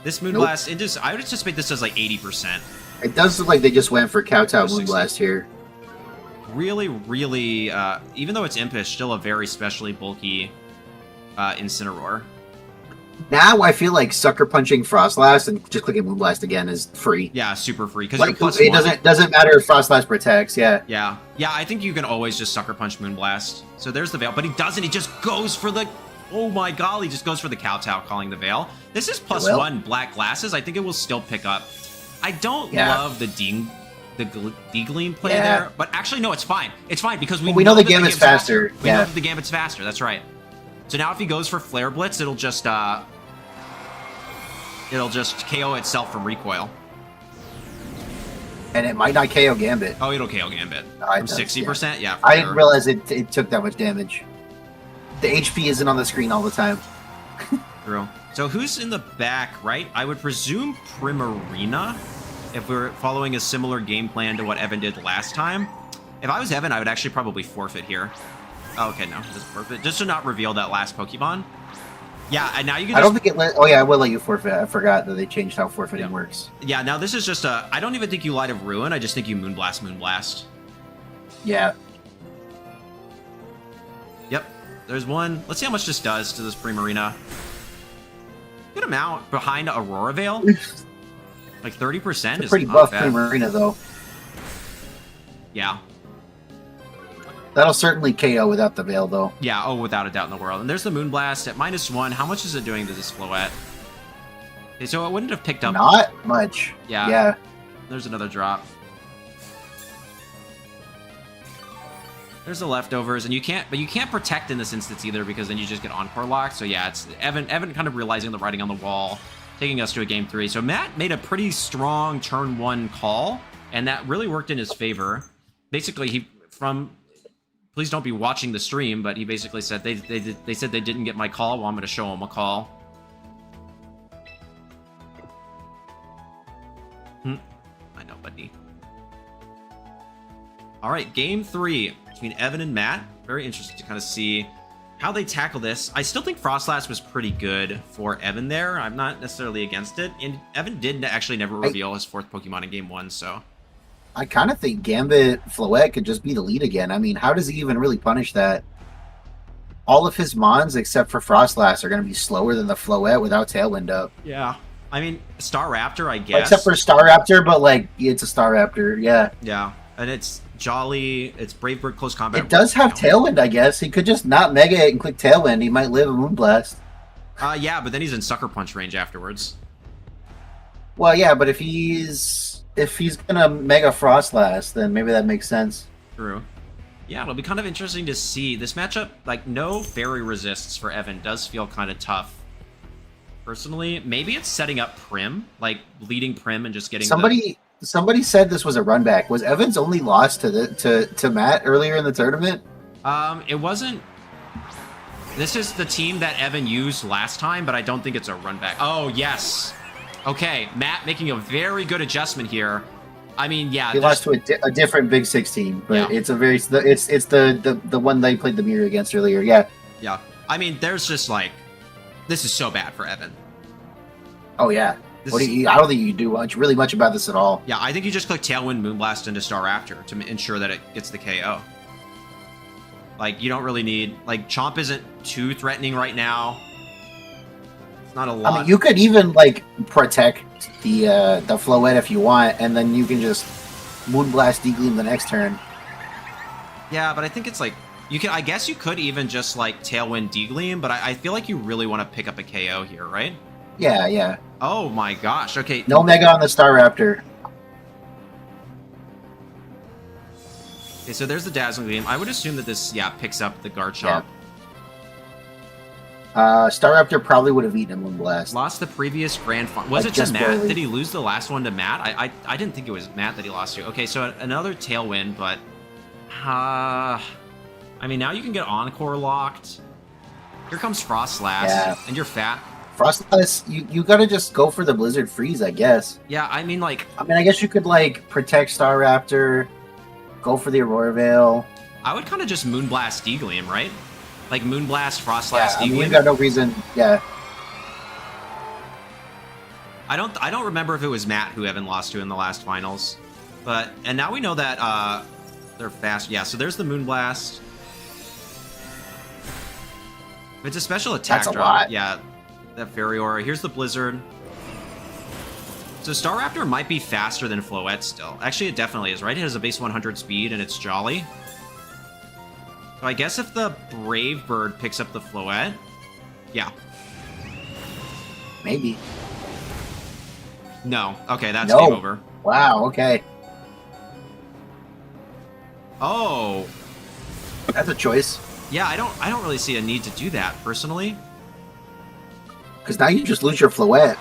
This Moonblast, I would anticipate this does like 80%. It does look like they just went for kowtow Moonblast here. Really, really, even though it's Impish, still a very specially bulky Incineroar. Now I feel like sucker punching Frostlass and just clicking Moonblast again is free. Yeah, super free. Because like, it doesn't matter if Frostlass protects, yeah. Yeah. Yeah, I think you can always just sucker punch Moonblast. So there's the Veil, but he doesn't. He just goes for the... Oh my golly, just goes for the kowtow, calling the Veil. This is +1 black glasses. I think it will still pick up. I don't love the D-Gleam play there, but actually, no, it's fine. It's fine because we know the Gambit's faster. We know that the Gambit's faster. That's right. So now if he goes for Flare Blitz, it'll just KO itself from recoil. And it might not KO Gambit. Oh, it'll KO Gambit. From 60%? Yeah. I didn't realize it took that much damage. The HP isn't on the screen all the time. True. So who's in the back, right? I would presume Primarina, if we're following a similar game plan to what Evan did last time. If I was Evan, I would actually probably forfeit here. Oh, okay, no, just forfeit. Just to not reveal that last Pokemon. Yeah, and now you can I don't think it let... Oh, yeah, I will let you forfeit. I forgot that they changed how forfeiting works. Yeah, now this is just a... I don't even think you Light of Ruin. I just think you Moonblast. Yeah. Yep. There's one. Let's see how much this does to this Primarina. Good amount behind Aurora Veil. Like 30% is pretty buff Primarina, though. Yeah. That'll certainly KO without the Veil, though. Yeah, oh, without a doubt in the world. And there's the Moonblast at -1. How much is it doing to this Floette? Okay, so it wouldn't have picked up... Not much. Yeah. Yeah. There's another drop. There's the leftovers, and you can't protect in this instance either because then you just get Encore locked. So yeah, it's Evan kind of realizing the writing on the wall, taking us to a game 3. So Matt made a pretty strong turn 1 call, and that really worked in his favor. Basically, please don't be watching the stream, but he basically said they said they didn't get my call. Well, I'm going to show them a call. I know, buddy. All right, game 3 between Evan and Matt. Very interesting to kind of see how they tackle this. I still think Frostlass was pretty good for Evan there. I'm not necessarily against it. And Evan did actually never reveal his 4th Pokemon in game 1, so... I kind of think Gambit Floette could just be the lead again. I mean, how does he even really punish that? All of his Mons, except for Frostlass, are going to be slower than the Floette without Tailwind up. Yeah. I mean, Staraptor, I guess. Except for Staraptor, but, like, it's a Staraptor, yeah. Yeah. And it's Jolly, it's Brave Bird Close Combat. It does have Tailwind, I guess. He could just not Mega it and click Tailwind. He might live a Moonblast. Yeah, but then he's in Sucker Punch range afterwards. Well, yeah, but if he's gonna Mega Frostlass, then maybe that makes sense. True. Yeah, it'll be kind of interesting to see. This matchup, like, no Fairy Resists for Evan does feel kind of tough. Personally, maybe it's setting up Prim, like leading Prim and just getting Somebody said this was a run back. Was Evan's only loss to Matt earlier in the tournament? It wasn't. This is the team that Evan used last time, but I don't think it's a run back. Oh, yes. Okay, Matt making a very good adjustment here. I mean, yeah. He lost to a different Big 16, but it's a very it's the one they played the mirror against earlier. Yeah. Yeah. I mean, there's just like, this is so bad for Evan. Oh yeah. I don't think you do really much about this at all. Yeah, I think you just click Tailwind Moonblast into Staraptor to ensure that it gets the KO. Like, you don't really need... Like, Chomp isn't too threatening right now. It's not a lot. I mean, you could even, like, protect the Floette if you want, and then you can just Moonblast D-Gleam the next turn. Yeah, but I think it's, like, You can, I guess you could even just like Tailwind D-Gleam, but I feel like you really want to pick up a KO here, right? Yeah, yeah. Oh my gosh. Okay. No Mega on the Staraptor. Okay, so there's the Dazzling Gleam. I would assume that this, yeah, picks up the Garchomp. Staraptor probably would have eaten a Moonblast. Lost the previous Grand Final. Was it to Matt? Barely. Did he lose the last one to Matt? I didn't think it was Matt that he lost to. Okay, so another Tailwind, but... I mean, now you can get Encore locked. Here comes Frostlass, and you're fat. Frostlass, you gotta just go for the Blizzard Freeze, I guess. Yeah, I mean, like... I guess you could, like, protect Staraptor, go for the Aurora Veil. I would kind of just Moonblast D-Gleam, right? Like Moonblast, Frostlass, D-Gleam. You got no reason, yeah. I don't remember if it was Matt who Evan lost to in the last finals. And now we know that they're fast. Yeah, so there's the Moonblast. If it's a special attack drop, lot. Yeah, that Fairy Aura. Here's the Blizzard. So Staraptor might be faster than Floette still. Actually, it definitely is, right? It has a base 100 speed, and it's Jolly. So I guess if the Brave Bird picks up the Floette... Yeah. Maybe. No. Okay, that's game over. Wow, okay. Oh. That's a choice. Yeah, I don't really see a need to do that, personally. Because now you just lose your Floette.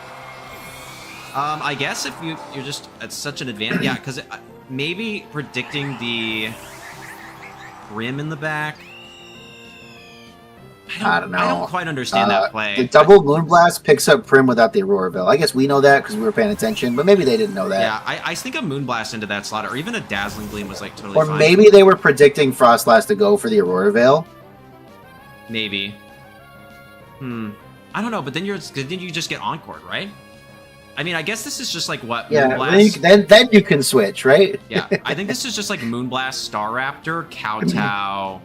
I guess if you're just at such an advantage... Yeah, because maybe predicting the... Rim in the back. I don't know. I don't quite understand that play. The double Moonblast picks up Prim without the Aurora Veil. I guess we know that because we were paying attention, but maybe they didn't know that. Yeah, I think a Moonblast into that slot, or even a Dazzling Gleam was like totally fine. Or maybe they were predicting Frostlass to go for the Aurora Veil. Maybe. I don't know, but then you just get Encored, right? I mean, I guess this is just like what Moonblast... then you can switch, right? Yeah, I think this is just like Moonblast, Staraptor, Kowtow.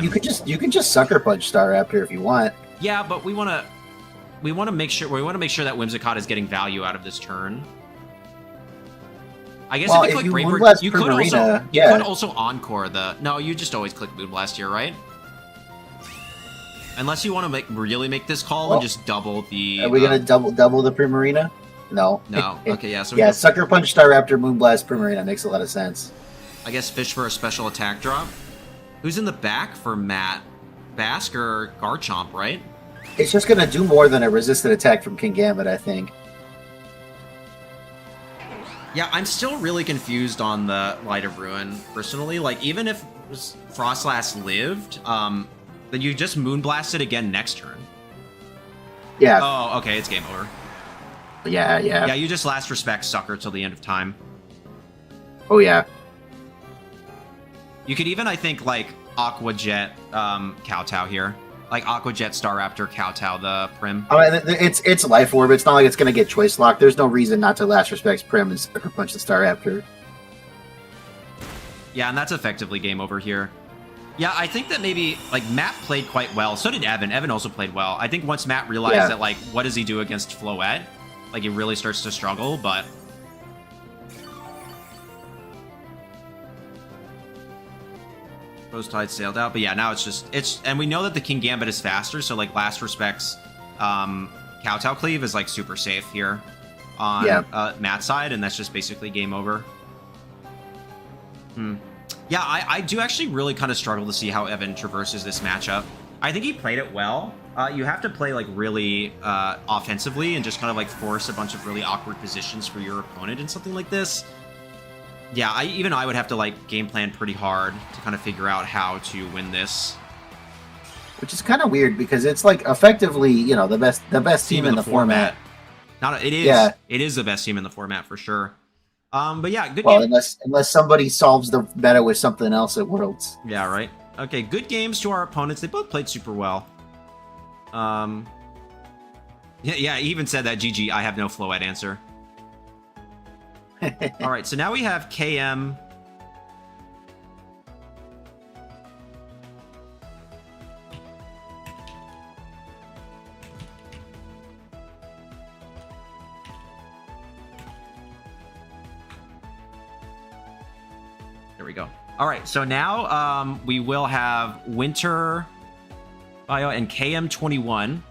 You can just Sucker Punch Staraptor if you want. Yeah, but we want to make sure that Whimsicott is getting value out of this turn. I guess if you click Brave Bird, you could also Encore the... No, you just always click Moonblast here, right? Unless you want to really make this call and just double the... Are we going to double the Primarina? No. No. Okay, yeah. So yeah, Sucker Punch, Staraptor, Moonblast, Primarina makes a lot of sense. I guess fish for a special attack drop. Who's in the back for Matt? Bask or Garchomp, right? It's just going to do more than a resisted attack from King Gambit, I think. Yeah, I'm still really confused on the Light of Ruin, personally. Like, even if Frostlass lived... then you just Moonblast it again next turn. Yeah. Oh, okay, it's game over. Yeah. Yeah, you just Last Respect Sucker till the end of time. Oh, yeah. You could even, I think, like, Aqua Jet Kowtow here. Like, Aqua Jet Staraptor Kowtow the Prim. I mean, it's Life Orb. It's not like it's going to get Choice Locked. There's no reason not to Last Respect Prim and Sucker Punch the Staraptor. Yeah, and that's effectively game over here. Yeah, I think that maybe, like, Matt played quite well. So did Evan. Evan also played well. I think once Matt realized that, like, what does he do against Floette? Like, he really starts to struggle, but... Rose Tide sailed out. But yeah, now it's... And we know that the King Gambit is faster, so, like, Last Respect's Kowtow Cleave is, like, super safe here on Matt's side, and that's just basically game over. Yeah, I do actually really kind of struggle to see how Evan traverses this matchup. I think he played it well. You have to play, like, really offensively and just kind of, like, force a bunch of really awkward positions for your opponent in something like this. Yeah, I would have to, like, game plan pretty hard to kind of figure out how to win this. Which is kind of weird because it's, like, effectively, you know, the best team in the format. It is the best team in the format for sure. But yeah, good game. Unless somebody solves the meta with something else at Worlds. Yeah, right. Okay, good games to our opponents. They both played super well. Yeah, he even said that, GG, I have no Floette answer. All right, so now we have KM. There we go. All right, so now we will have Winter Bio and KM21.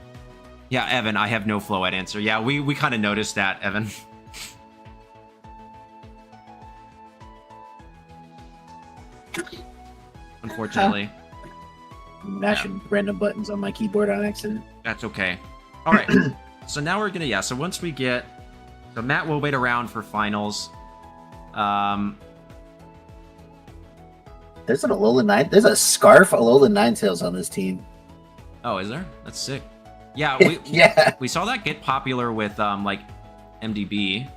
Yeah, Evan, I have no Floette answer. Yeah, we kind of noticed that, Evan. Unfortunately. Mashing random buttons on my keyboard on accident. That's okay. All right. So now we're gonna so once we get Matt will wait around for finals. There's an Alola Nine. There's a Scarf Alola Ninetales on this team. Oh, is there? That's sick. Yeah, we saw that get popular with like MDB.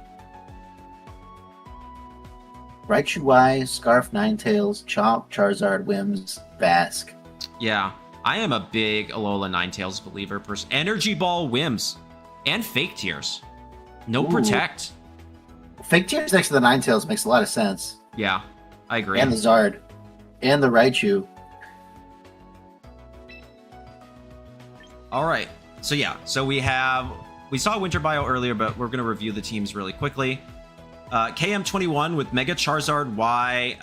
Raichu Y, Scarf Ninetales, Chomp, Charizard, Wims, Basque. Yeah, I am a big Alola Ninetales believer. Energy Ball Wims and Fake Tears. No Protect. Fake Tears next to the Ninetales makes a lot of sense. Yeah, I agree. And the Zard. And the Raichu. All right. So yeah, so we saw Winter Bio earlier, but we're going to review the teams really quickly. KM21 with Mega Charizard Y,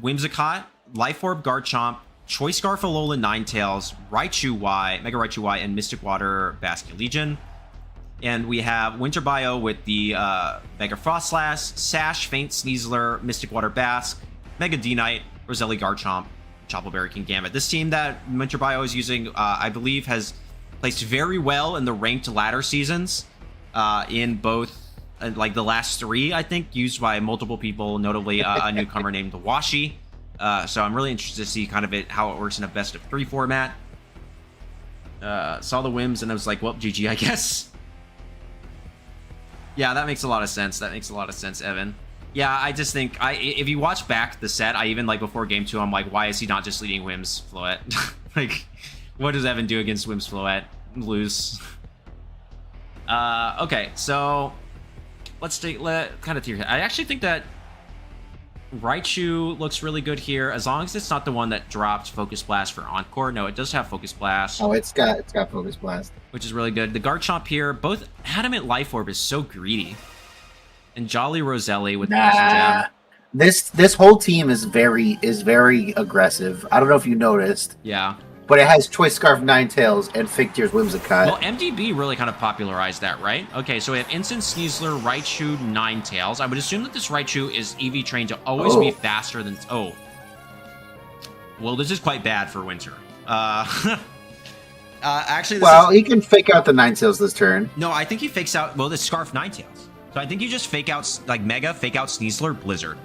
Whimsicott, Life Orb Garchomp, Choice Scarf Alola Ninetales, Raichu Y, Mega Raichu Y, and Mystic Water Basket Legion. And we have Winter Bio with the Mega Frostlass, Sash, Faint Sneasler, Mystic Water Basque, Mega D-Knight, Roselli Garchomp, Choppleberry King Gambit. This team that Winter Bio is using, I believe, has placed very well in the ranked ladder seasons in both like the last 3, I think, used by multiple people, notably a newcomer named Washi. So I'm really interested to see kind of how it works in a best of 3 format. Saw the Wims and I was like, well, GG, I guess. Yeah, that makes a lot of sense. That makes a lot of sense, Evan. Yeah, I just think if you watch back the set, I even like before game 2, I'm like, why is he not just leading Wims Floette? Like, what does Evan do against Wims Floette? Lose. Okay, so let's kind of tier. I actually think that Raichu looks really good here, as long as it's not the one that dropped Focus Blast for Encore. No, it does have Focus Blast. Oh, it's got Focus Blast, which is really good. The Garchomp here, both Adamant Life Orb is so greedy, and Jolly Roselli with Poison Gem. This whole team is very aggressive. I don't know if you noticed. Yeah. But it has Choice Scarf Ninetales and Fake Tears Whimsicott. Well, MDB really kind of popularized that, right? Okay, so we have Instant Sneasler, Raichu, Ninetales. I would assume that this Raichu is EV trained to always be faster than... Oh. Well, this is quite bad for Winter. Actually, he can fake out the Ninetales this turn. No, I think he fakes out... Well, the Scarf Ninetales. So I think you just fake out, like, Mega, fake out Sneasler, Blizzard.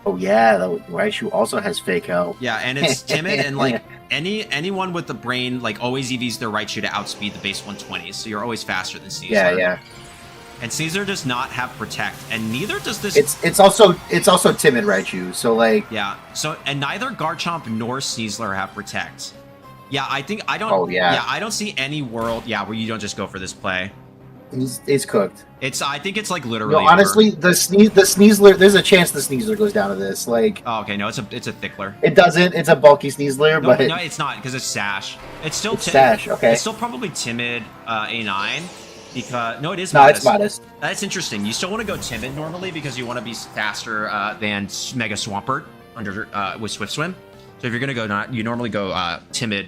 Oh yeah, the Raichu also has Fake Out. Yeah, and it's timid, and like anyone with the brain like always EVs their Raichu to outspeed the base 120s, so you're always faster than Sneasler. Yeah. And Sneasler does not have Protect, and neither does this. It's also timid Raichu, so like. Yeah. So and neither Garchomp nor Sneasler have Protect. Yeah, I don't. Oh yeah. Yeah, I don't see any world. Yeah, where you don't just go for this play. It's cooked. I think it's like literally. No, honestly, the Sneasler. There's a chance the Sneasler goes down to this. Like. Oh, okay. No, it's a Thickler. It doesn't. It's a bulky Sneasler, no, but no, it's not because it's Sash. It's Sash. Okay. It's still probably timid A9 because it is. No, modest. it's modest. That's interesting. You still want to go timid normally because you want to be faster than Mega Swampert with Swift Swim. So if you're gonna go, you normally go timid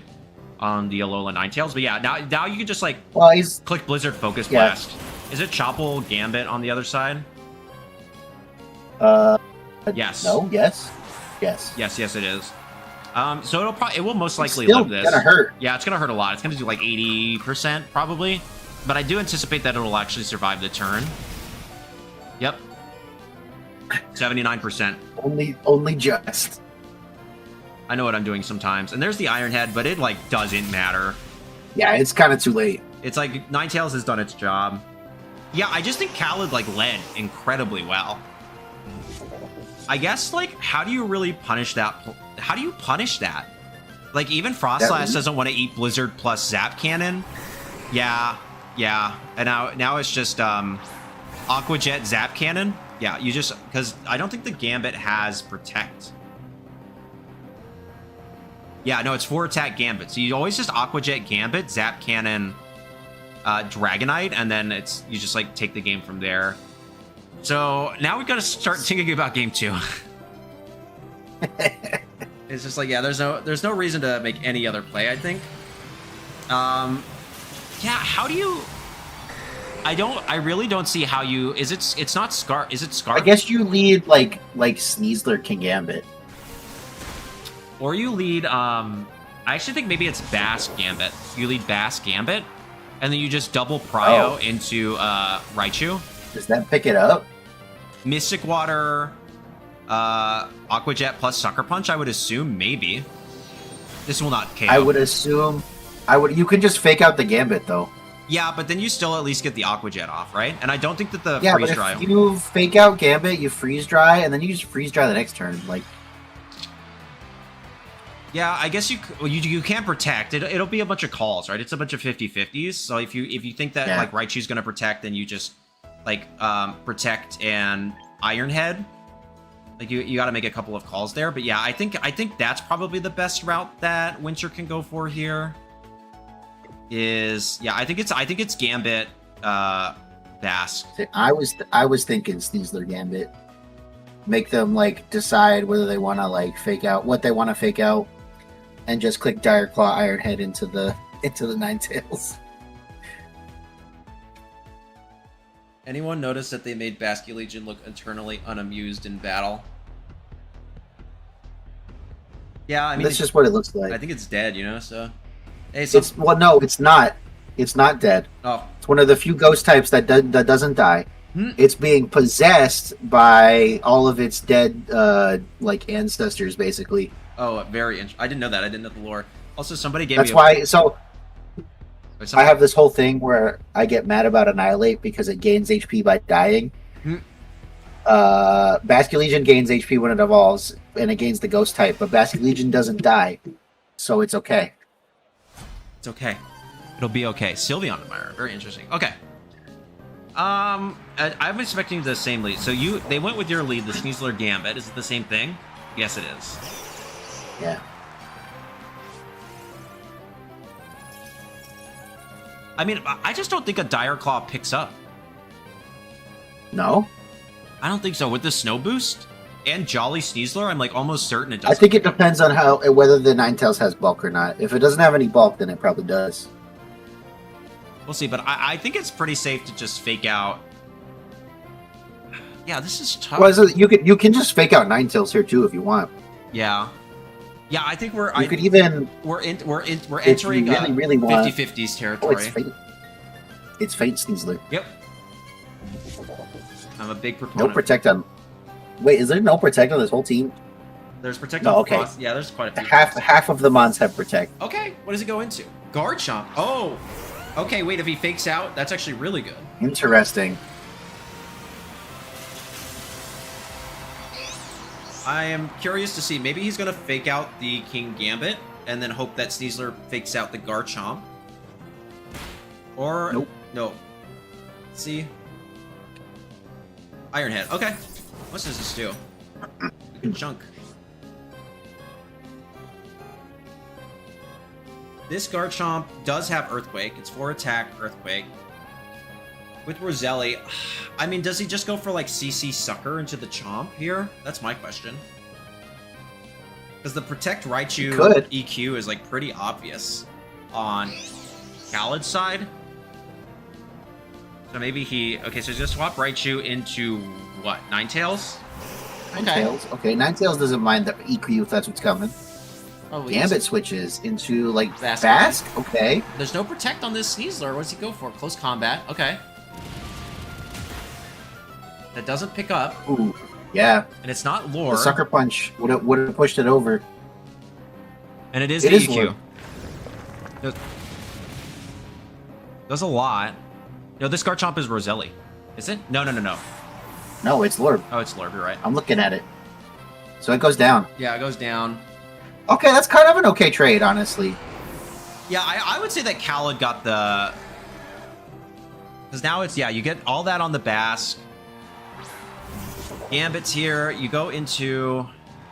on the Alola Ninetales, but yeah, now you can just like click Blizzard Focus Blast. Is it Chopple Gambit on the other side? Yes. No. Yes. Yes, it is. So it will most likely live this. It's gonna hurt. Yeah, it's gonna hurt a lot. It's gonna do like 80% probably, but I do anticipate that it'll actually survive the turn. Yep. 79%. Only just. I know what I'm doing sometimes. And there's the Iron Head, but it, like, doesn't matter. Yeah, it's kind of too late. It's like, Ninetales has done its job. Yeah, I just think Khaled, like, led incredibly well. I guess, like, how do you really punish that? How do you punish that? Like, even Frostlass doesn't want to eat Blizzard plus Zap Cannon. Yeah. And now it's just, Aqua Jet Zap Cannon. Yeah, you just... Because I don't think the Gambit has Protect. Yeah, no, it's 4-attack Gambit. So you always just Aqua Jet Gambit, Zap Cannon, Dragonite, and then you just like take the game from there. So now we've got to start thinking about game 2. It's just like, yeah, there's no reason to make any other play, I think. Yeah, how do you... I really don't see how you... It's not Scar... Is it Scar? I guess you lead like Sneasler King Gambit. Or you lead, I actually think maybe it's Bass Gambit. You lead Bass Gambit, and then you just double Prio into Raichu. Does that pick it up? Mystic Water, Aqua Jet plus Sucker Punch, I would assume, maybe. This will not KO. I would assume... You could just fake out the Gambit, though. Yeah, but then you still at least get the Aqua Jet off, right? And I don't think that the freeze freeze but dry... if you fake out Gambit, you freeze dry, and then you just freeze dry the next turn. Like... Yeah, I guess you can't protect. It'll be a bunch of calls, right? It's a bunch of 50-50s. So if you think that like Raichu's going to protect, then you just like protect and Iron Head. Like you got to make a couple of calls there. But yeah, I think that's probably the best route that Winter can go for here. I think it's Gambit, Bass. I was thinking Sneasler Gambit. Make them like decide whether they want to like fake out what they want to fake out, and just click Dire Claw Iron Head into the Ninetales. Anyone notice that they made Basculegion look eternally unamused in battle? Yeah, I mean that's just what it looks like. I think it's dead, you know. So, hey, no, it's not. It's not dead. Oh, it's one of the few ghost types that doesn't die. It's being possessed by all of its dead, like ancestors, basically. Oh, very interesting. I didn't know that. I didn't know the lore. Also, somebody gave That's me. why. So I have this whole thing where I get mad about Annihilate because it gains HP by dying. Basculegion gains HP when it evolves, and it gains the ghost type, but Basculegion doesn't die, so it's okay. It's okay. It'll be okay. Sylveon Admirer. Very interesting. Okay. I'm expecting the same lead. So they went with your lead, the Sneasler Gambit. Is it the same thing? Yes, it is. Yeah. I mean, I just don't think a Dire Claw picks up. No? I don't think so. With the Snow Boost and Jolly Sneasler, I'm like almost certain it doesn't. I think it depends on whether the Ninetales has bulk or not. If it doesn't have any bulk, then it probably does. We'll see, but I think it's pretty safe to just fake out. Yeah, this is tough. Well, you can just fake out Ninetales here too if you want. Yeah, I think we're entering really want 50-50s territory. It's Fate Sneasler. Yep. I'm a big proponent. No protect on. Wait, is there no protect on this whole team? There's protect. No, okay. Yeah, there's quite a few. Half of the mons have protect. Okay, what does it go into? Garchomp. Oh. Okay, wait, if he fakes out, that's actually really good. Interesting. I am curious to see. Maybe he's going to fake out the King Gambit and then hope that Sneasler fakes out the Garchomp. Or... Nope. No. See? Iron Head. Okay. What does this do? Good chunk. This Garchomp does have Earthquake. It's 4 attack, Earthquake. With Roselli, I mean, does he just go for, like, CC Sucker into the Chomp here? That's my question. Because the Protect Raichu EQ is, like, pretty obvious on Khaled's side. So maybe he... Okay, so he's going to swap Raichu into, what, Ninetales? Ninetales. Okay, Ninetales doesn't mind the EQ if that's what's coming. Oh, Gambit switches into, like, Bask? Okay. There's no Protect on this Sneasler. What does he go for? Close Combat. Okay. That doesn't pick up. Ooh, yeah. And it's not Lore. The Sucker Punch would have pushed it over. And it is EQ. Does a lot. No, this Garchomp is Roselli. Is it? No. No, it's Lorb. Oh, it's Lorb. You're right. I'm looking at it. So it goes down. Yeah, it goes down. Okay, that's kind of an okay trade, honestly. Yeah, I would say that Khaled got the... Because now it's, yeah, you get all that on the Bask. Gambit's here. You go into...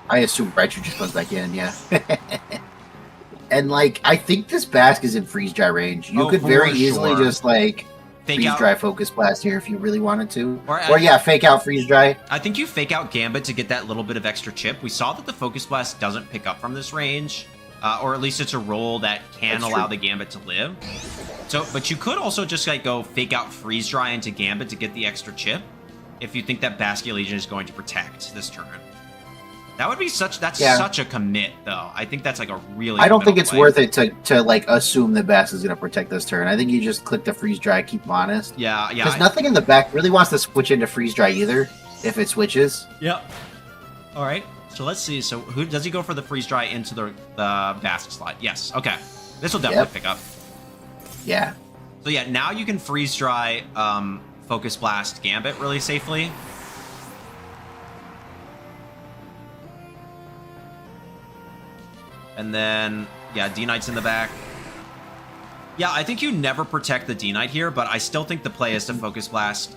I assume Raichu just goes back in, yeah. And, like, I think this Bask is in Freeze Dry range. You could very easily just, like, fake freeze out dry focus blast here if you really wanted to. Or Yeah, fake out freeze dry. I think you fake out Gambit to get that little bit of extra chip. We saw that the focus blast doesn't pick up from this range, or at least it's a roll that can allow the Gambit to live. So, but you could also just like go fake out freeze dry into Gambit to get the extra chip if you think that Basket Legion is going to protect this turn. That would be such a commit though. I think that's like a really I don't think it's worth it to like assume that Bass is going to protect this turn. I think you just click the freeze dry, keep him honest. Yeah. Because nothing in the back really wants to switch into freeze dry either if it switches. Yep. All right. So let's see. So who does he go for the freeze dry into the basket slot? Yes. Okay. This will definitely pick up. Yeah. So yeah, now you can freeze dry focus blast Gambit really safely. And then yeah, D-Knight's in the back. Yeah, I think you never protect the D-Knight here, but I still think the play is to focus blast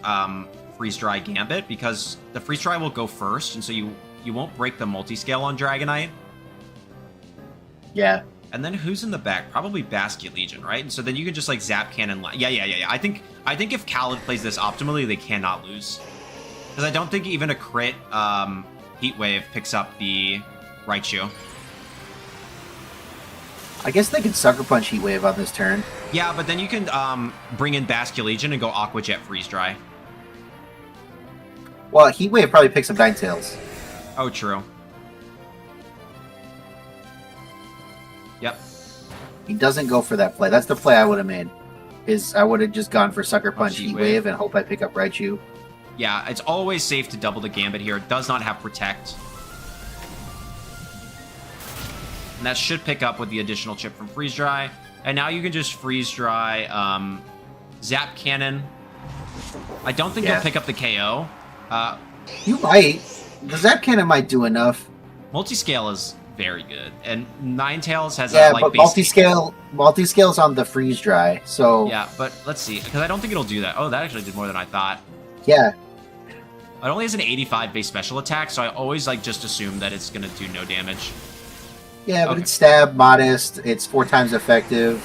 freeze dry Gambit because the freeze dry will go first, and so you won't break the multi-scale on Dragonite. Yeah. And then who's in the back? Probably Basket Legion, right? And so then you can just like zap cannon. Yeah. I think if Khaled plays this optimally, they cannot lose. Because I don't think even a crit Heat Wave picks up the Raichu. I guess they could Sucker Punch Heat Wave on this turn. Yeah, but then you can bring in Basket Legion and go Aqua Jet Freeze Dry. Well, Heat Wave probably picks up Ninetales. Oh, true. Yep. He doesn't go for that play. That's the play I would have made. I would have just gone for Sucker Punch Heat Wave and hope I pick up Raichu. Yeah, it's always safe to double the Gambit here. It does not have Protect. And that should pick up with the additional chip from Freeze Dry. And now you can just Freeze Dry Zap Cannon. I don't think you'll pick up the KO. You might. The Zap Cannon might do enough. Multiscale is very good. And Ninetales has but multiscale's on the Freeze Dry, so... Yeah, but let's see. Because I don't think it'll do that. Oh, that actually did more than I thought. Yeah. It only has an 85 base special attack, so I always just assume that it's going to do no damage. Yeah, but it's stab, modest, it's 4 times effective.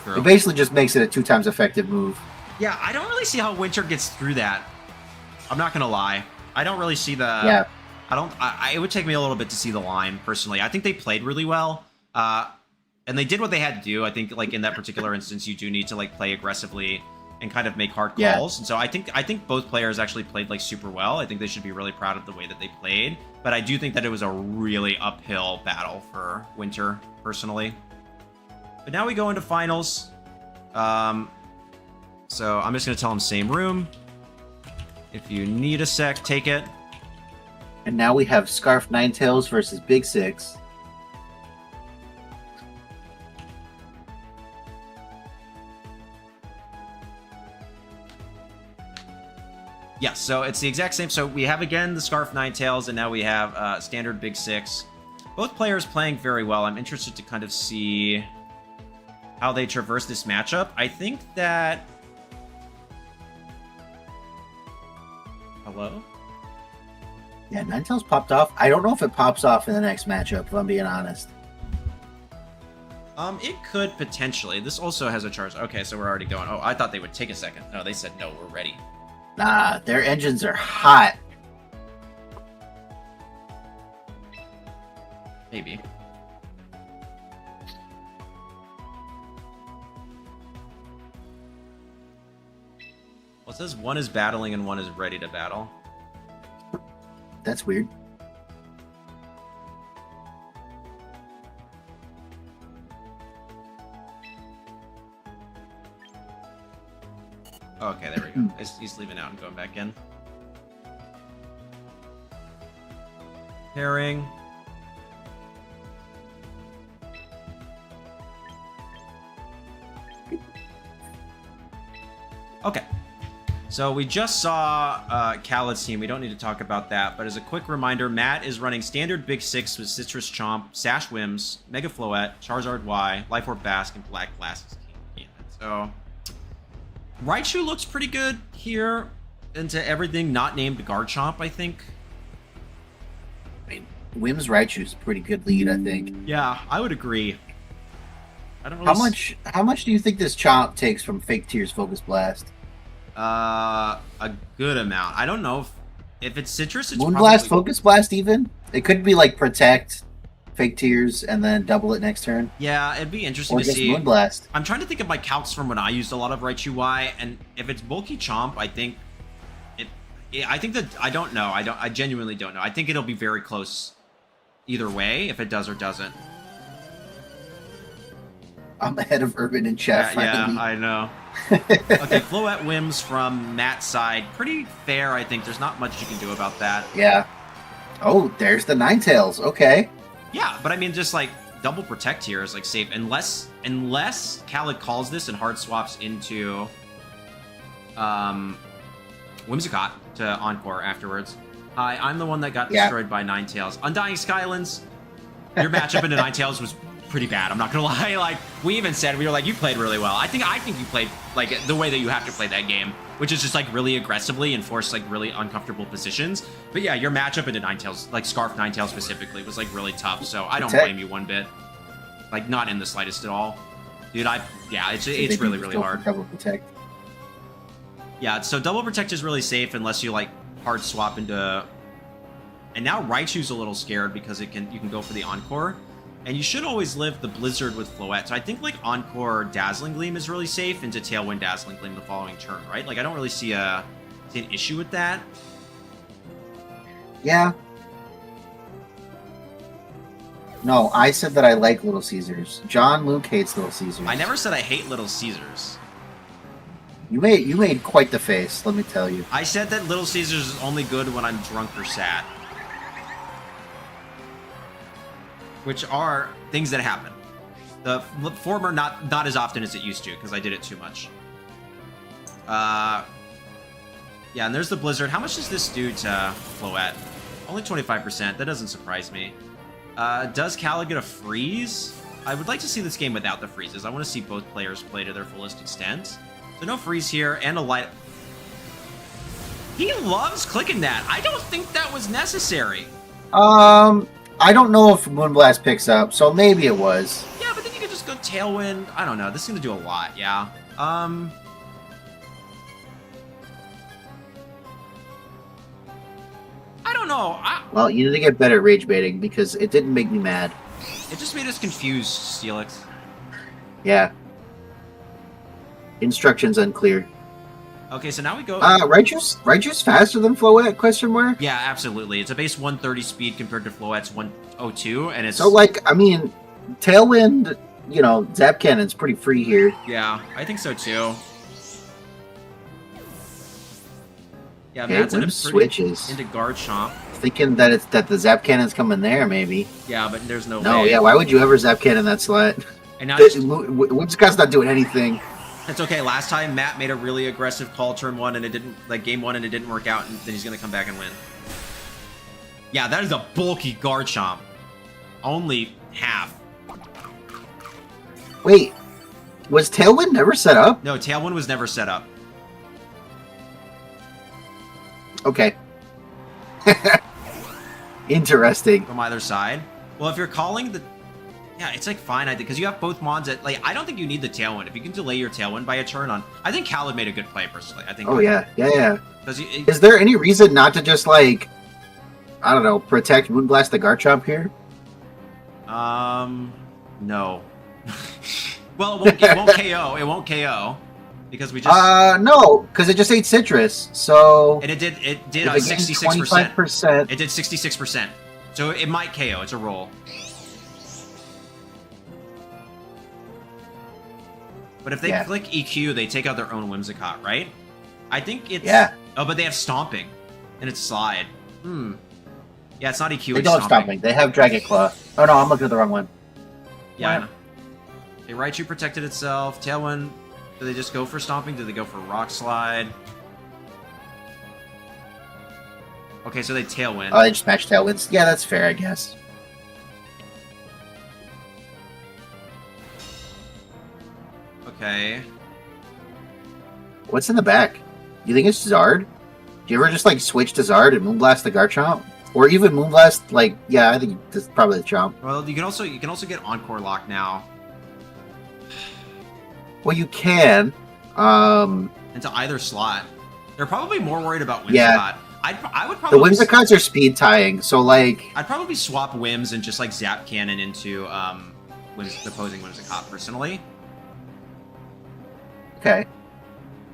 True. It basically just makes it a 2 times effective move. Yeah, I don't really see how Winter gets through that. I'm not gonna lie. I don't really see the... Yeah. It would take me a little bit to see the line, personally. I think they played really well. And they did what they had to do. I think, in that particular instance, you do need to, play aggressively and kind of make hard calls. And so I think both players actually played, super well. I think they should be really proud of the way that they played. But I do think that it was a really uphill battle for Winter, personally. But now we go into finals. So I'm just going to tell him same room. If you need a sec, take it. And now we have Scarf Ninetales versus Big Six. Yeah, so it's the exact same. So we have, again, the Scarf Ninetales, and now we have standard Big Six. Both players playing very well. I'm interested to kind of see how they traverse this matchup. I think that... Hello? Yeah, Ninetales popped off. I don't know if it pops off in the next matchup, if I'm being honest. It could potentially. This also has a charge. Okay, so we're already going. Oh, I thought they would take a second. No, they said, no, we're ready. Nah, their engines are hot. Maybe. Well, it says one is battling and one is ready to battle. That's weird. Oh, okay, there we go. He's leaving out and going back in. Pairing. Okay. So we just saw Khaled's team. We don't need to talk about that. But as a quick reminder, Matt is running standard Big Six with Citrus Chomp, Sash Wims, Mega Floette, Charizard Y, Life Orb Basque, and Black Glasses King. So Raichu looks pretty good here into everything not named Garchomp, I think. I mean, Wims Raichu's a pretty good lead, I think. Yeah, I would agree. I don't really How much do you think this Chomp takes from Fake Tears Focus Blast? A good amount. I don't know if it's citrus. It's Moonblast, probably... Focus Blast, even. It could be like Protect, Fake Tears, and then double it next turn. Yeah, it'd be interesting Or to just see. Moonblast. I'm trying to think of my calcs from when I used a lot of Right UI, and if it's bulky Chomp, I think I think that I don't know. I genuinely don't know. I think it'll be very close either way if it does or doesn't. I'm ahead of Urban in chat. Yeah, I know. Okay, Floette Whims from Matt's side. Pretty fair, I think. There's not much you can do about that. Yeah. Oh, there's the Ninetales. Okay. Yeah, but I mean, just like double protect here is like safe, unless Khaled calls this and hard swaps into Whimsicott to Encore afterwards. Hi, I'm the one that got destroyed by Ninetales. Undying Skylands. Your matchup into Ninetales was pretty bad. I'm not gonna lie. Like we even said, we were like, you played really well. I think you played like the way that you have to play that game, which is just like really aggressively and force like really uncomfortable positions. But yeah, your matchup into Ninetales, like Scarf Ninetales specifically, was like really tough. So I don't blame you one bit. Like not in the slightest at all, dude. It's really hard. Double Protect. Yeah, so double protect is really safe unless you like hard swap into. And now Raichu's a little scared because you can go for the Encore. And you should always live the Blizzard with Floette. So I think like Encore Dazzling Gleam is really safe into Tailwind Dazzling Gleam the following turn, right? Like I don't really see an issue with that. Yeah. No, I said that I like Little Caesars. Jon-Luke hates Little Caesars. I never said I hate Little Caesars. You made quite the face, let me tell you. I said that Little Caesars is only good when I'm drunk or sad. Which are things that happen. The former not as often as it used to, because I did it too much. Yeah, and there's the Blizzard. How much does this do to Floette? Only 25%. That doesn't surprise me. Does Khaled get a freeze? I would like to see this game without the freezes. I want to see both players play to their fullest extent. So no freeze here, and a light... He loves clicking that. I don't think that was necessary. I don't know if Moonblast picks up, so maybe it was. Yeah, but then you could just go Tailwind. I don't know. This is going to do a lot, yeah. I don't know. Well, you need to get better at rage baiting because it didn't make me mad. It just made us confused, Steelix. Yeah. Instructions unclear. Okay, so now we go... Raichu's faster than Floette, question mark? Yeah, absolutely. It's a base 130 speed compared to Floette's 102, and it's... So, like, I mean, Tailwind, you know, Zap Cannon's pretty free here. Yeah, I think so, too. Yeah, Okay, Matt's switches. into Guard Chomp. Thinking that the Zap Cannon's coming there, maybe. Yeah, but there's no way. No, yeah, why would you ever Zap Cannon that slot? And now Whimsicott's not doing anything. It's okay. Last time Matt made a really aggressive call turn one, and it didn't, like game one, and it didn't work out, and then he's gonna come back and win. Yeah, that is a bulky Guard Chomp. Only half. Wait, was Tailwind never set up? No, Tailwind was never set up. Okay. Interesting. From either side. Well, if you're calling the... Yeah, it's like fine, I think, because you have both Mons at... Like, I don't think you need the Tailwind. If you can delay your Tailwind by a turn on... I think Khaled made a good play, personally. I think... Oh, yeah. Because is there any reason not to just, like... I don't know, protect Moonblast the Garchomp here? No. Well, it won't KO. It won't KO. Because we just... no, because it just ate Citrus, so... And it did 66%. 25%. It did 66%. So it might KO. It's a roll. But if they click EQ, they take out their own Whimsicott, right? I think it's... Yeah. Oh, but they have Stomping. And it's Slide. Yeah, it's not EQ, They it's don't have Stomping. They have Dragon Claw. Oh, no, I'm looking at the wrong one. Yeah, I know. Okay, Raichu protected itself. Tailwind, do they just go for Stomping? Do they go for Rock Slide? Okay, so they Tailwind. Oh, they just match Tailwinds. Yeah, that's fair, I guess. Okay. What's in the back? You think it's Zard? Do you ever just, like, switch to Zard and Moonblast the Garchomp? Or even Moonblast, like, yeah, I think that's probably the Chomp. Well, you can also get Encore Lock now. Well, you can. into either slot. They're probably more worried about Whimsicott. Yeah. I would The probably Whimsicots are speed tying, so like I'd probably swap Whims and just like Zap Cannon into the opposing Whimsicott personally. okay.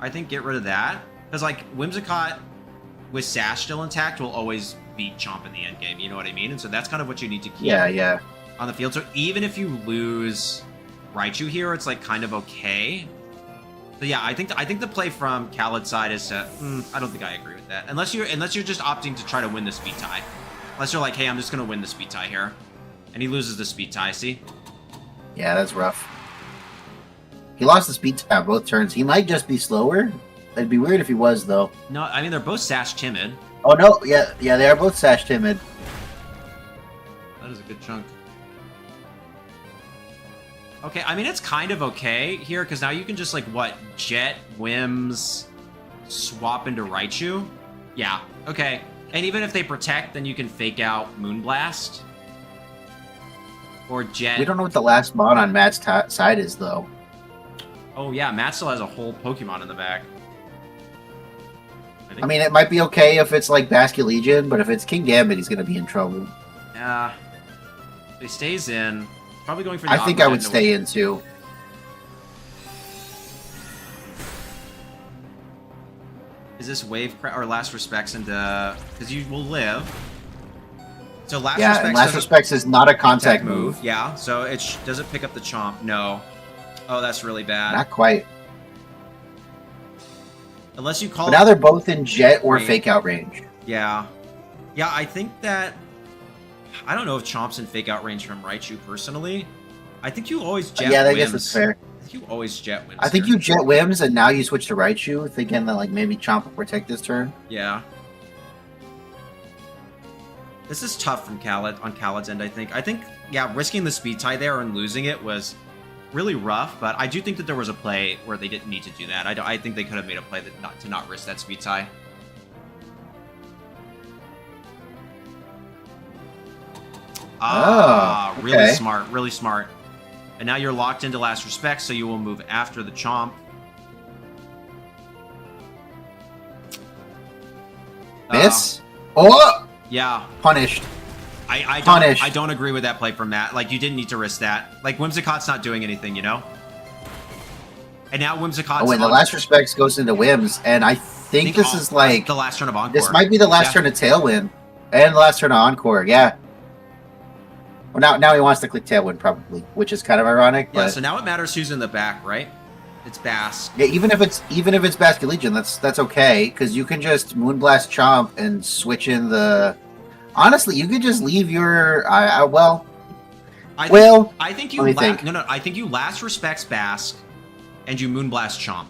I think get rid of that because like Whimsicott with Sash still intact will always beat Chomp in the end game. You know what I mean? And so that's kind of what you need to keep. Yeah. On the field. So even if you lose Raichu here, it's like kind of okay. So yeah, I think the play from Khaled's side is I don't think I agree with that. Unless you're just opting to try to win the speed tie. Unless you're like, hey, I'm just gonna win the speed tie here. And he loses the speed tie, see? Yeah, that's rough. He lost the speed tie both turns. He might just be slower. It'd be weird if he was though. No, I mean they're both Sash timid. Oh no, yeah, they are both Sash timid. That is a good chunk. Okay, I mean, it's kind of okay here, because now you can just, like, what? Jet, Whims, swap into Raichu? Yeah, okay. And even if they protect, then you can fake out Moonblast. Or Jet. We don't know what the last mod on Matt's side is, though. Oh, yeah, Matt still has a whole Pokemon in the back. I mean, it might be okay if it's, like, Basculegion, but if it's King Gambit, he's going to be in trouble. Yeah. If he stays in... Probably going for the I think I would stay in too. Is this wave or last respects into because you will live. So last respects is not a contact move. Yeah, so it does it pick up the Chomp? No. Oh, that's really bad. Not quite. Unless you call. But now they're both in Jet or Fake Out range. Yeah, yeah. I think that. I don't know if Chomp's in fake out range from Raichu personally. I think you always jet I Whims. guess that's fair. I think you always jet Whims. I think you jet Whims and now you switch to Raichu, thinking that like maybe Chomp will protect this turn. Yeah. This is tough from Khaled on Khaled's end, I think. Yeah, risking the speed tie there and losing it was really rough, but I do think that there was a play where they didn't need to do that. I think they could have made a play to not risk that speed tie. Ah, okay. Really smart, really smart. And now you're locked into last respect, so you will move after the Chomp. Miss? Oh! Yeah. Punished. I don't agree with that play from Matt. Like, you didn't need to risk that. Like, Whimsicott's not doing anything, you know? And now Whimsicott's... Oh, wait, the last respects goes into Whims, and I think this is like... the last turn of Encore. This might be the last turn of Tailwind. And the last turn of Encore, yeah. Well, now he wants to click Tailwind, probably, which is kind of ironic. Yeah, but... so now it matters who's in the back, right? It's Bask. Yeah, even if it's Basculegion, that's okay, because you can just Moonblast Chomp and switch in the... Honestly, you could just leave your... I think you... No, I think you last respects Bask, and you Moonblast Chomp.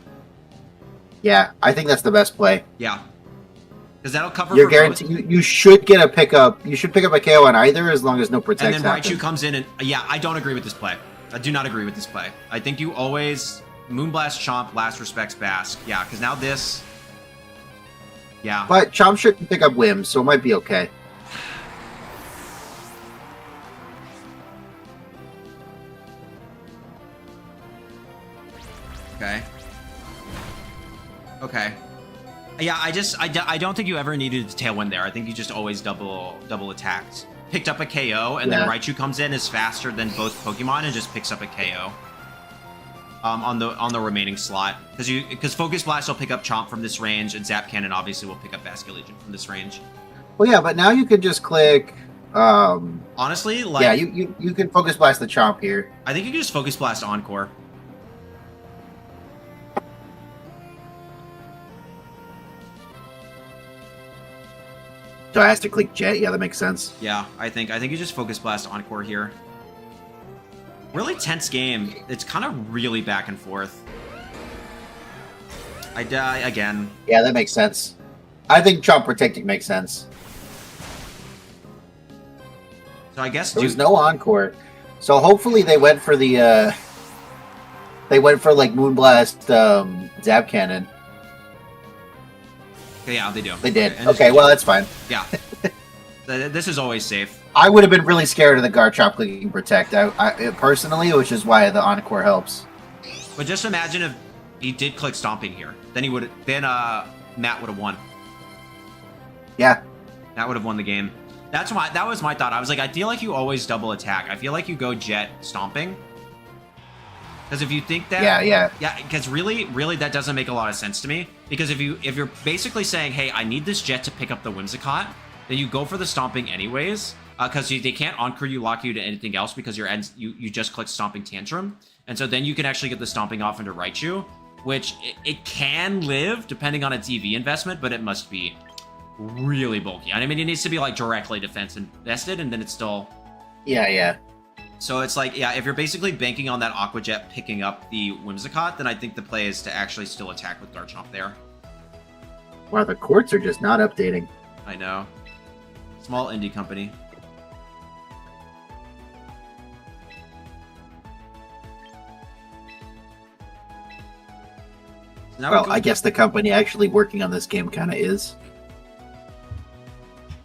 Yeah, I think that's the best play. Yeah. Because that'll cover You're guaranteed. You should get a pickup. You should pick up a KO on either as long as no protect. And then Raichu comes in and... Yeah, I don't agree with this play. I do not agree with this play. I think you always Moonblast Chomp, last respects Bask. Yeah, because now this... Yeah. But Chomp shouldn't pick up Whims, so it might be okay. Okay. Okay. Yeah, I don't think you ever needed to Tailwind there. I think you just always double attacked. Picked up a KO, and then Raichu comes in, is faster than both Pokemon, and just picks up a KO. On the remaining slot. Because Focus Blast will pick up Chomp from this range, and Zap Cannon obviously will pick up Basculegion from this range. Well, yeah, but now you could just click... Honestly, like... Yeah, you can Focus Blast the Chomp here. I think you can just Focus Blast Encore. So I has to click Jet? Yeah, that makes sense. Yeah, I think you just Focus Blast Encore here. Really tense game. It's kind of really back and forth. I die again. Yeah, that makes sense. I think Chomp protecting makes sense. So I guess there's no Encore. So hopefully they went for the they went for like Moonblast Zap Cannon. Yeah, they do. They did. Okay, well that's fine. Yeah. This is always safe. I would have been really scared of the Garchomp clicking Protect, I personally, which is why the Encore helps. But just imagine if He did click stomping here. Then Matt would have won. Yeah. That would have won the game. That was my thought. I was like, I feel like you always double attack. I feel like you go jet stomping. Because if you think that, yeah, because really, that doesn't make a lot of sense to me. Because if you're basically saying, hey, I need this jet to pick up the Whimsicott, then you go for the stomping anyways. Because they can't on-crew you, lock you to anything else because you just click stomping tantrum, and so then you can actually get the stomping off into Raichu, which it can live depending on its EV investment, but it must be really bulky. I mean, it needs to be like directly defense invested, and then it's still yeah. So it's like, yeah, if you're basically banking on that Aqua Jet picking up the Whimsicott, then I think the play is to actually still attack with Garchomp there. Wow, the courts are just not updating. I know. Small indie company. So well, I guess the company actually working on this game kind of is.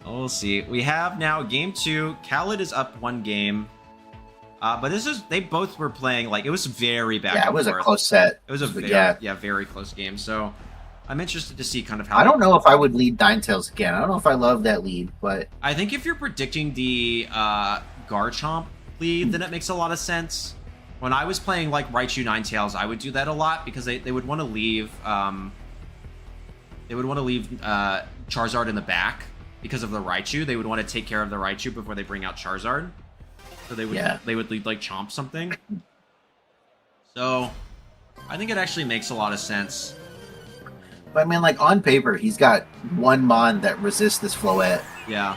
We'll see. We have now game 2. Khaled is up 1 game. But they both were playing, like, it was very back and forth. Yeah, it was a close set. It was a very close game. So I'm interested to see kind of how... I don't know if I would lead Ninetales again. I don't know if I love that lead, but... I think if you're predicting the Garchomp lead, then it makes a lot of sense. When I was playing, like, Raichu Ninetales, I would do that a lot because they would want to leave... Charizard in the back because of the Raichu. They would want to take care of the Raichu before they bring out Charizard. So they would lead like Chomp something. So I think it actually makes a lot of sense. But I mean, like, on paper, he's got 1 Mon that resists this Floette. Yeah.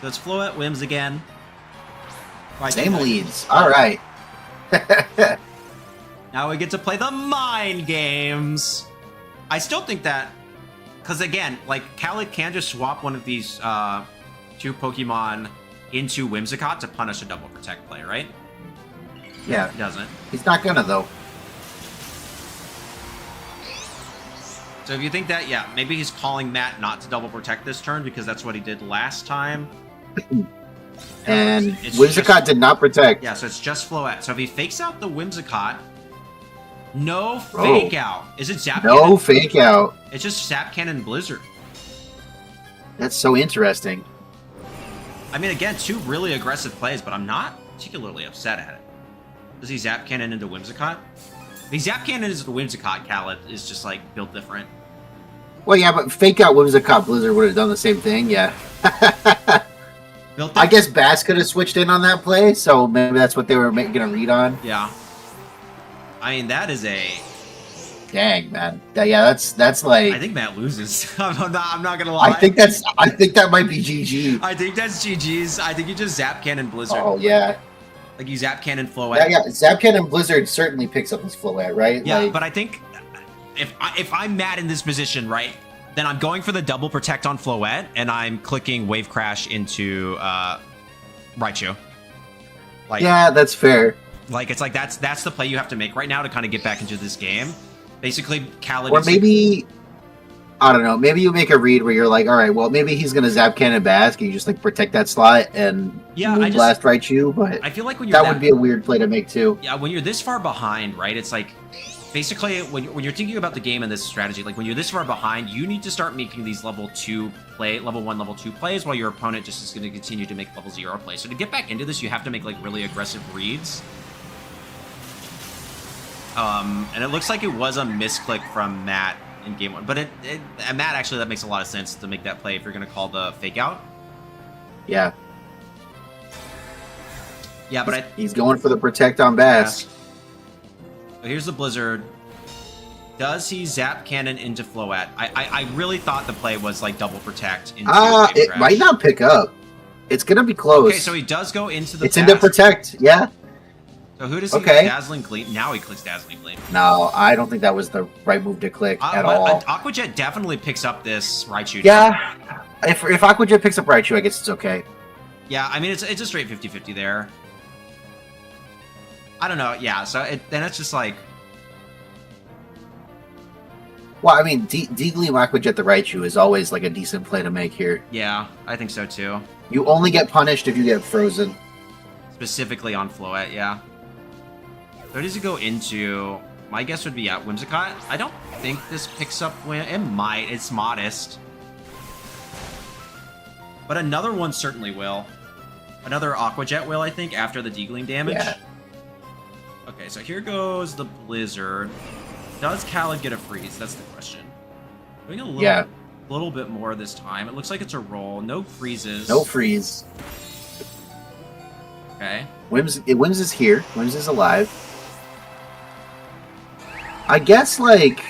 So it's Floette Whims again. Same leads. All right. Now we get to play the mind games. I still think that, because again, like, Khaled can just swap one of these 2 Pokemon into Whimsicott to punish a double protect play, right? Yeah. He doesn't. He's not gonna, though. So if you think that, yeah, maybe he's calling Matt not to double protect this turn because that's what he did last time. And Whimsicott did not protect. Yeah, so it's just Floette. So if he fakes out the Whimsicott, no fake out. Is it Zap Cannon? No fake out. It's just Zap Cannon Blizzard. That's so interesting. I mean, again, 2 really aggressive plays, but I'm not particularly upset at it. Does he Zap Cannon into Whimsicott? If he Zap Cannon into Whimsicott, Khaled is just, like, built different. Well, yeah, but fake out Whimsicott Blizzard would have done the same thing, yeah. I guess Bass could have switched in on that play, so maybe that's what they were going to read on. Yeah. I mean, that is a... Dang, man. Yeah, that's like... I think Matt loses. I'm not gonna lie. I think that might be GG. I think that's GG's. I think you just Zap Cannon Blizzard. Oh, yeah. Like, you Zap Cannon Floette. Yeah. Zap Cannon Blizzard certainly picks up his Floette, right? Yeah, like, but I think if I'm Matt in this position, right, then I'm going for the double protect on Floette, and I'm clicking Wave Crash into Raichu. Like, yeah, that's fair. Like, it's like that's the play you have to make right now to kind of get back into this game. Basically, Khaled... Or maybe... I don't know. Maybe you make a read where you're like, all right, well, maybe he's going to Zap Cannon Bask, and you just, like, protect that slot and blast Raichu, but... I feel like when you're that would be a weird play to make, too. Yeah, when you're this far behind, right, it's like... Basically, when you're thinking about the game and this strategy, like, when you're this far behind, you need to start making these level 1, level 2 plays, while your opponent just is going to continue to make level 0 plays. So to get back into this, you have to make, like, really aggressive reads. And it looks like it was a misclick from Matt in game 1. But Matt, actually, that makes a lot of sense to make that play if you're going to call the fake out. Yeah. Yeah, but he's going for the protect on Bass. So here's the Blizzard. Does he Zap Cannon into Floette? I really thought the play was like double protect into it Crash. Might not pick up. It's going to be close. Okay, so he does go into the It's into protect, yeah. So who does he Dazzling Gleam? Now he clicks Dazzling Gleam. No, I don't think that was the right move to click at all. Aqua Jet definitely picks up this Raichu. Yeah. If Aqua Jet picks up Raichu, I guess it's okay. Yeah, I mean, it's a straight 50-50 there. I don't know, yeah, so then it's just like... Well, I mean, D-Gleam Aqua Jet the Raichu is always like a decent play to make here. Yeah, I think so too. You only get punished if you get frozen. Specifically on Floette, yeah. So does he go into... My guess would be Whimsicott. I don't think this picks up Whim. It might. It's modest. But another one certainly will. Another Aqua Jet will, I think, after the Deagling damage. Yeah. Okay, so here goes the Blizzard. Does Khaled get a freeze? That's the question. Doing a little bit more this time. It looks like it's a roll. No freezes. No freeze. Okay. Whims is here. Whims is alive. I guess, like...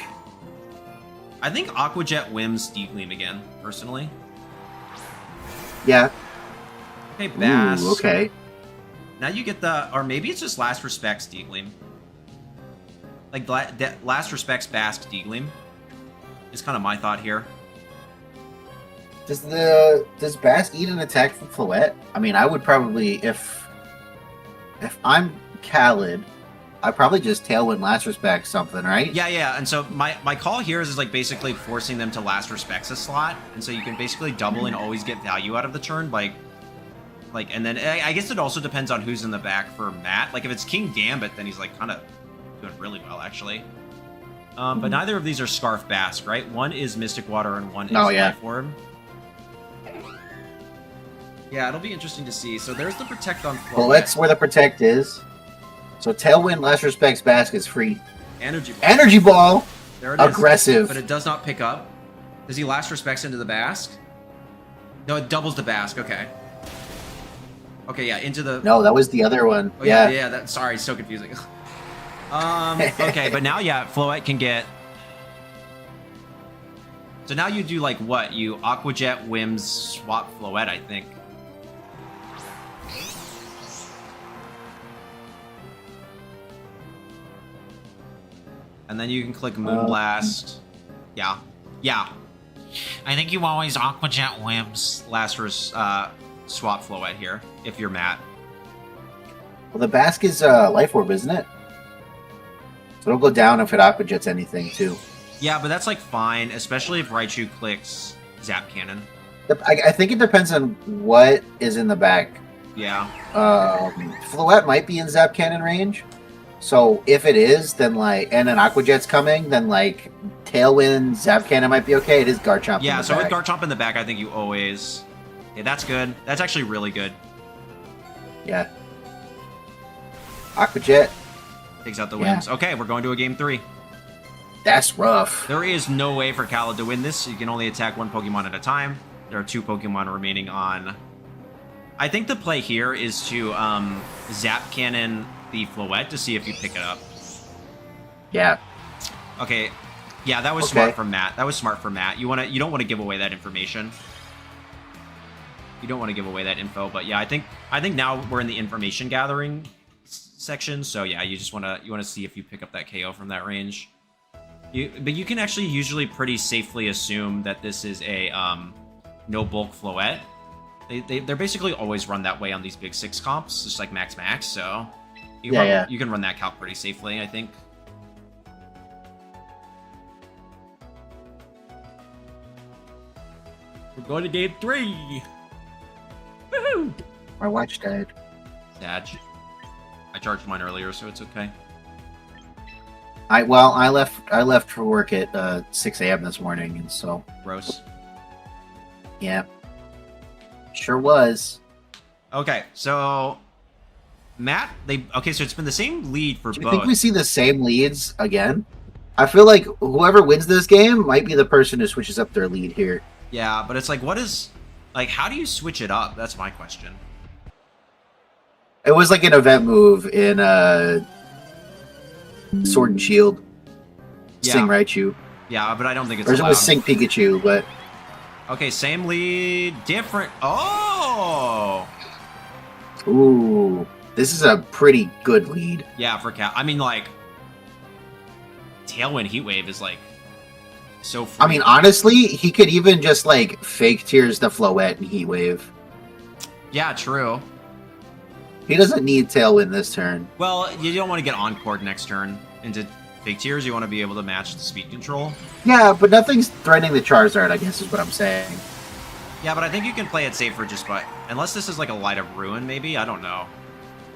I think Aqua Jet Whims Deagleam again, personally. Yeah. Okay, Bass. Ooh, okay. Now you get the... Or maybe it's just Last Respects Deagleam. Like, Last Respects Bask Deagleam is kind of my thought here. Does Bask eat an attack from Floette? I mean, I would probably, if I'm Khaled, I'd probably just Tailwind Last Respect something, right? Yeah. And so my call here is like basically forcing them to Last Respects a slot, and so you can basically double and always get value out of the turn, like, and then I guess it also depends on who's in the back for Matt. Like if it's King Gambit, then he's like kind of doing really well actually. But neither of these are Scarf Bask, right? One is Mystic Water and one is Life Orb. Yeah, it'll be interesting to see. So there's the Protect on Floette. Well, that's where the Protect is. So Tailwind, Last Respects, Bask is free. Energy Ball. Energy Ball! There it is. Aggressive. But it does not pick up. Does he Last Respects into the Bask? No, it doubles the Bask. Okay. Okay, yeah, into the... No, that was the other one. Oh, yeah. Sorry, it's so confusing. Okay, but now, yeah, Floette can get... So now you do, like, what? You Aqua Jet, Whims, swap Floette, I think. And then you can click Moonblast. Yeah. I think you always Aqua Jet, Whims, swap Floette here, if you're Matt. Well, the Bask is Life Orb, isn't it? So it'll go down if it Aqua Jets anything, too. Yeah, but that's, like, fine, especially if Raichu clicks Zap Cannon. I think it depends on what is in the back. Yeah. Floette might be in Zap Cannon range. So if it is, then like, and an Aqua Jet's coming, then like Tailwind, Zap Cannon might be okay. It is Garchomp. Yeah, in the so back. with Garchomp in the back, I think you always... Yeah, that's good. That's actually really good. Yeah. Aqua Jet. Takes out the Whims. Okay, we're going to a game 3. That's rough. There is no way for Khaled to win this. You can only attack one Pokemon at a time. There are 2 Pokemon remaining on... I think the play here is to Zap Cannon the Floette to see if you pick it up. Yeah. Okay. Yeah, that was smart from Matt. That was smart for Matt. You don't want to give away that information. You don't want to give away that info, but yeah, I think now we're in the information gathering section. So yeah, you want to see if you pick up that KO from that range. But you can actually usually pretty safely assume that this is a no bulk Floette. They're basically always run that way on these big 6 comps, just like Max. So you can run that calc pretty safely, I think. We're going to game 3. Woohoo! My watch died. Sad. I charged mine earlier, so it's okay. I left for work at 6 a.m. this morning, and so Gross. Yeah. Sure was. Okay, so Matt, so it's been the same lead for Do both. you think we see the same leads again? I feel like whoever wins this game might be the person who switches up their lead here. Yeah, but it's like, how do you switch it up? That's my question. It was like an event move in Sword and Shield. Yeah. Sing Raichu. Yeah, but I don't think it's Or it allowed. was Sing Pikachu, but... Okay, same lead, different... Oh! Ooh. This is a pretty good lead. Yeah, for Cal. I mean, like... Tailwind Heat Wave is, like, so free. I mean, honestly, he could even just, like, fake Tears the Floette and Heat Wave. Yeah, true. He doesn't need Tailwind this turn. Well, you don't want to get Encored next turn into Fake Tears. You want to be able to match the speed control. Yeah, but nothing's threatening the Charizard, I guess is what I'm saying. Yeah, but I think you can play it safer just by... Unless this is like a Light of Ruin, maybe? I don't know.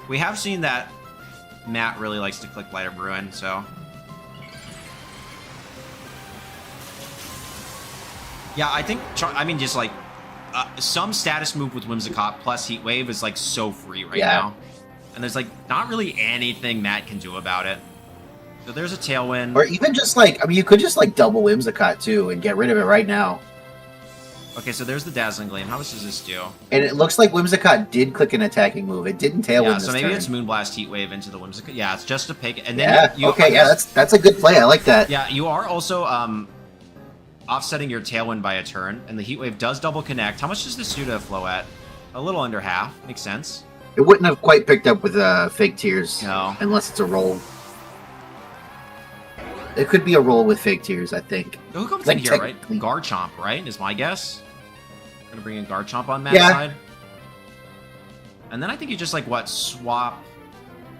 We have seen that Matt really likes to click Light of Ruin, so... Yeah, I think, I mean, just like some status move with Whimsicott plus Heat Wave is like so free right now. And there's like not really anything Matt can do about it. So there's a Tailwind. Or even just like, I mean, you could just like double Whimsicott too and get rid of it right now. Okay, so there's the Dazzling Gleam. How much does this do? And it looks like Whimsicott did click an attacking move. It didn't Tailwind Yeah, this so maybe turn. it's Moonblast Heat Wave into the Whimsicott. Yeah, it's just a pick. And then that's a good play. I like that. Yeah, you are also offsetting your Tailwind by a turn, and the Heat Wave does double connect. How much does this do to Floette? A little under half. Makes sense. It wouldn't have quite picked up with Fake Tears. No. Unless it's a roll. It could be a roll with Fake Tears, I think. So who comes Like, in here, right? technically. Garchomp, right? Is my guess. Gonna bring in Garchomp on Matt's side. And then I think you just, like, what? Swap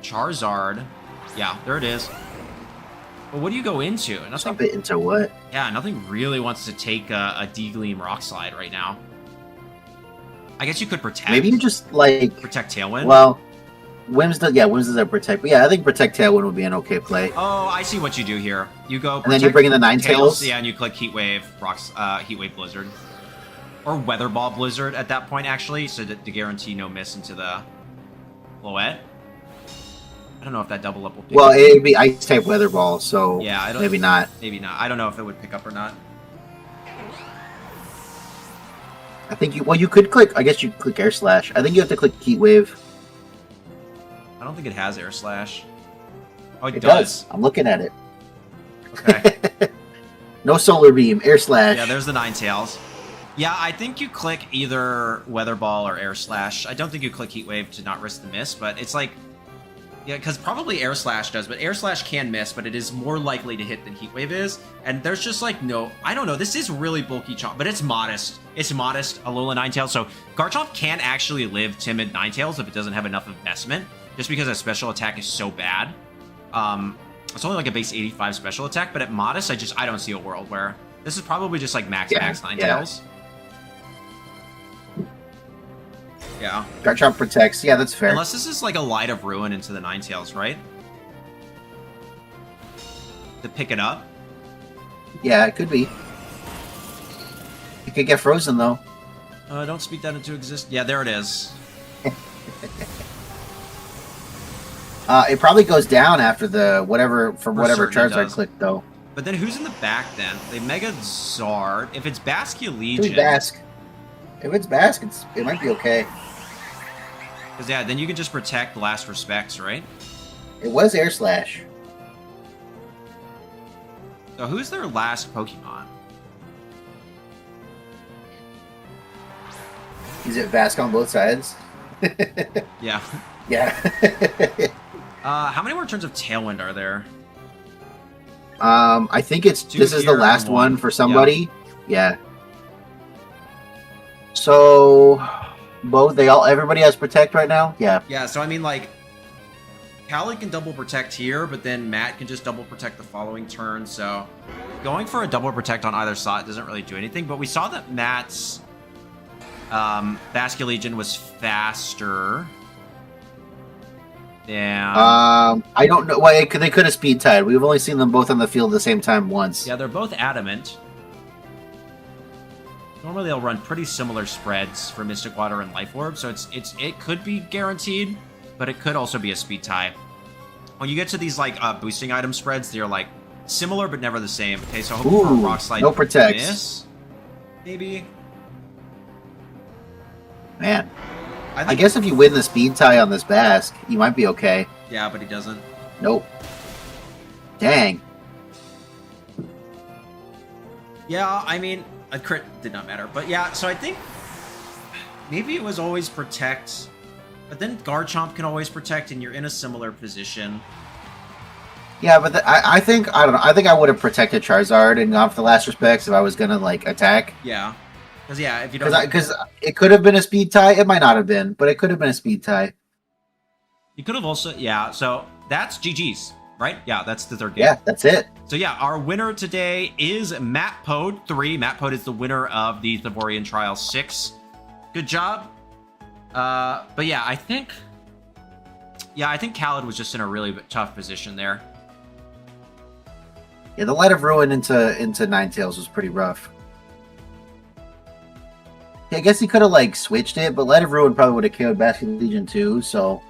Charizard. Yeah, there it is. But what do you go into? Nothing. Swap it into what? Yeah, nothing really wants to take a D-Gleam Rock Slide right now. I guess you could protect. Maybe you just, like... Protect Tailwind? Well, Whims doesn't protect. But yeah, I think Protect Tailwind would be an okay play. Oh, I see what you do here. You go and then you bring in the Ninetales. Yeah, and you click Heat Wave, Heat Wave Blizzard. Or Weather Ball Blizzard at that point, actually, so to guarantee no miss into the Floette. I don't know if that double up will pick up. It'd be Ice type Weather Ball, so yeah, maybe not. Maybe not. I don't know if it would pick up or not. I think you could click. I guess you click Air Slash. I think you have to click Heat Wave. I don't think it has Air Slash. Oh, it does. I'm looking at it. Okay. No Solar Beam. Air Slash. Yeah, there's the Ninetales. Yeah, I think you click either Weather Ball or Air Slash. I don't think you click Heat Wave to not risk the miss, but it's like... Yeah, because probably Air Slash does, but Air Slash can miss, but it is more likely to hit than Heat Wave is. And there's just like no... I don't know, this is really bulky Chomp, but it's modest. It's modest, Alola Ninetales, so Garchomp can actually live Timid Ninetales if it doesn't have enough investment, just because a special attack is so bad. It's only like a base 85 special attack, but at modest, I don't see a world where... This is probably just like max Ninetales. Yeah. Garchomp protects. Yeah, that's fair. Unless this is like a Light of Ruin into the Ninetales, right? To pick it up? Yeah, it could be. It could get frozen, though. Don't speak that into existence. Yeah, there it is. It probably goes down after the whatever Charizard clicked, though. But then who's in the back then? They Mega Zard. If it's Basculegion... If it's Bask, it might be okay. Because, yeah, then you can just protect Last Respects, right? It was Air Slash. So who's their last Pokemon? Is it Bask on both sides? Yeah. Yeah. How many more turns of Tailwind are there? I think this is the last one for somebody. Yeah. So everybody has Protect right now? Yeah. Yeah, so I mean, like, Callie can double protect here, but then Matt can just double protect the following turn, so going for a double protect on either side doesn't really do anything, but we saw that Matt's Basculegion was faster. Yeah. I don't know. Well, they could have speed tied. We've only seen them both on the field at the same time once. Yeah, they're both adamant. Normally they'll run pretty similar spreads for Mystic Water and Life Orb, so it could be guaranteed, but it could also be a speed tie. When you get to these like boosting item spreads, they're like similar but never the same. Okay, so hopefully for a Rock Slide, no protects. Miss, maybe. Man, I guess if you win the speed tie on this Bask, you might be okay. Yeah, but he doesn't. Nope. Dang. Yeah, I mean, a crit did not matter. But yeah, so I think maybe it was always protect, but then Garchomp can always protect, and you're in a similar position. Yeah, but I think I don't know. I think I would have protected Charizard and gone for the Last Respects if I was gonna like attack. Yeah, because if you don't, because it could have been a speed tie. It might not have been, but it could have been a speed tie. You could have also So that's GG's. Right? Yeah, that's the third game. Yeah, that's it. So yeah, our winner today is MattPode3. MattPode is the winner of the Thavorian Trials 6. Good job. But yeah, I think Khaled was just in a really tough position there. Yeah, the Light of Ruin into Ninetales was pretty rough. guess he could have like switched it, but Light of Ruin probably would have killed Basket Legion too. So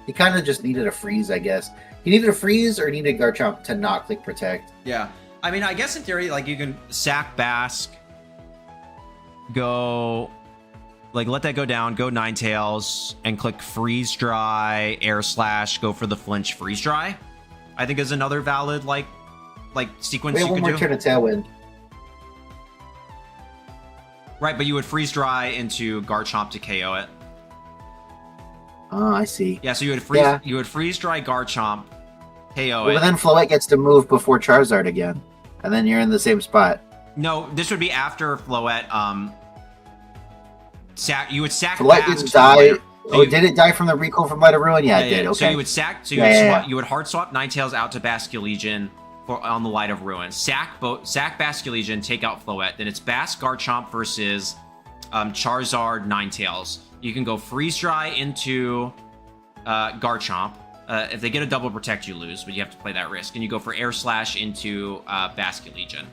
he kind of just needed a freeze, I guess. He needed a freeze or needed Garchomp to not click protect. Yeah, I mean, I guess in theory, like you can sack Basque, go, like let that go down, go Ninetales, and click freeze dry, air slash, go for the flinch freeze dry. I think is another valid like sequence you one could more do. turn of Tailwind. Right, but you would freeze dry into Garchomp to KO it. Oh, I see. Yeah, so you would freeze dry Garchomp, KO it. But then Floette gets to move before Charizard again, and then you're in the same spot. No, this would be after Floette. You would sack. Floette didn't die. Did it die from the recall from Light of Ruin? Yeah, it did. Okay. So you would sack. So you would hard swap Ninetales out to Basque Legion on the Light of Ruin. Sack Basque Legion, take out Floette. Then it's Basque Garchomp versus Charizard Ninetales. You can go freeze dry into Garchomp. If they get a double protect, you lose, but you have to play that risk. And you go for air slash into Basque Legion.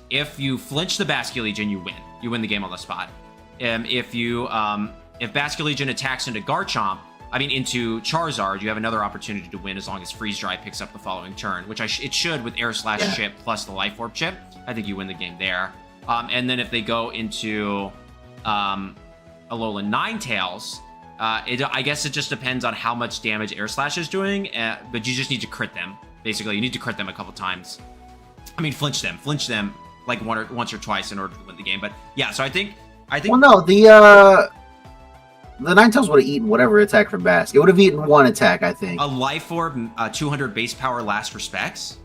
If you flinch the Basque Legion, you win. You win the game on the spot. If Basque Legion attacks into Garchomp, into Charizard, you have another opportunity to win as long as freeze dry picks up the following turn, which it should with air slash chip plus the Life Orb chip. I think you win the game there. And then if they go into Alolan Ninetales, I guess it just depends on how much damage air slash is doing, but you just need to crit them. Basically, you need to crit them a couple times. Flinch them like once or twice in order to win the game. But yeah, so I think. Well, no, the Ninetales would have eaten whatever attack from Basque. It would have eaten one attack, I think. A Life Orb, 200 base power, last respects.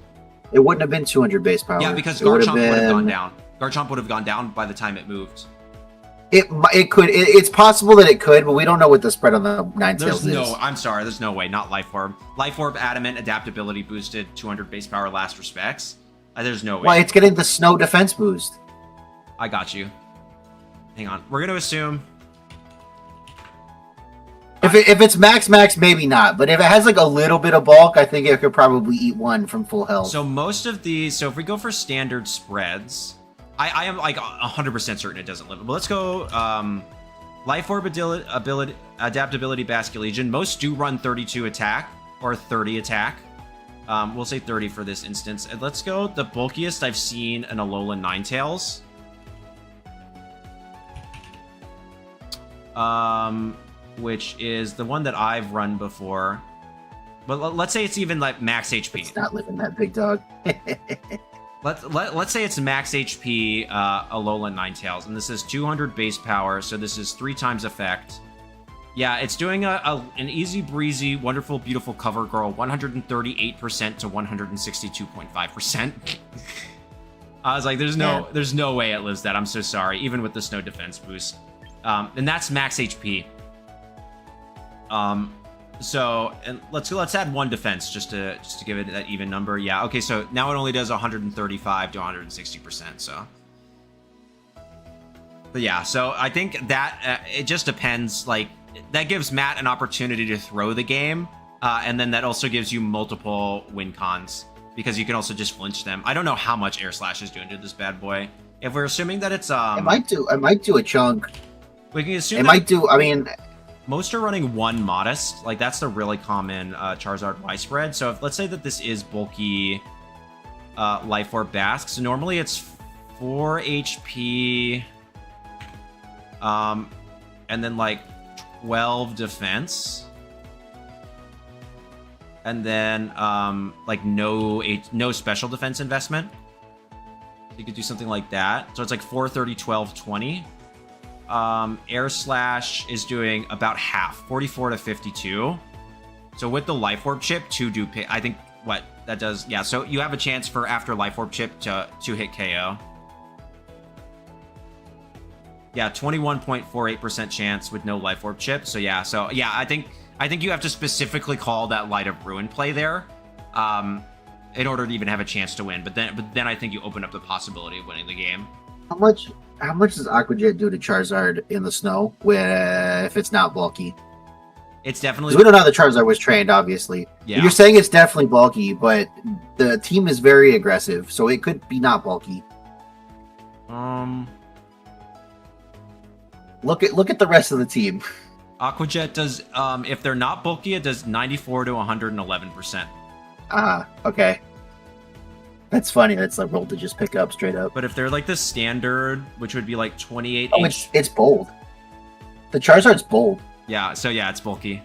It wouldn't have been 200 base power. Yeah, because Garchomp would have gone down. Garchomp would have gone down by the time it moved. It could. It's possible that it could, but we don't know what the spread on the Ninetales is. I'm sorry. There's no way. Not Life Orb. Life Orb, Adamant, Adaptability boosted, 200 base power, last respects. There's no way. Well, it's getting the Snow defense boost. I got you. Hang on. We're going to assume... If it's max, maybe not. But if it has like a little bit of bulk, I think it could probably eat one from full health. So most of these... So if we go for standard spreads... I am like 100% certain it doesn't live. But let's go... Life Orb ability, Adaptability, Basque Legion. Most do run 32 attack or 30 attack. We'll say 30 for this instance. And let's go the bulkiest I've seen an Alolan Ninetales. Which is the one that I've run before. But let's say it's even like max HP. It's not living that big dog. Let's say it's max HP Alolan Ninetales, and this is 200 base power, so this is 3 times effect. Yeah, it's doing an easy breezy, wonderful, beautiful cover girl, 138% to 162.5%. I was like, there's no way it lives that. I'm so sorry, even with the Snow defense boost. And that's max HP. So, and let's add 1 defense just to give it that even number. Yeah, okay, so now it only does 135 to 160%, so. But yeah, so I think that it just depends, like, that gives Matt an opportunity to throw the game, and then that also gives you multiple win cons, because you can also just flinch them. I don't know how much Air Slash is doing to this bad boy. If we're assuming that it's... It might do a chunk. We can assume it might do, most are running 1 Modest. Like, that's the really common Charizard Y spread. So let's say that this is bulky Life Orb Basque. So normally it's 4 HP, and then like 12 defense, and then like no special defense investment. You could do something like that. So it's like 4, 30, 12, 20. Air Slash is doing about half, 44 to 52. So with the Life Orb chip, 2 do pick. I think what that does, yeah. So you have a chance for after Life Orb chip to hit KO. Yeah, 21.48% chance with no Life Orb chip. So yeah, I think you have to specifically call that Light of Ruin play there, in order to even have a chance to win. But then I think you open up the possibility of winning the game. How much does Aqua Jet do to Charizard in the snow if it's not bulky? It's definitely... We don't know how the Charizard was trained, obviously. Yeah. You're saying it's definitely bulky, but the team is very aggressive, so it could be not bulky. Look at the rest of the team. Aquajet does, if they're not bulky, it does 94 to 111%. Okay. That's funny. That's a roll to just pick up straight up. But if they're like the standard, which would be like 28 Oh, it's bold. The Charizard's bold. Yeah, so yeah, it's bulky.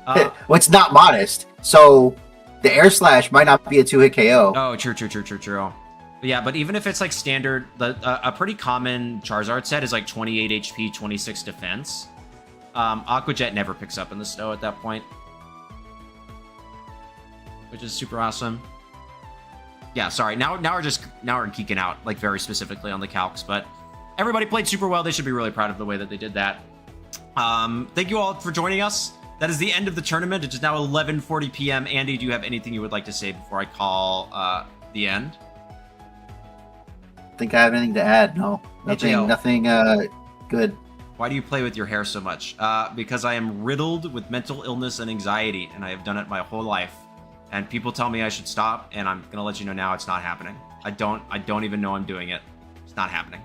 Well, it's not modest. So the Air Slash might not be a 2-hit KO. Oh, true. But yeah, but even if it's like standard, a pretty common Charizard set is like 28 HP, 26 defense. Aquajet never picks up in the snow at that point, which is super awesome. Yeah, sorry. Now we're geeking out, like, very specifically on the calcs, but everybody played super well. They should be really proud of the way that they did that. Thank you all for joining us. That is the end of the tournament. It is now 11:40 p.m. Andy, do you have anything you would like to say before I call the end? Think I have anything to add? No, nothing good. Why do you play with your hair so much? Because I am riddled with mental illness and anxiety, and I have done it my whole life. And people tell me I should stop, and I'm gonna let you know now it's not happening. I don't even know I'm doing it. It's not happening.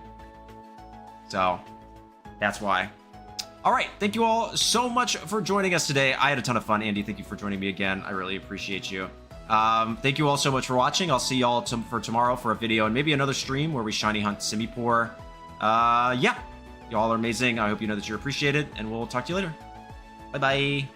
So that's why. All right, thank you all so much for joining us today. I had a ton of fun. Andy, thank you for joining me again. I really appreciate you. Thank you all so much for watching. I'll see y'all for tomorrow for a video and maybe another stream where we shiny hunt Simipour. Yeah, y'all are amazing. I hope you know that you're appreciated, and we'll talk to you later. Bye-bye.